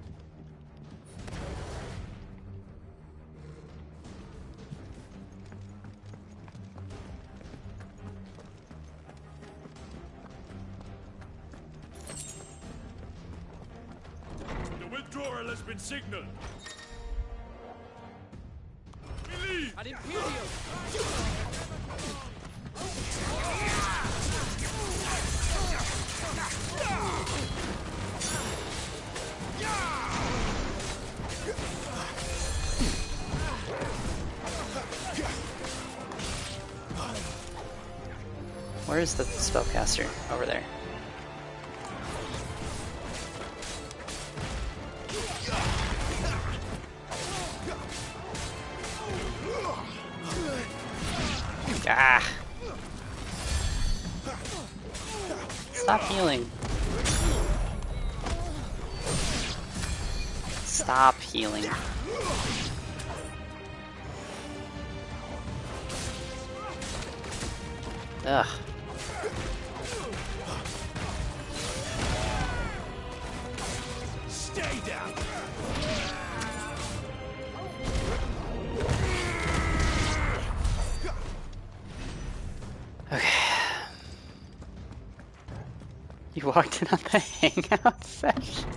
T: Withdrawal has been signaled. We leave.
D: Ad Imperio.
N: Where is the spellcaster? Over there. Ah! Stop healing. Stop healing. Ugh.
T: Stay down.
N: Okay. You walked in on the hangout session.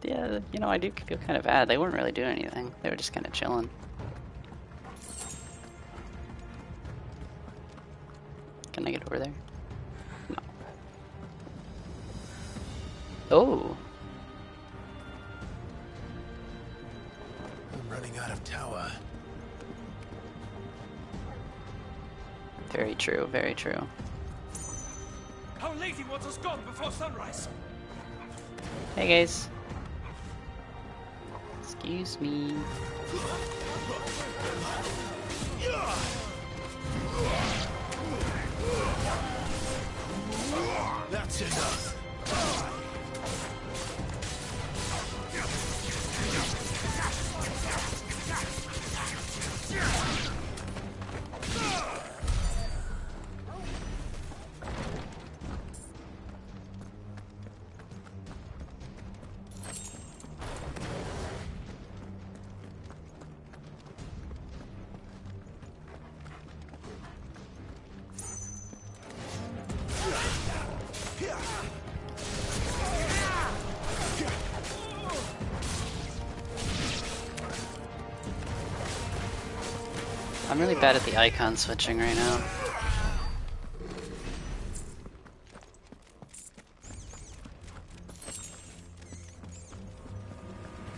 N: Yeah, you know, I do feel kind of bad. They weren't really doing anything. They were just kind of chilling. Can I get over there? No. Oh.
A: I'm running out of tower.
N: Very true, very true.
D: Our lady wants us gone before sunrise.
N: Hey guys. Excuse me.
A: That's enough.
N: I'm really bad at the icon switching right now.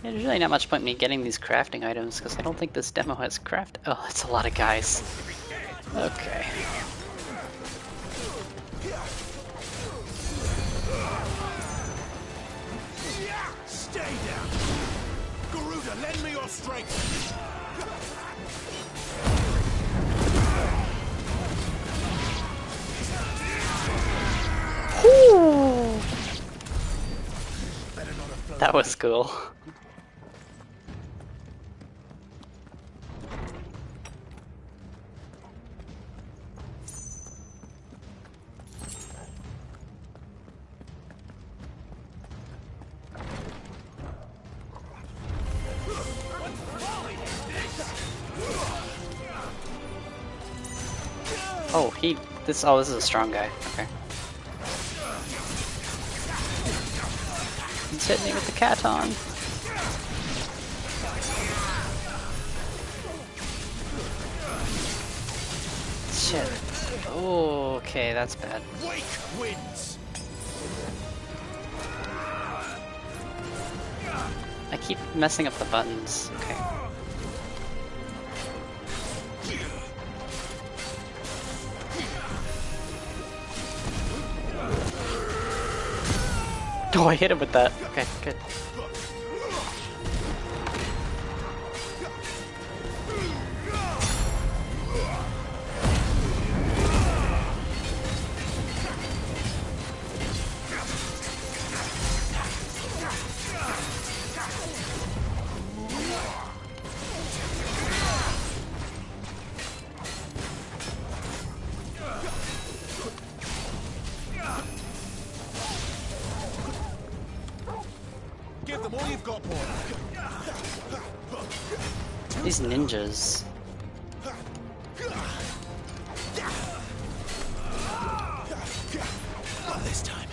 N: There's really not much point in me getting these crafting items because I don't think this demo has craft. Oh, that's a lot of guys. Okay.
T: Stay down. Garuda, lend me your strength.
N: Woo! That was cool. Oh, this is a strong guy. Okay. He's hitting me with the cat on. Shit. Oh, okay, that's bad.
D: Wake wins.
N: I keep messing up the buttons. Okay. Oh, I hit him with that. Okay, good.
D: Give them all you've got, boy.
N: These ninjas.
D: Not this time.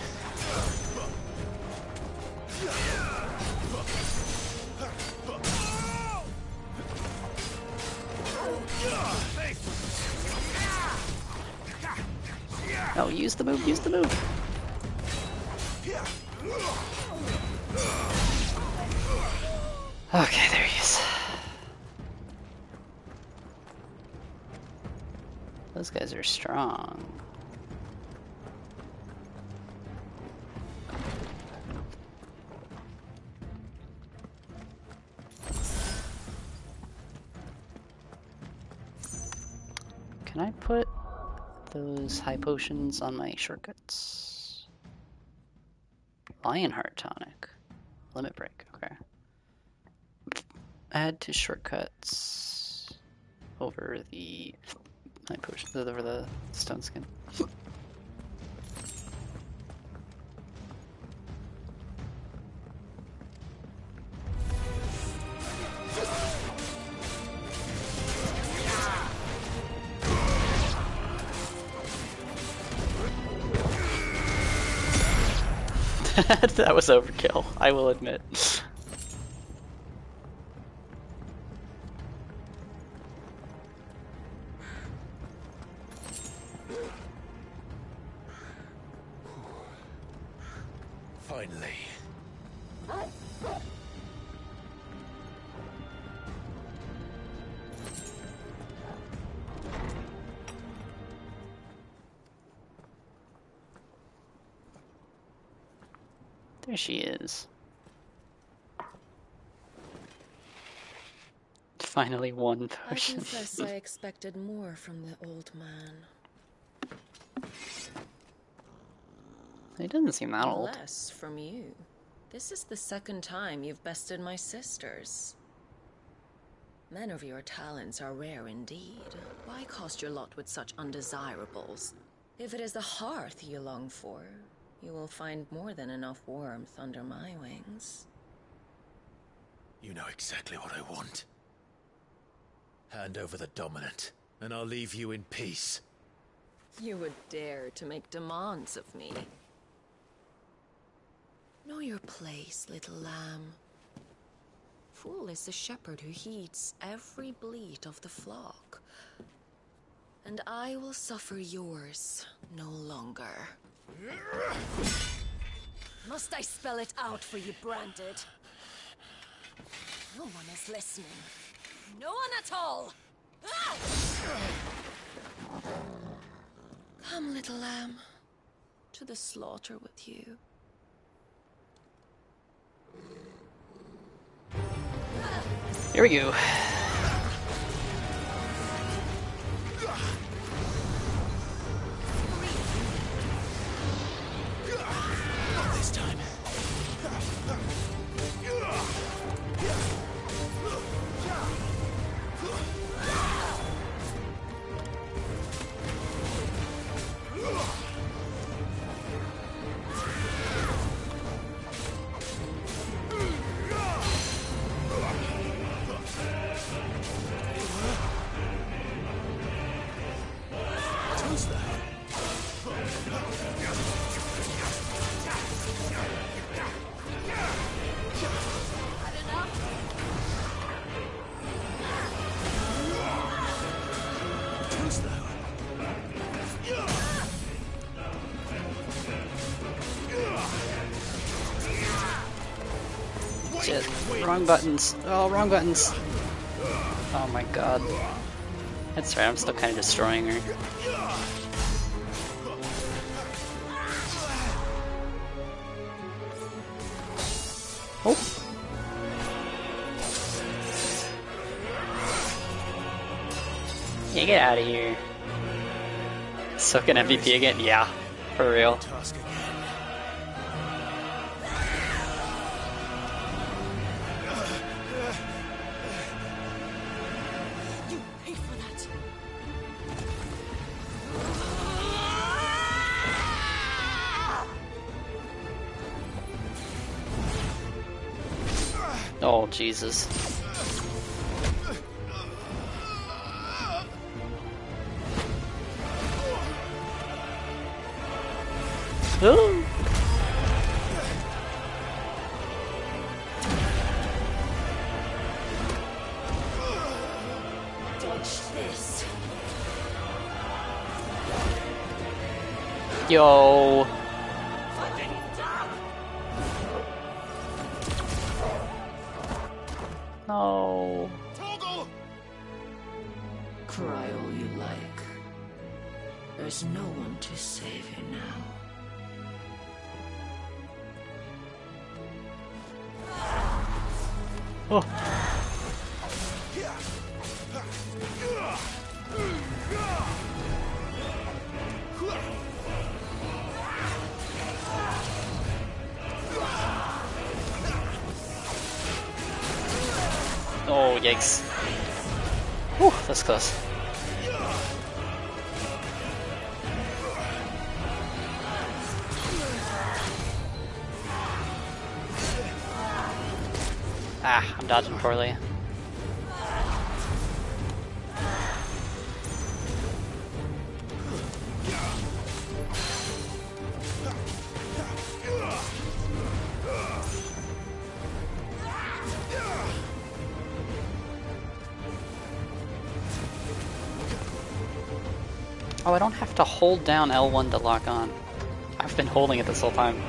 N: Oh, use the move, use the move. Okay, there he is. Those guys are strong. Can I put those high potions on my shortcuts? Lionheart tonic. Limit break, okay. Add to shortcuts over the high potion, over the stone skin. That was overkill, I will admit.
D: Finally.
N: There she is. Finally one potion.
O: I confess I expected more from the old man.
N: He doesn't seem that old.
O: Less from you. This is the second time you've bested my sisters. Men of your talents are rare indeed. Why cast your lot with such undesirables? If it is the hearth you long for, you will find more than enough warmth under my wings.
A: You know exactly what I want. Hand over the dominant, and I'll leave you in peace.
O: You would dare to make demands of me. Know your place, little lamb. Fool is the shepherd who heeds every bleat of the flock. And I will suffer yours no longer. Must I spell it out for you, Branded? No one is listening. No one at all! Ah! Come, little lamb, to the slaughter with you.
N: Here we go. Shit. Wrong buttons. Oh, wrong buttons. Oh my god. That's right, I'm still kind of destroying her. Oh. Yeah, get out of here. Suck an MVP again? Yeah, for real.
O: You paid for that.
N: Oh, Jesus. Oh.
O: Dodge this.
N: Yo. No.
J: Cry all you like. There's no one to save you now.
N: Oh. Oh, yikes. Whew, that's close. Ah, I'm dodging poorly. Oh, I don't have to hold down L1 to lock on. I've been holding it this whole time.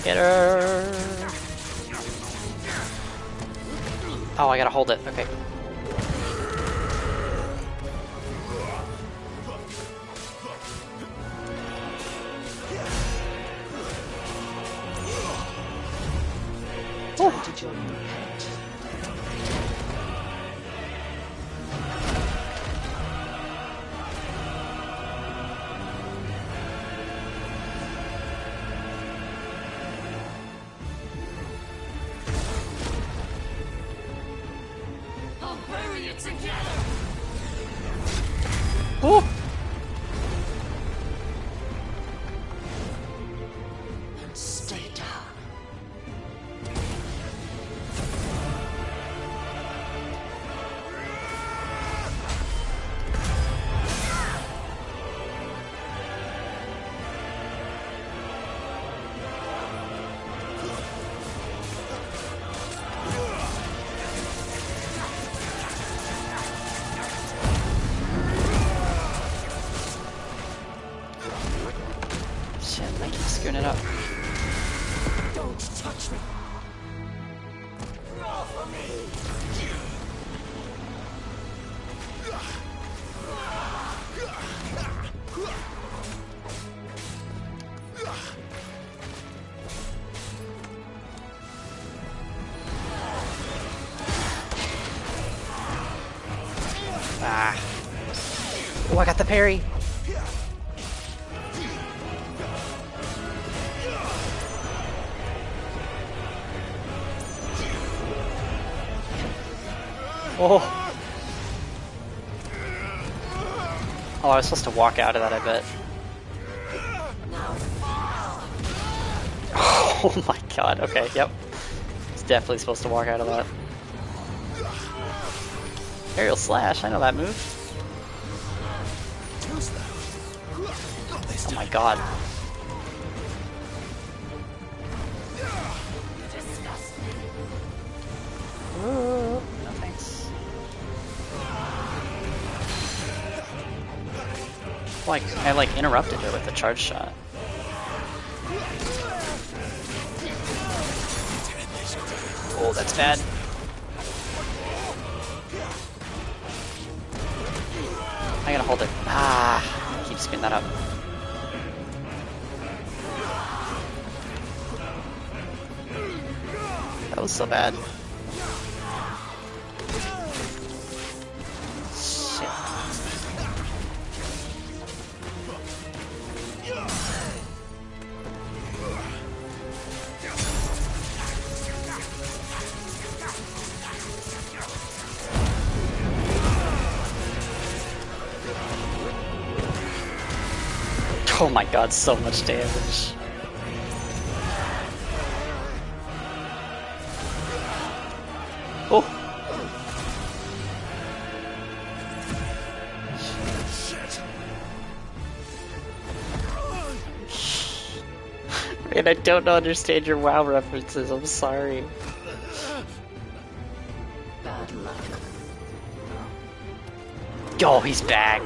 N: Get her! Oh, I gotta hold it. Okay.
J: Time to join your pet.
O: I'll bury it together.
N: Oh!
J: And stay down.
N: Shit, I keep screwing it up.
O: Don't touch me. Draw for me.
N: Ah. Oh, I got the parry. Oh. Oh, I was supposed to walk out of that, I bet. Oh my god, okay, yep. definitely supposed to walk out of that. Aerial slash, I know that move. Oh my god. Ooh, no thanks. Like, I like interrupted her with the charge shot. Oh, that's bad. I gotta hold it. Ah, I keep screwing that up. That was so bad. Shit. Oh my god, so much damage. Oh! Man, I don't understand your WoW references, I'm sorry.
J: Bad luck.
N: Oh, he's back.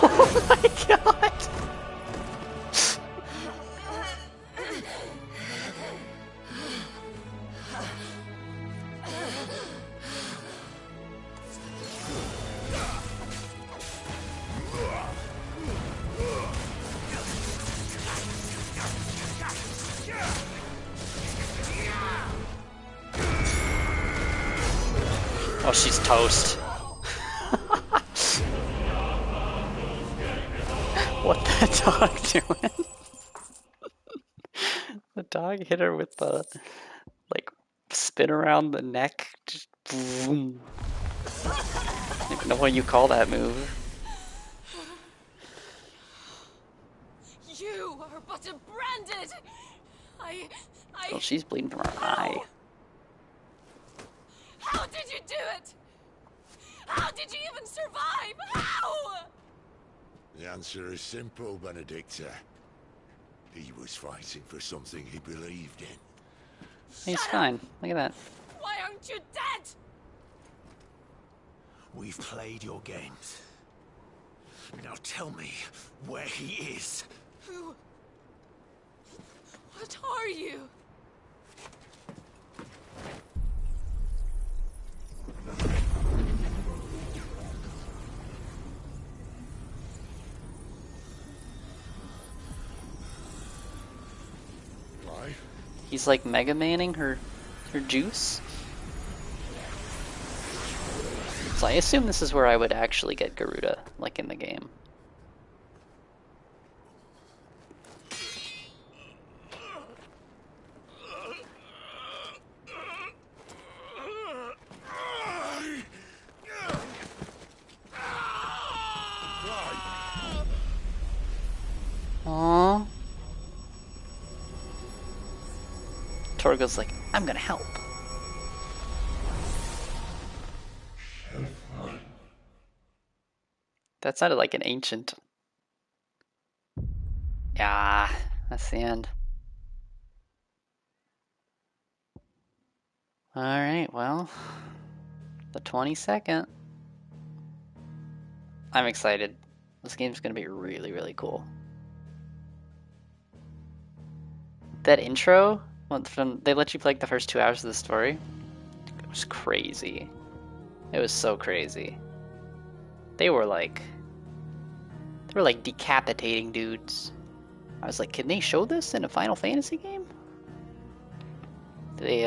N: Oh my god! Oh, she's toast. What the dog doing? The dog hit her with the, like, spin around the neck. Just boom. I don't even know what you call that move.
Q: You are but a branded.
N: Oh, she's bleeding from her eye.
Q: How did you do it? How did you even survive? How?
E: The answer is simple, Benedicta. He was fighting for something he believed in.
N: He's fine. Look at that.
Q: Why aren't you dead?
A: We've played your games. Now tell me where he is.
Q: Who? What are you?
E: Why?
N: He's like Mega Manning her juice. So I assume this is where I would actually get Garuda, like in the game. Aww. Torgo's like, I'm gonna help. That sounded like an ancient. Yeah, that's the end. Alright, well, the 22nd. I'm excited. This game's gonna be really, really cool. That intro, they let you play like the first 2 hours of the story. It was crazy. It was so crazy. They were like decapitating dudes. I was like, can they show this in a Final Fantasy game? They,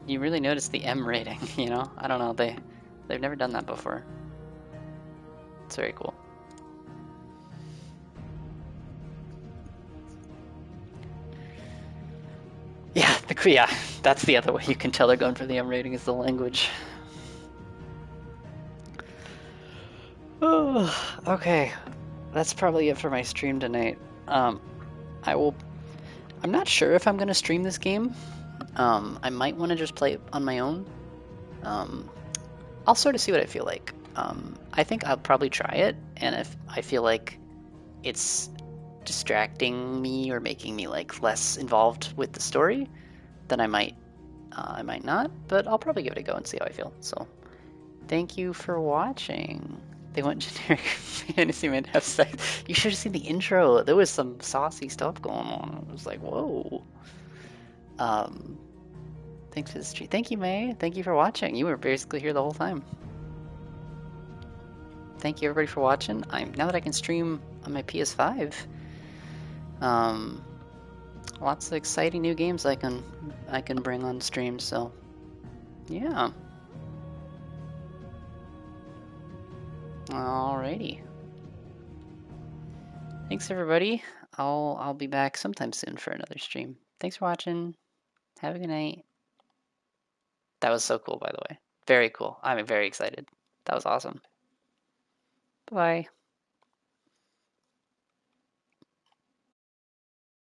N: you you really notice the M rating, you know? I don't know, they've never done that before. It's very cool. Yeah, yeah, that's the other way you can tell they're going for the M rating is the language. Oh, okay. That's probably it for my stream tonight. I'm not sure if I'm gonna stream this game. I might want to just play it on my own. I'll sort of see what I feel like. I think I'll probably try it, and if I feel like it's distracting me or making me like less involved with the story, then I might not, but I'll probably give it a go and see how I feel. So, thank you for watching. They went generic fantasy men have sex. You should have seen the intro. There was some saucy stuff going on. I was like, whoa. Thanks for the stream. Thank you, May. Thank you for watching. You were basically here the whole time. Thank you everybody for watching. Now that I can stream on my PS5. Lots of exciting new games I can bring on stream, so yeah. Alrighty. Thanks everybody. I'll be back sometime soon for another stream. Thanks for watching. Have a good night. That was so cool, by the way. Very cool. I'm very excited. That was awesome. Bye.